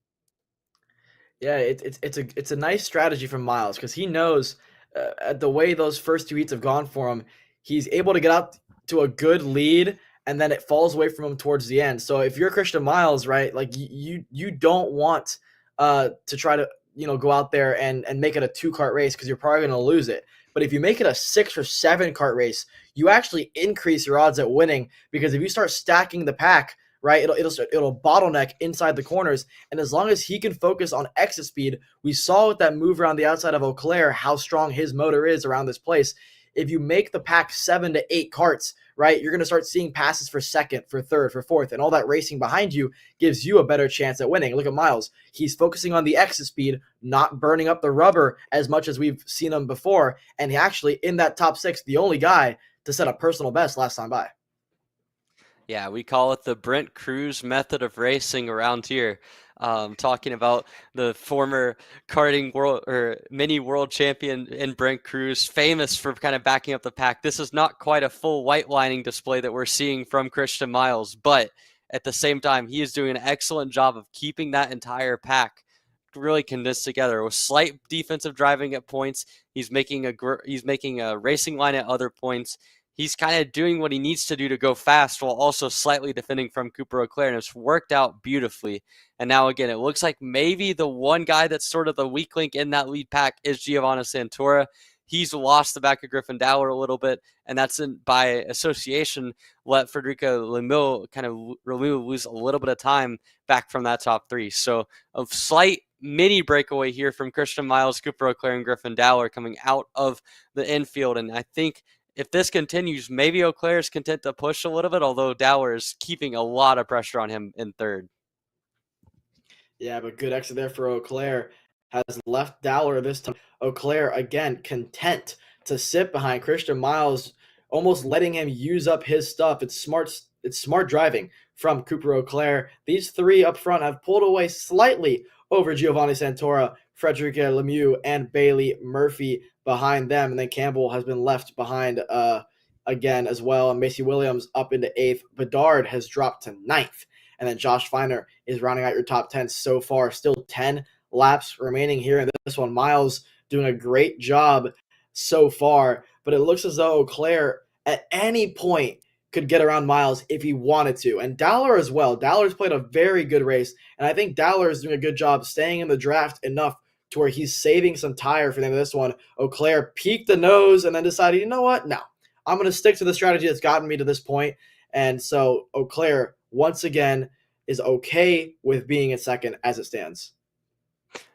Speaker 7: Yeah, it's a nice strategy from Miles because he knows the way those first two heats have gone for him, he's able to get out to a good lead and then it falls away from him towards the end. So if you're Christian Miles, right, like you don't want to try to go out there and make it a 2-kart race because you're probably going to lose it. But if you make it a 6 or 7-kart race, you actually increase your odds at winning because if you start stacking the pack, right, it'll bottleneck inside the corners. And as long as he can focus on exit speed, we saw with that move around the outside of Auclair how strong his motor is around this place. If you make the pack 7 to 8 karts, right, you're going to start seeing passes for second, for third, for fourth, and all that racing behind you gives you a better chance at winning. Look at Miles. He's focusing on the exit speed, not burning up the rubber as much as we've seen him before. And he actually, in that top 6, the only guy to set a personal best last time by.
Speaker 6: Yeah, we call it the Brent Cruz method of racing around here. Talking about the former karting world or mini world champion in Brent Cruz, famous for kind of backing up the pack. This is not quite a full white lining display that we're seeing from Christian Miles, but at the same time, he is doing an excellent job of keeping that entire pack really condensed together with slight defensive driving at points. He's making a racing line at other points. He's kind of doing what he needs to do to go fast while also slightly defending from Cooper Auclair, and it's worked out beautifully. And now again, it looks like maybe the one guy that's sort of the weak link in that lead pack is Giovanni Santora. He's lost the back of Griffin Dowler a little bit, and that's by association let Federico Lemieux kind of lose a little bit of time back from that top three. So a slight mini breakaway here from Christian Miles, Cooper Auclair, and Griffin Dowler coming out of the infield. And I think if this continues, maybe Auclair is content to push a little bit, although Dowler is keeping a lot of pressure on him in third.
Speaker 7: Yeah, but good exit there for Auclair. Has left Dowler this time. Auclair, again, content to sit behind Christian Miles, almost letting him use up his stuff. It's smart driving from Cooper Auclair. These three up front have pulled away slightly over Giovanni Santora, Frederica Lemieux, and Bailey Murphy behind them. And then Campbell has been left behind again as well. And Macy Williams up into 8th. Bedard has dropped to 9th. And then Josh Feiner is rounding out your top 10 so far. Still 10 laps remaining here in this one. Miles doing a great job so far, but it looks as though Auclair at any point could get around Miles if he wanted to. And Dowler as well. Dowler's played a very good race, and I think Dowler is doing a good job staying in the draft enough to where he's saving some tire for the end of this one. Auclair peaked the nose and then decided, you know what? No, I'm going to stick to the strategy that's gotten me to this point. And so Auclair, once again, is okay with being in second as it stands.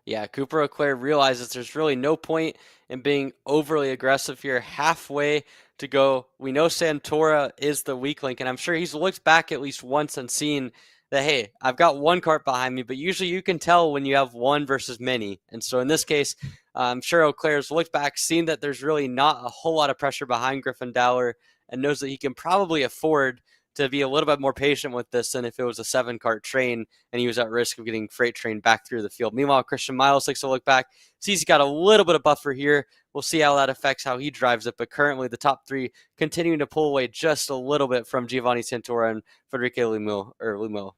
Speaker 6: Yeah, Cooper Auclair realizes there's really no point in being overly aggressive here. Halfway to go. We know Santora is the weak link, and I'm sure he's looked back at least once and seen that, hey, I've got one cart behind me, but usually you can tell when you have one versus many. And so in this case, I'm sure Auclair's looked back, seen that there's really not a whole lot of pressure behind Griffin Dowler, and knows that he can probably afford to be a little bit more patient with this than if it was a 7-cart train and he was at risk of getting freight trained back through the field. Meanwhile, Christian Miles takes a look back, sees he's got a little bit of buffer here. We'll see how that affects how he drives it, but currently the top three continuing to pull away just a little bit from Giovanni Santora and Federico Lemieux.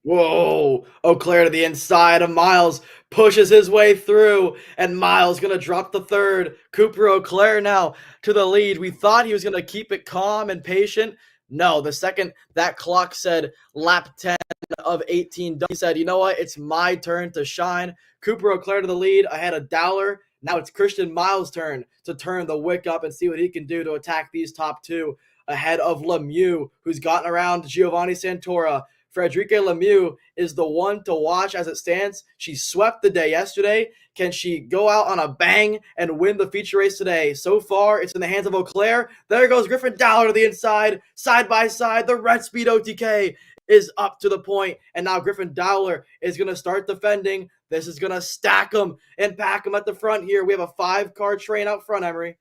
Speaker 7: Whoa, Auclair to the inside of Miles, pushes his way through, and Miles going to drop the third. Cooper Auclair now to the lead. We thought he was going to keep it calm and patient. No, the second that clock said lap 10 of 18, he said, you know what? It's my turn to shine. Cooper Auclair to the lead ahead of Dowler. Now it's Christian Miles' turn to turn the wick up and see what he can do to attack these top two ahead of Lemieux, who's gotten around Giovanni Santora. Frederica Lemieux is the one to watch as it stands. She swept the day yesterday. Can she go out on a bang and win the feature race today? So far, it's in the hands of Auclair. There goes Griffin Dowler to the inside, side by side. The Red Speed OTK is up to the point, and now Griffin Dowler is going to start defending. This is going to stack him and pack him at the front here. We have a 5-car train out front, Emery.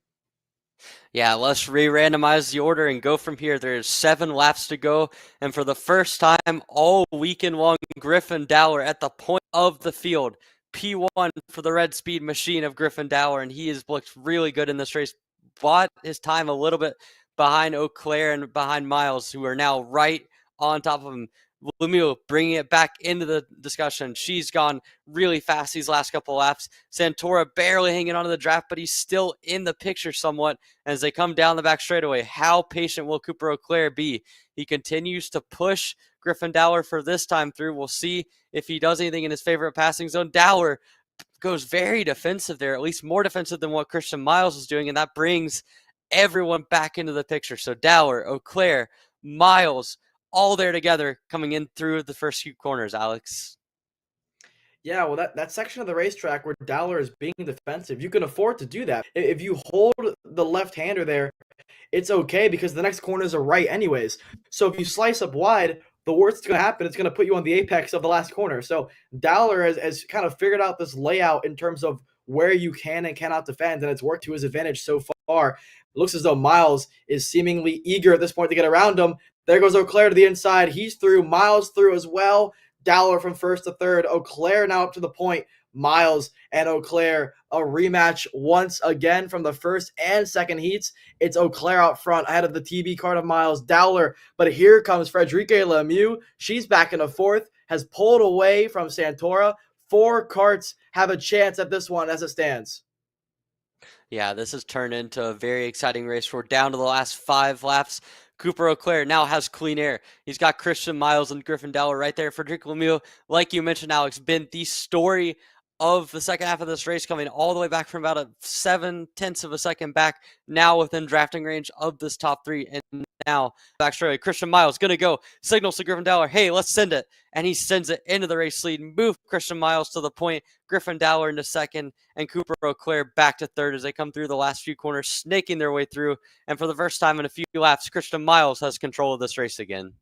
Speaker 6: Yeah, let's re-randomize the order and go from here. There's 7 laps to go, and for the first time all weekend long, Griffin Dowler at the point of the field. P1 for the Red Speed machine of Griffin Dowler, and he has looked really good in this race. Bought his time a little bit behind Auclair and behind Miles, who are now right on top of him. Lemieux bringing it back into the discussion. She's gone really fast these last couple of laps. Santora barely hanging onto the draft, but he's still in the picture somewhat as they come down the back straightaway. How patient will Cooper Auclair be? He continues to push Griffin Dowler for this time through. We'll see if he does anything in his favorite passing zone. Dowler goes very defensive there, at least more defensive than what Christian Miles was doing, and that brings everyone back into the picture. So Dowler, Auclair, Miles, all there together coming in through the first few corners, Alex.
Speaker 7: Yeah, well, that section of the racetrack where Dowler is being defensive, you can afford to do that. If you hold the left-hander there, it's okay because the next corner is a right anyways. So if you slice up wide, the worst that's going to happen, it's going to put you on the apex of the last corner. So Dowler has kind of figured out this layout in terms of where you can and cannot defend, and it's worked to his advantage so far. It looks as though Miles is seemingly eager at this point to get around him. There goes Auclair to the inside. He's through. Miles through as well. Dowler from first to third. Auclair now up to the point. Miles and Auclair, a rematch once again from the first and second heats. It's Auclair out front ahead of the TB Kart of Miles Dowler. But here comes Frederique Lemieux. She's back in the fourth, has pulled away from Santora. 4 karts have a chance at this one as it stands.
Speaker 6: Yeah, this has turned into a very exciting race. We're down to the last 5 laps. Cooper Auclair now has clean air. He's got Christian Miles and Griffin Dowler right there. Frederique Lemieux, like you mentioned, Alex, been the story of the second half of this race, coming all the way back from about a 7/10 of a second back, now within drafting range of this top 3. And now back straight, Christian Miles going to go, signals to Griffin Dowler, hey, let's send it. And he sends it into the race lead, move Christian Miles to the point, Griffin Dowler into second, and Cooper Auclair back to third as they come through the last few corners, snaking their way through. And for the first time in a few laps, Christian Miles has control of this race again.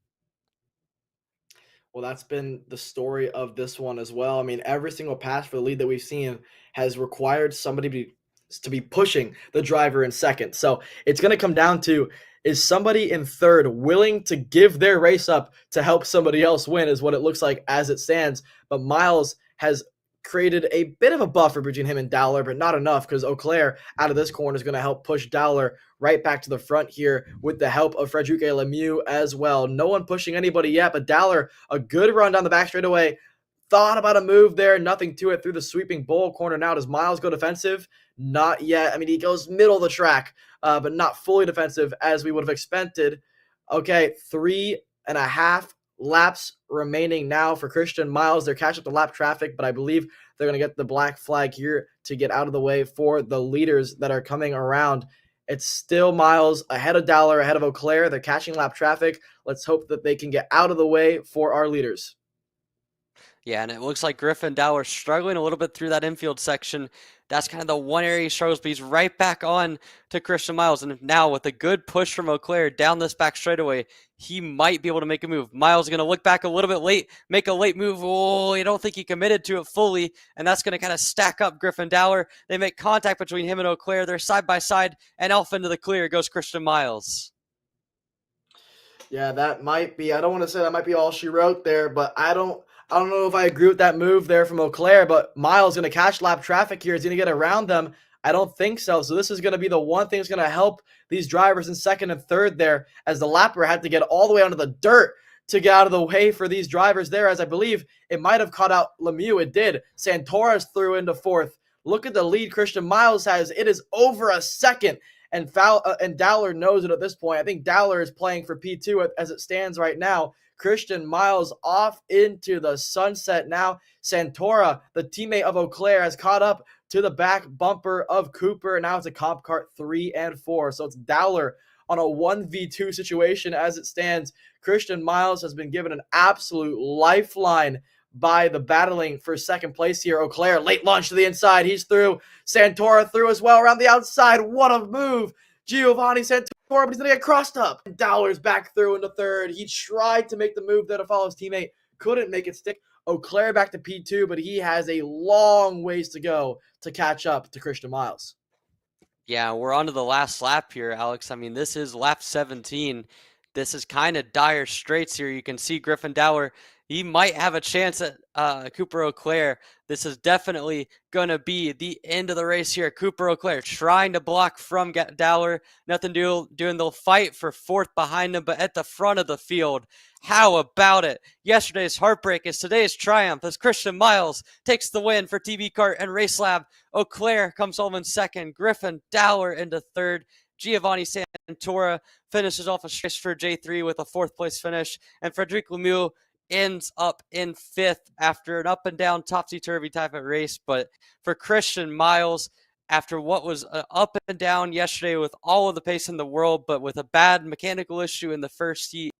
Speaker 7: Well, that's been the story of this one as well. I mean, every single pass for the lead that we've seen has required somebody to be pushing the driver in second. So it's going to come down to, is somebody in third willing to give their race up to help somebody else win, is what it looks like as it stands. But Miles has created a bit of a buffer between him and Dowler, but not enough, because Auclair out of this corner is going to help push Dowler right back to the front here with the help of Frederique Lemieux as well. No one pushing anybody yet, but Dowler, a good run down the back straightaway. Thought about a move there, nothing to it through the sweeping bull corner. Now does Miles go defensive? Not yet. I mean, he goes middle of the track, but not fully defensive as we would have expected. Okay, 3.5 laps remaining now for Christian Miles. They're catching up the lap traffic, but I believe they're going to get the black flag here to get out of the way for the leaders that are coming around. It's still Miles ahead of Dowler, ahead of Auclair. They're catching lap traffic. Let's hope that they can get out of the way for our leaders.
Speaker 6: Yeah, and it looks like Griffin Dowler struggling a little bit through that infield section. That's kind of the one area he struggles, but he's right back on to Christian Miles. And now with a good push from Auclair down this back straightaway, he might be able to make a move. Miles is going to look back a little bit late, make a late move. Oh, I don't think he committed to it fully, and that's going to kind of stack up Griffin Dowler. They make contact between him and Auclair. They're side by side, and off into the clear goes Christian Miles.
Speaker 7: Yeah, that might be, I don't want to say that might be all she wrote there, but I don't know if I agree with that move there from Auclair, but Miles going to catch lap traffic here. Is he going to get around them? I don't think so. So this is going to be the one thing that's going to help these drivers in second and third there, as the lapper had to get all the way onto the dirt to get out of the way for these drivers there, as I believe it might have caught out Lemieux. It did. Santora's through into fourth. Look at the lead Christian Miles has. It is over a second. And Dowler knows it at this point. I think Dowler is playing for P2 as it stands right now. Christian Miles off into the sunset now. Santora, the teammate of Auclair, has caught up to the back bumper of Cooper. Now it's a comp kart 3 and 4. So it's Dowler on a 1v2 situation as it stands. Christian Miles has been given an absolute lifeline by the battling for second place here. Auclair, late launch to the inside. He's through. Santora through as well around the outside. What a move. Giovanni Santora, but he's going to get crossed up. Dowler's back through into third. He tried to make the move there to follow his teammate. Couldn't make it stick. Auclair back to P2, but he has a long ways to go to catch up to Christian Miles.
Speaker 6: Yeah, we're on to the last lap here, Alex. I mean, this is lap 17. This is kind of dire straits here. You can see Griffin Dowler, he might have a chance at Cooper Auclair. This is definitely going to be the end of the race here. Cooper Auclair trying to block from Dowler. Nothing doing. They'll fight for fourth behind him, but at the front of the field. How about it? Yesterday's heartbreak is today's triumph as Christian Miles takes the win for TB Kart and Race Lab. Auclair comes home in second. Griffin Dowler into third. Giovanni Santora finishes off a race for J3 with a fourth place finish. And Frederique Lemieux ends up in fifth after an up and down topsy-turvy type of race. But for Christian Miles, after what was an up and down yesterday with all of the pace in the world, but with a bad mechanical issue in the first heat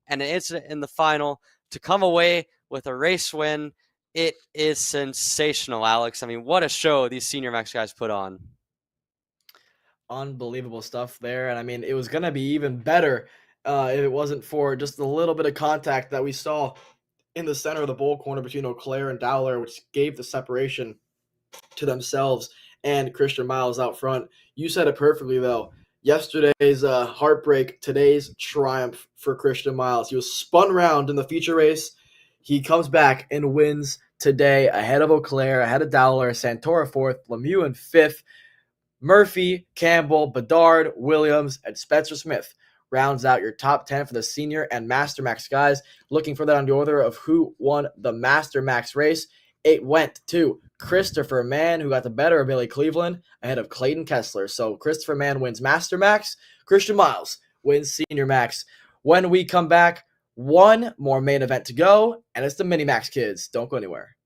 Speaker 6: and an incident in the final, to come away with a race win, it is sensational, Alex. I mean, what a show these Senior Max guys put on.
Speaker 7: Unbelievable stuff there. And I mean, it was going to be even better if it wasn't for just a little bit of contact that we saw in the center of the bowl corner between Auclair and Dowler, which gave the separation to themselves and Christian Miles out front. You said it perfectly, though. Yesterday's heartbreak, today's triumph for Christian Miles. He was spun round in the feature race. He comes back and wins today ahead of Auclair, ahead of Dowler, Santora fourth, Lemieux in fifth. Murphy, Campbell, Bedard, Williams, and Spencer Smith rounds out your top 10 for the Senior and Master Max guys. Looking for that on the order of who won the Master Max race. It went to Christopher Mann, who got the better of Billy Cleveland, ahead of Clayton Kessler. So Christopher Mann wins Master Max. Christian Miles wins Senior Max. When we come back, one more main event to go, and it's the Mini Max kids. Don't go anywhere.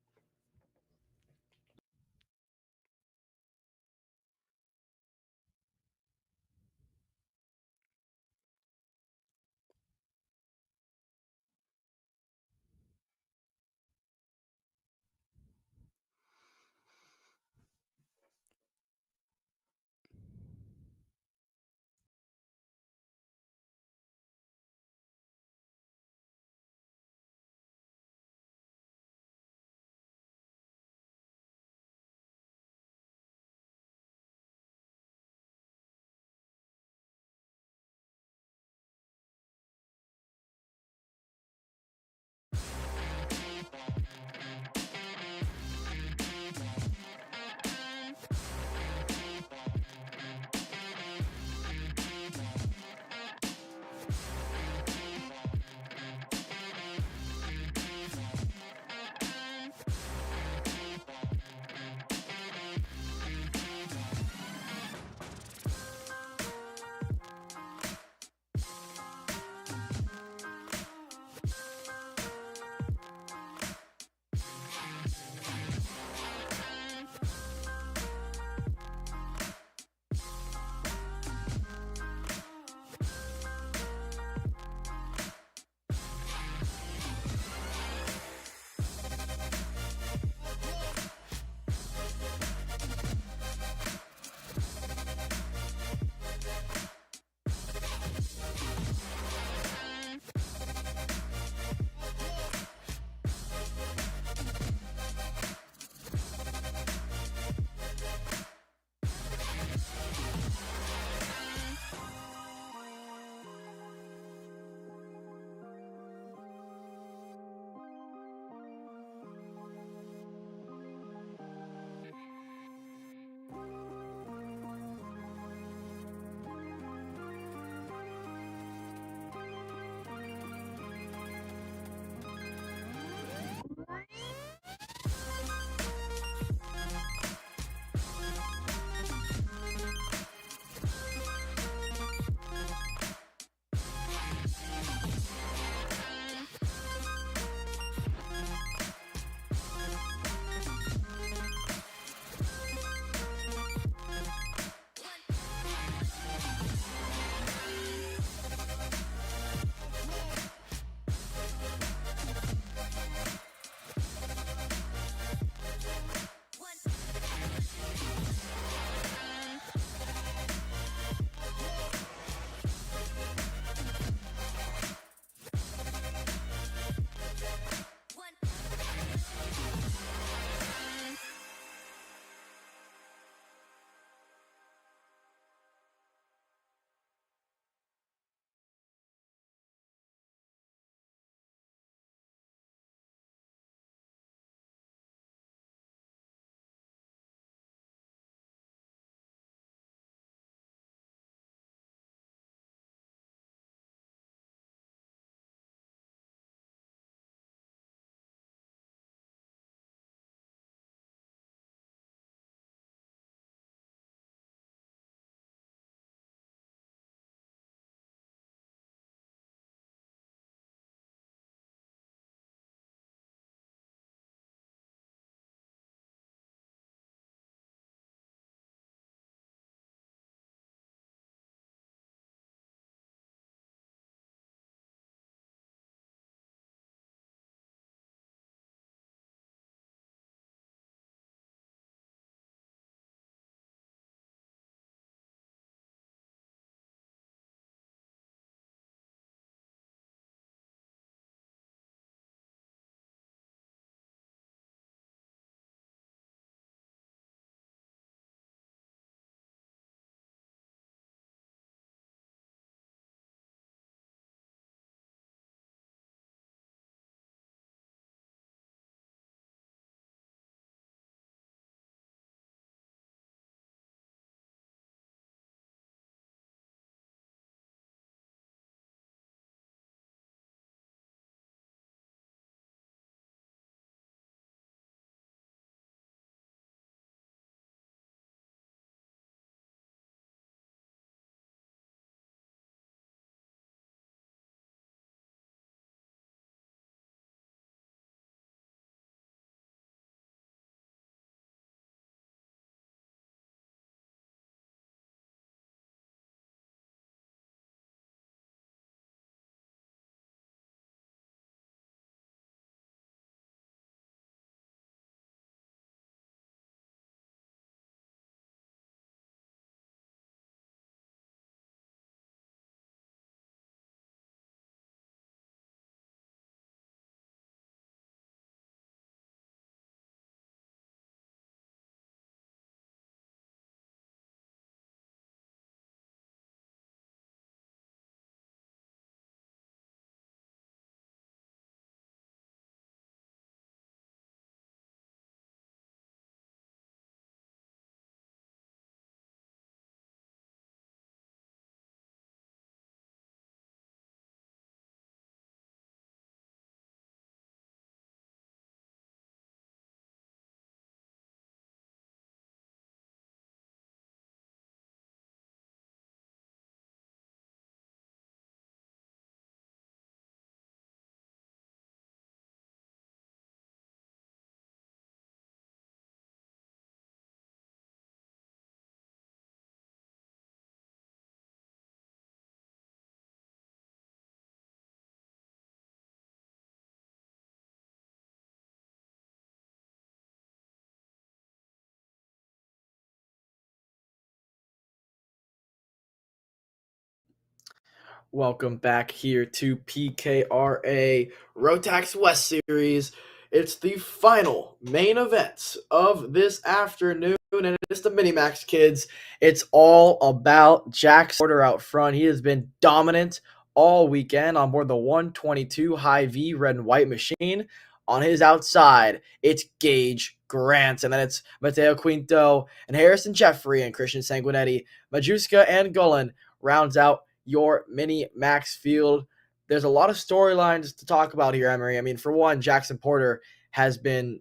Speaker 7: Welcome back here to PKRA Rotax West Series. It's the final main event of this afternoon, and it's the Minimax kids. It's all about Jackson Porter out front. He has been dominant all weekend on board the 122 High V red and white machine. On his outside, it's Gage Grant, and then it's Mateo Quinto and Harrison Jeffrey and Christian Sanguinetti. Majewska and Gullen rounds out your mini max field. There's a lot of storylines to talk about here, Emery. I mean, for one, Jackson Porter has been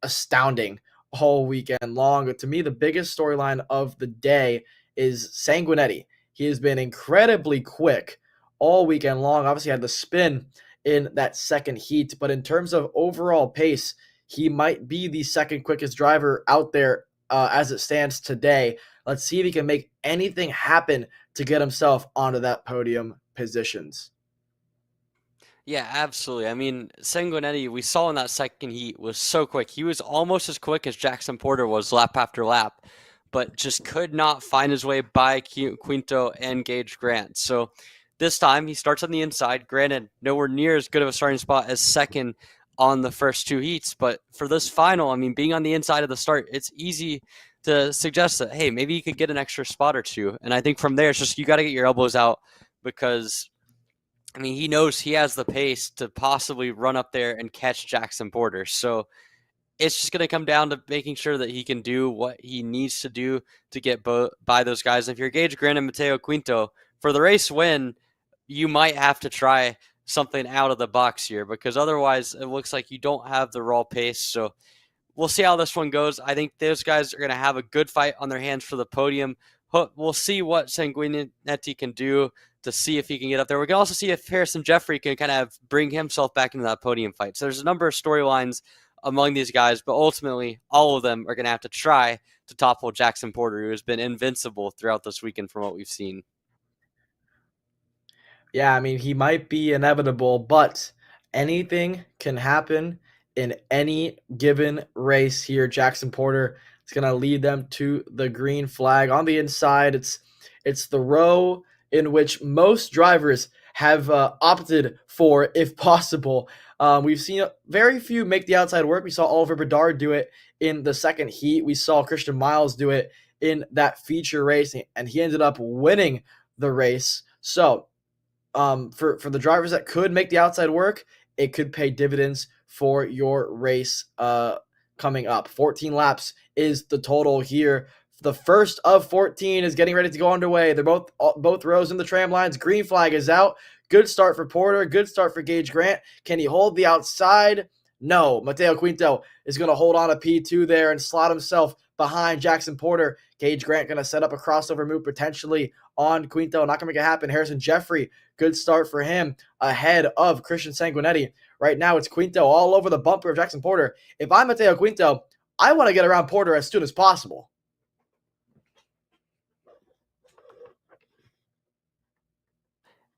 Speaker 7: astounding all weekend long. But to me, the biggest storyline of the day is Sanguinetti. He has been incredibly quick all weekend long. Obviously, had the spin in that second heat, but in terms of overall pace, he might be the second quickest driver out there as it stands today. Let's see if he can make anything happen to get himself onto that podium positions.
Speaker 6: Yeah, absolutely. I mean, Sanguinetti, we saw in that second heat, was so quick. He was almost as quick as Jackson Porter was lap after lap, but just could not find his way by Quinto and Gage Grant. So this time he starts on the inside. Granted, nowhere near as good of a starting spot as second on the first two heats, but for this final, I mean, being on the inside of the start, it's easy to suggest that, hey, maybe you could get an extra spot or two. And I think from there, it's just you got to get your elbows out because, I mean, he knows he has the pace to possibly run up there and catch Jackson Porter. So it's just going to come down to making sure that he can do what he needs to do to get by those guys. If you're Gage Grant and Mateo Quinto, for the race win, you might have to try something out of the box here because otherwise it looks like you don't have the raw pace. So we'll see how this one goes. I think those guys are going to have a good fight on their hands for the podium. We'll see what Sanguinetti can do to see if he can get up there. We can also see if Harrison Jeffrey can kind of bring himself back into that podium fight. So there's a number of storylines among these guys, but ultimately all of them are going to have to try to topple Jackson Porter, who has been invincible throughout this weekend from what we've seen.
Speaker 7: Yeah, I mean, he might be inevitable, but anything can happen in any given race here. Jackson Porter is going to lead them to the green flag. On the inside, it's the row in which most drivers have opted for, if possible. We've seen very few make the outside work. We saw Oliver Bedard do it in the second heat. We saw Christian Miles do it in that feature race, and he ended up winning the race. So for the drivers that could make the outside work, it could pay dividends for your race coming up. 14 laps is the total here. The first of 14 is getting ready to go underway. They're both rows in the tram lines. Green flag is out. Good start for Porter. Good start for Gage Grant. Can he hold the outside? No. Mateo Quinto is going to hold on a P2 there and slot himself behind Jackson Porter. Gage Grant going to set up a crossover move potentially on Quinto. Not going to make it happen. Harrison Jeffrey, good start for him ahead of Christian Sanguinetti. Right now it's Quinto all over the bumper of Jackson Porter. If I'm Mateo Quinto, I want to get around Porter as soon as possible.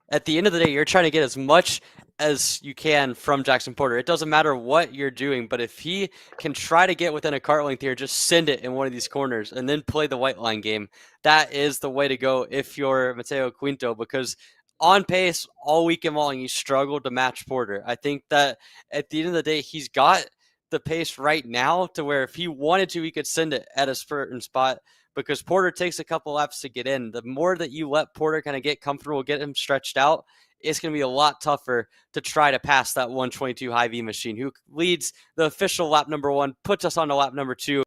Speaker 6: At the end of the day, you're trying to get as much as you can from Jackson Porter. It doesn't matter what you're doing, but if he can try to get within a cart length here, just send it in one of these corners and then play the white line game. That is the way to go if you're Mateo Quinto, because on pace all weekend long, you struggled to match Porter. I think that at the end of the day, he's got the pace right now to where if he wanted to, he could send it at a certain spot, because Porter takes a couple laps to get in. The more that you let Porter kind of get comfortable, get him stretched out, it's going to be a lot tougher to try to pass that 122 High V machine, who leads the official lap number 1, puts us on to lap number 2,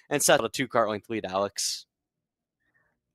Speaker 6: and settle a 2 cart length lead, Alex.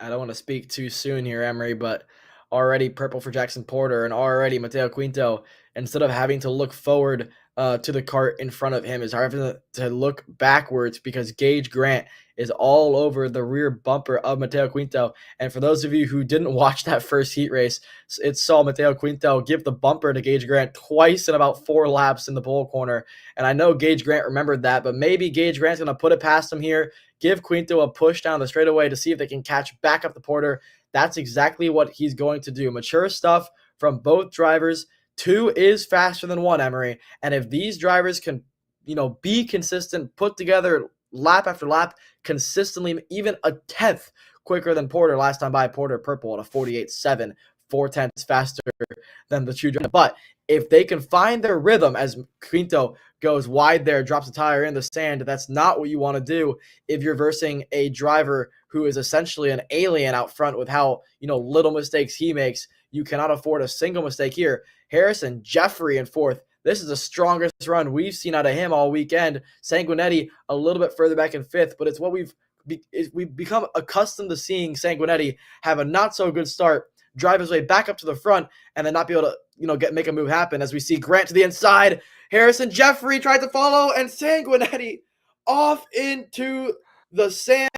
Speaker 7: I don't want to speak too soon here, Emery, but already purple for Jackson Porter and already Mateo Quinto, instead of having to look forward to the cart in front of him, is having to look backwards because Gage Grant is all over the rear bumper of Mateo Quinto. And for those of you who didn't watch that first heat race, it saw Mateo Quinto give the bumper to Gage Grant twice in about 4 laps in the pole corner. And I know Gage Grant remembered that, but maybe Gage Grant's going to put it past him here, give Quinto a push down the straightaway to see if they can catch back up the Porter. That's exactly what he's going to do. Mature stuff from both drivers. 2 is faster than 1, Emery. And if these drivers can, be consistent, put together lap after lap consistently, even a tenth quicker than Porter last time by, Porter purple at a 48.7, 4/10 faster than the true driver. But if they can find their rhythm as Quinto goes wide there, drops the tire in the sand, that's not what you want to do if you're versing a driver who is essentially an alien out front with how, little mistakes he makes. You cannot afford a single mistake here. Harrison Jeffrey in fourth. This is the strongest run we've seen out of him all weekend. Sanguinetti a little bit further back in fifth, but it's what we've become accustomed to seeing Sanguinetti have a not so good start, drive his way back up to the front, and then not be able to make a move happen. As we see Grant to the inside, Harrison Jeffrey tried to follow, and Sanguinetti off into the sand.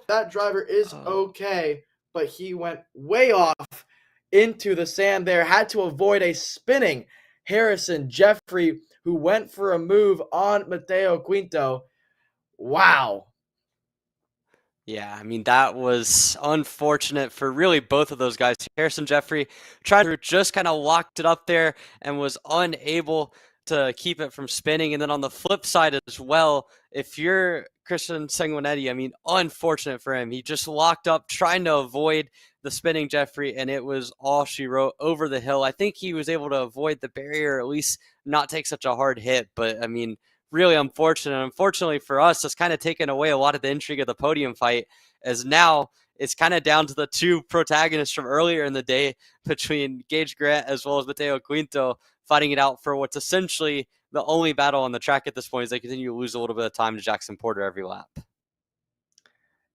Speaker 7: That driver is okay, but he went way off into the sand there, had to avoid a spinning Harrison Jeffrey, who went for a move on Mateo Quinto. Wow.
Speaker 6: Yeah, I mean, that was unfortunate for really both of those guys. Harrison Jeffrey tried to just kind of locked it up there and was unable to keep it from spinning. And then on the flip side as well, if you're Christian Sanguinetti, I mean, unfortunate for him. He just locked up trying to avoid the spinning Jeffrey, and it was all she wrote over the hill. I think he was able to avoid the barrier, or at least not take such a hard hit. But, I mean, really unfortunate. Unfortunately for us, it's kind of taken away a lot of the intrigue of the podium fight, as now it's kind of down to the two protagonists from earlier in the day between Gage Grant as well as Mateo Quinto fighting it out for what's essentially the only battle on the track at this point, as they continue to lose a little bit of time to Jackson Porter every lap.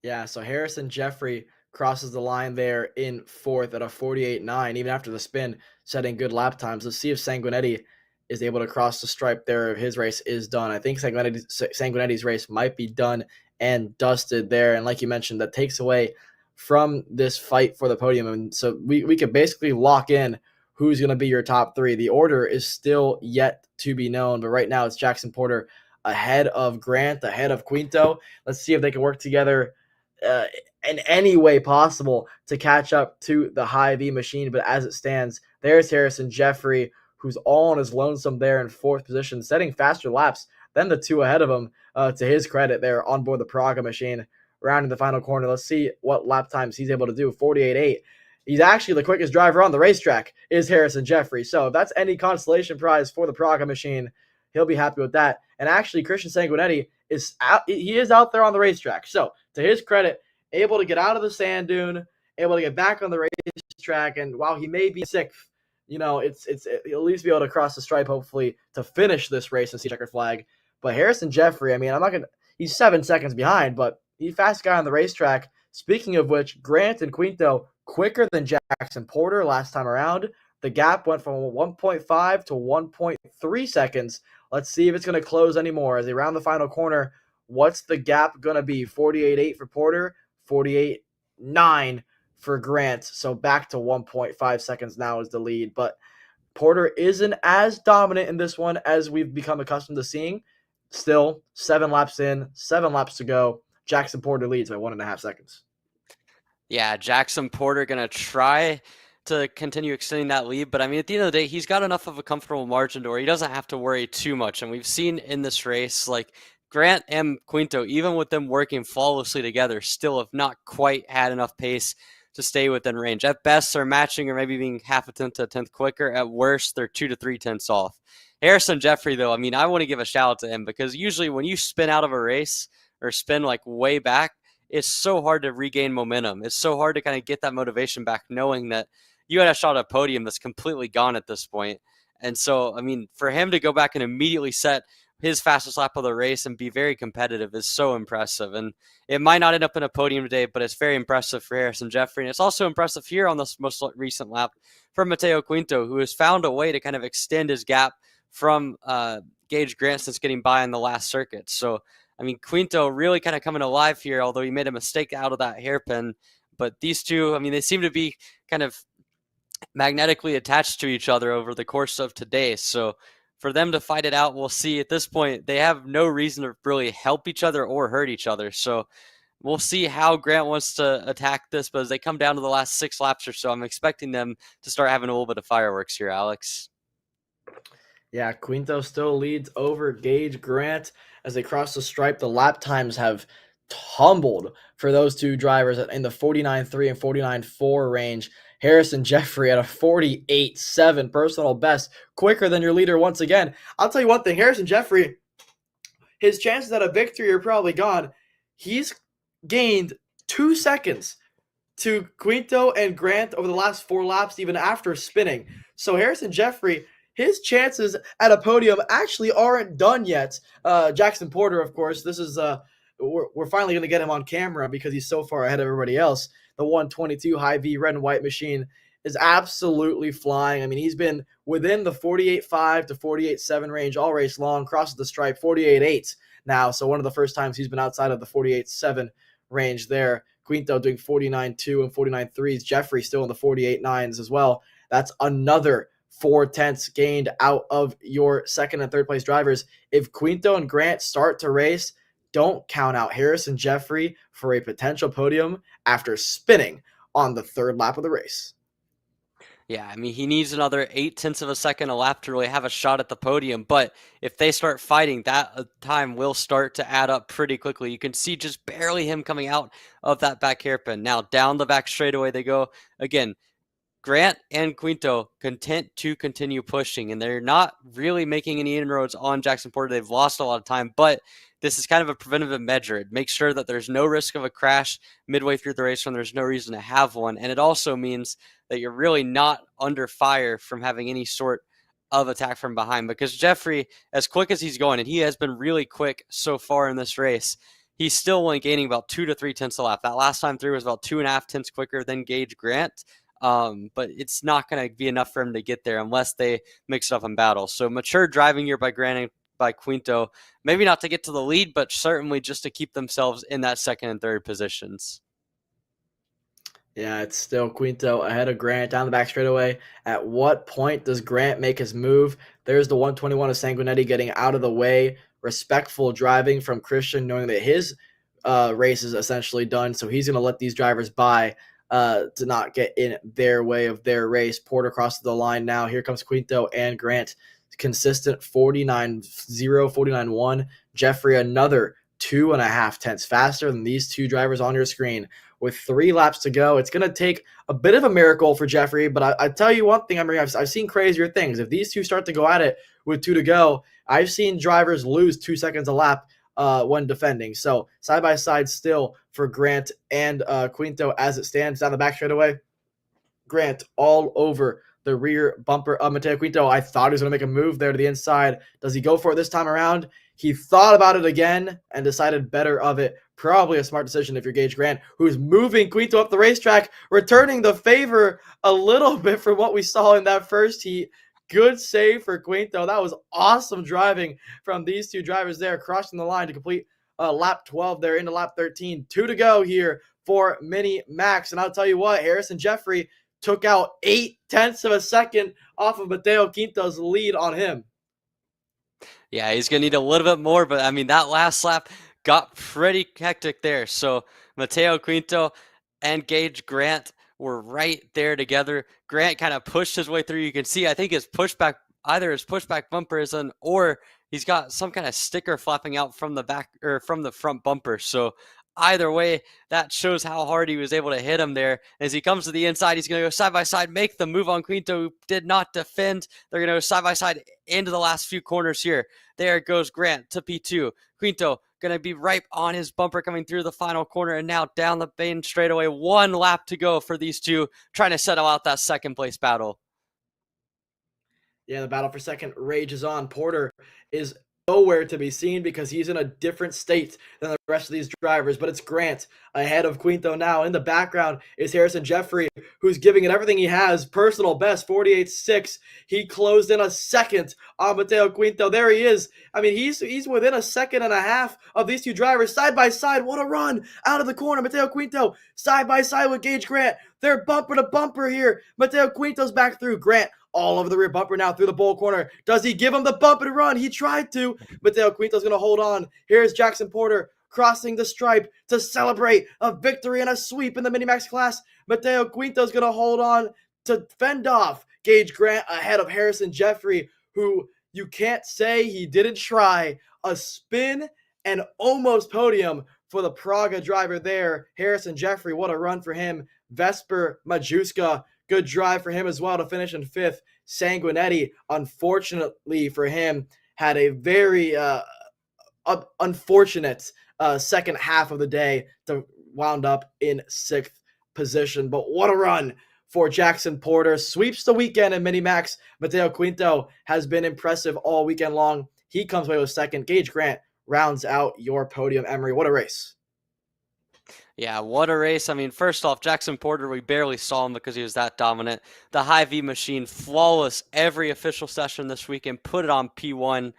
Speaker 7: Yeah, so Harrison Jeffrey crosses the line there in fourth at a 48.9, even after the spin, setting good lap times. Let's see if Sanguinetti is able to cross the stripe there. His race is done. I think Sanguinetti's race might be done and dusted there. And like you mentioned, that takes away from this fight for the podium. And so we could basically lock in who's going to be your top three. The order is still yet to be known, but right now it's Jackson Porter ahead of Grant, ahead of Quinto. Let's see if they can work together in any way possible to catch up to the Hy-Vee machine. But as it stands, there's Harrison Jeffrey, who's all on his lonesome there in fourth position, setting faster laps than the two ahead of him, to his credit there on board the Praga machine. Rounding the final corner, let's see what lap times he's able to do. 48.8. He's actually the quickest driver on the racetrack, is Harrison Jeffrey. So if that's any consolation prize for the Praga machine, he'll be happy with that. And actually, Christian Sanguinetti is out there on the racetrack. So to his credit, able to get out of the sand dune, able to get back on the racetrack, and while he may be sick, he'll at least be able to cross the stripe, hopefully, to finish this race and see checkered flag. But Harrison Jeffrey, I mean, he's 7 seconds behind, but he's fast guy on the racetrack. Speaking of which, Grant and Quinto quicker than Jackson Porter last time around. The gap went from 1.5 to 1.3 seconds. Let's see if it's going to close anymore as they round the final corner. What's the gap going to be? 48.8 for Porter, 48.9 for Grant. So back to 1.5 seconds now is the lead. But Porter isn't as dominant in this one as we've become accustomed to seeing. Still, 7 laps in, 7 laps to go. Jackson Porter leads by 1.5 seconds.
Speaker 6: Yeah, Jackson Porter going to try to continue extending that lead. But, I mean, at the end of the day, he's got enough of a comfortable margin to where he doesn't have to worry too much. And we've seen in this race, like, Grant and Quinto, even with them working flawlessly together, still have not quite had enough pace to stay within range. At best, they're matching or maybe being half a tenth to a tenth quicker. At worst, they're 2 to 3 tenths off. Harrison Jeffrey, though, I mean, I want to give a shout out to him because usually when you spin out of a race or spin like way back, it's so hard to regain momentum. It's so hard to kind of get that motivation back, knowing that you had a shot at a podium that's completely gone at this point. And so, I mean, for him to go back and immediately set his fastest lap of the race and be very competitive is so impressive. And it might not end up in a podium today, but it's very impressive for Harrison Jeffrey. And it's also impressive here on this most recent lap for Mateo Quinto, who has found a way to kind of extend his gap from Gage Grant since getting by in the last circuit. So, I mean, Quinto really kind of coming alive here, although he made a mistake out of that hairpin. But these two, I mean, they seem to be kind of magnetically attached to each other over the course of today. So for them to fight it out, we'll see. At this point, they have no reason to really help each other or hurt each other. So we'll see how Grant wants to attack this. But as they come down to the last 6 laps or so, I'm expecting them to start having a little bit of fireworks here, Alex.
Speaker 7: Yeah, Quinto still leads over Gage Grant as they cross the stripe. The lap times have tumbled for those two drivers in the 49.3 and 49.4 range. Harrison Jeffrey at a 48.7 personal best, quicker than your leader once again. I'll tell you one thing, Harrison Jeffrey, his chances at a victory are probably gone. He's gained 2 seconds to Quinto and Grant over the last 4 laps, even after spinning. So Harrison Jeffrey, his chances at a podium actually aren't done yet. Jackson Porter, of course, this is we're finally going to get him on camera because he's so far ahead of everybody else. The 122 high V red and white machine is absolutely flying. I mean, he's been within the 48.5 to 48.7 range all race long, crosses the stripe 48.8 now. So one of the first times he's been outside of the 48.7 range there. Quinto doing 49.2 and 49.3s. Jeffrey still in the 48.9s as well. That's another 4/10 gained out of your second and third place drivers. If Quinto and Grant start to race, don't count out Harrison Jeffrey for a potential podium after spinning on the third lap of the race.
Speaker 6: Yeah, I mean, he needs another 0.8 of a second a lap to really have a shot at the podium. But if they start fighting, that time will start to add up pretty quickly. You can see just barely him coming out of that back hairpin. Now down the back straightaway they go. Again, Grant and Quinto content to continue pushing, and they're not really making any inroads on Jackson Porter. They've lost a lot of time, but this is kind of a preventative measure. It makes sure that there's no risk of a crash midway through the race when there's no reason to have one. And it also means that you're really not under fire from having any sort of attack from behind, because Jeffrey, as quick as he's going, and he has been really quick so far in this race, he's still only gaining about 2 to 3 tenths a lap. That last time through was about 2.5 tenths quicker than Gage Grant. But it's not going to be enough for him to get there unless they mix it up in battle. So mature driving here by Grant and by Quinto, maybe not to get to the lead, but certainly just to keep themselves in that second and third positions.
Speaker 7: Yeah, it's still Quinto ahead of Grant down the back straightaway. At what point does Grant make his move? There's the 121 of Sanguinetti getting out of the way. Respectful driving from Christian, knowing that his race is essentially done, so he's going to let these drivers by to not get in their way of their race. Porter crosses the line now. Here comes Quinto and Grant. Consistent 49.0, 49.1. Jeffrey another 2.5 tenths faster than these two drivers on your screen. With 3 laps to go, it's going to take a bit of a miracle for Jeffrey, but I tell you one thing, I've seen crazier things. If these two start to go at it with 2 to go, I've seen drivers lose 2 seconds a lap when defending. So side by side still for Grant and Quinto as it stands down the back straightaway. Grant all over the rear bumper of Mateo Quinto. I thought he was going to make a move there to the inside. Does he go for it this time around? He thought about it again and decided better of it. Probably a smart decision if you're Gage Grant, who's moving Quinto up the racetrack, returning the favor a little bit from what we saw in that first heat. Good save for Quinto. That was awesome driving from these two drivers there, crossing the line to complete lap 12 there into lap 13. 2 to go here for Mini Max. And I'll tell you what, Harrison Jeffrey took out 0.8 of a second off of Mateo Quinto's lead on him.
Speaker 6: Yeah, he's going to need a little bit more, but I mean, that last lap got pretty hectic there. So Mateo Quinto and Gage Grant were right there together. Grant kind of pushed his way through. You can see, I think his pushback, either his pushback bumper is on, or he's got some kind of sticker flapping out from the back or from the front bumper. So either way, that shows how hard he was able to hit him there. As he comes to the inside, he's going to go side by side, make the move on Quinto, who did not defend. They're going to go side by side into the last few corners here. There goes Grant to P2. Quinto going to be right on his bumper coming through the final corner, and now down the main straightaway. 1 lap to go for these two, trying to settle out that second place battle.
Speaker 7: Yeah, the battle for second rages on. Porter is nowhere to be seen because he's in a different state than the rest of these drivers, but it's Grant ahead of Quinto now. In the background is Harrison Jeffrey, who's giving it everything he has. Personal best, 48.6. He closed in a second on Mateo Quinto. There he is. I mean, he's within a second and a half of these two drivers side by side. What a run out of the corner. Mateo Quinto side by side with Gage Grant. They're bumper to bumper here. Mateo Quinto's back through. Grant all over the rear bumper now through the bowl corner. Does he give him the bump and run? He tried to. Mateo Quinto's going to hold on. Here's Jackson Porter crossing the stripe to celebrate a victory and a sweep in the Minimax class. Mateo Quinto's going to hold on to fend off Gage Grant ahead of Harrison Jeffrey, who you can't say he didn't try. A spin and almost podium for the Praga driver there. Harrison Jeffrey, what a run for him. Vesper Majewska, good drive for him as well to finish in 5th. Sanguinetti, unfortunately for him, had a very unfortunate second half of the day to wound up in 6th position. But what a run for Jackson Porter. Sweeps the weekend in Minimax. Mateo Quinto has been impressive all weekend long. He comes away with 2nd. Gage Grant rounds out your podium. Emery, what a race.
Speaker 6: Yeah, what a race. I mean, first off, Jackson Porter, we barely saw him because he was that dominant. The high V machine, flawless every official session this weekend, put it on P1.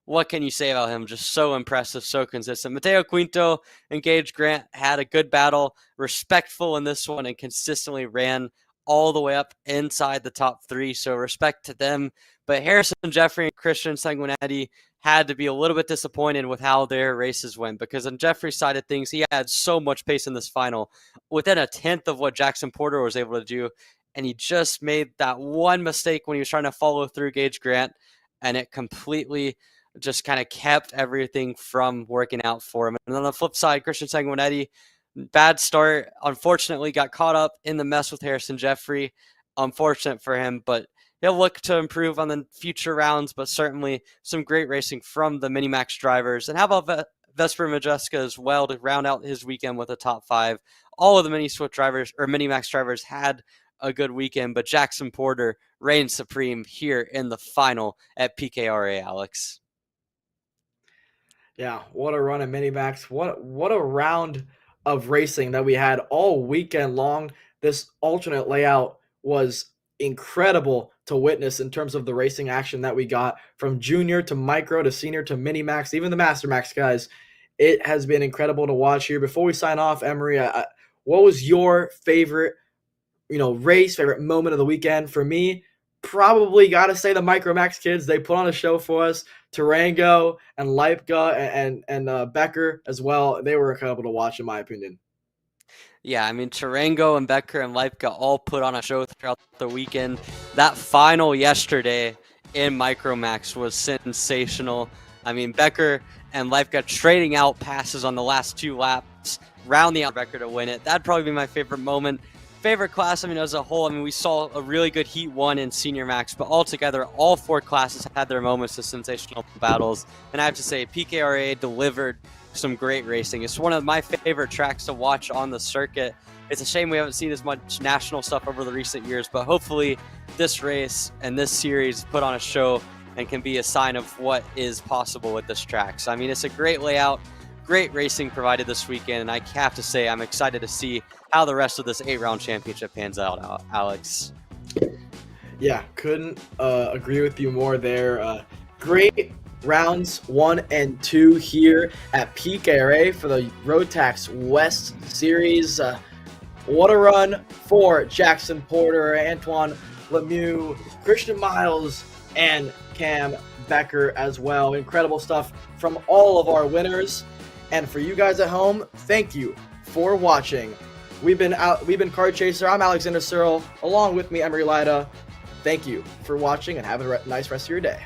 Speaker 6: What can you say about him? Just so impressive, so consistent. Mateo Quinto and Gage Grant had a good battle, respectful in this one, and consistently ran all the way up inside the top 3. So respect to them. But Harrison Jeffrey and Christian Sanguinetti had to be a little bit disappointed with how their races went, because on Jeffrey's side of things, he had so much pace in this final, within a tenth of what Jackson Porter was able to do. And he just made that one mistake when he was trying to follow through Gage Grant, and it completely just kind of kept everything from working out for him. And on the flip side, Christian Sanguinetti, bad start, unfortunately got caught up in the mess with Harrison Jeffrey. Unfortunate for him, but he'll look to improve on the future rounds, but certainly some great racing from the Minimax drivers. And how about Vesper Majewska as well to round out his weekend with a top 5? All of the Mini Swift drivers or Minimax drivers had a good weekend, but Jackson Porter reigned supreme here in the final at PKRA, Alex.
Speaker 7: Yeah, what a run at Minimax. What a round of racing that we had all weekend long. This alternate layout was incredible to witness in terms of the racing action that we got from junior to micro to senior to Minimax, even the Master Max guys. It has been incredible to watch here. Before we sign off, Emery, what was your favorite, race, favorite moment of the weekend? For me, probably got to say the Micromax kids. They put on a show for us. Tarango and Leipka and Becker as well. They were incredible to watch, in my opinion.
Speaker 6: Yeah, I mean, Tarango and Becker and Leipka all put on a show throughout the weekend. That final yesterday in Micromax was sensational. I mean, Becker and Leipka trading out passes on the last 2 laps, rounding out Becker to win it. That'd probably be my favorite moment. Favorite class, as a whole, we saw a really good Heat 1 in Senior Max, but altogether, all 4 classes had their moments of sensational battles. And I have to say, PKRA delivered some great racing. It's one of my favorite tracks to watch on the circuit. It's a shame we haven't seen as much national stuff over the recent years, but hopefully this race and this series put on a show and can be a sign of what is possible with this track. So, it's a great layout, great racing provided this weekend, and I have to say I'm excited to see how the rest of this 8-round championship pans out, Alex.
Speaker 7: Yeah, couldn't agree with you more there. Great rounds 1 and 2 here at PKRA for the Rotax West Series. What a run for Jackson Porter, Antoine Lemieux, Christian Miles, and Cam Becker as well. Incredible stuff from all of our winners. And for you guys at home, thank you for watching. We've been Kart Chaser. I'm Alexander Searle. Along with me, Emery Lida. Thank you for watching and have a nice rest of your day.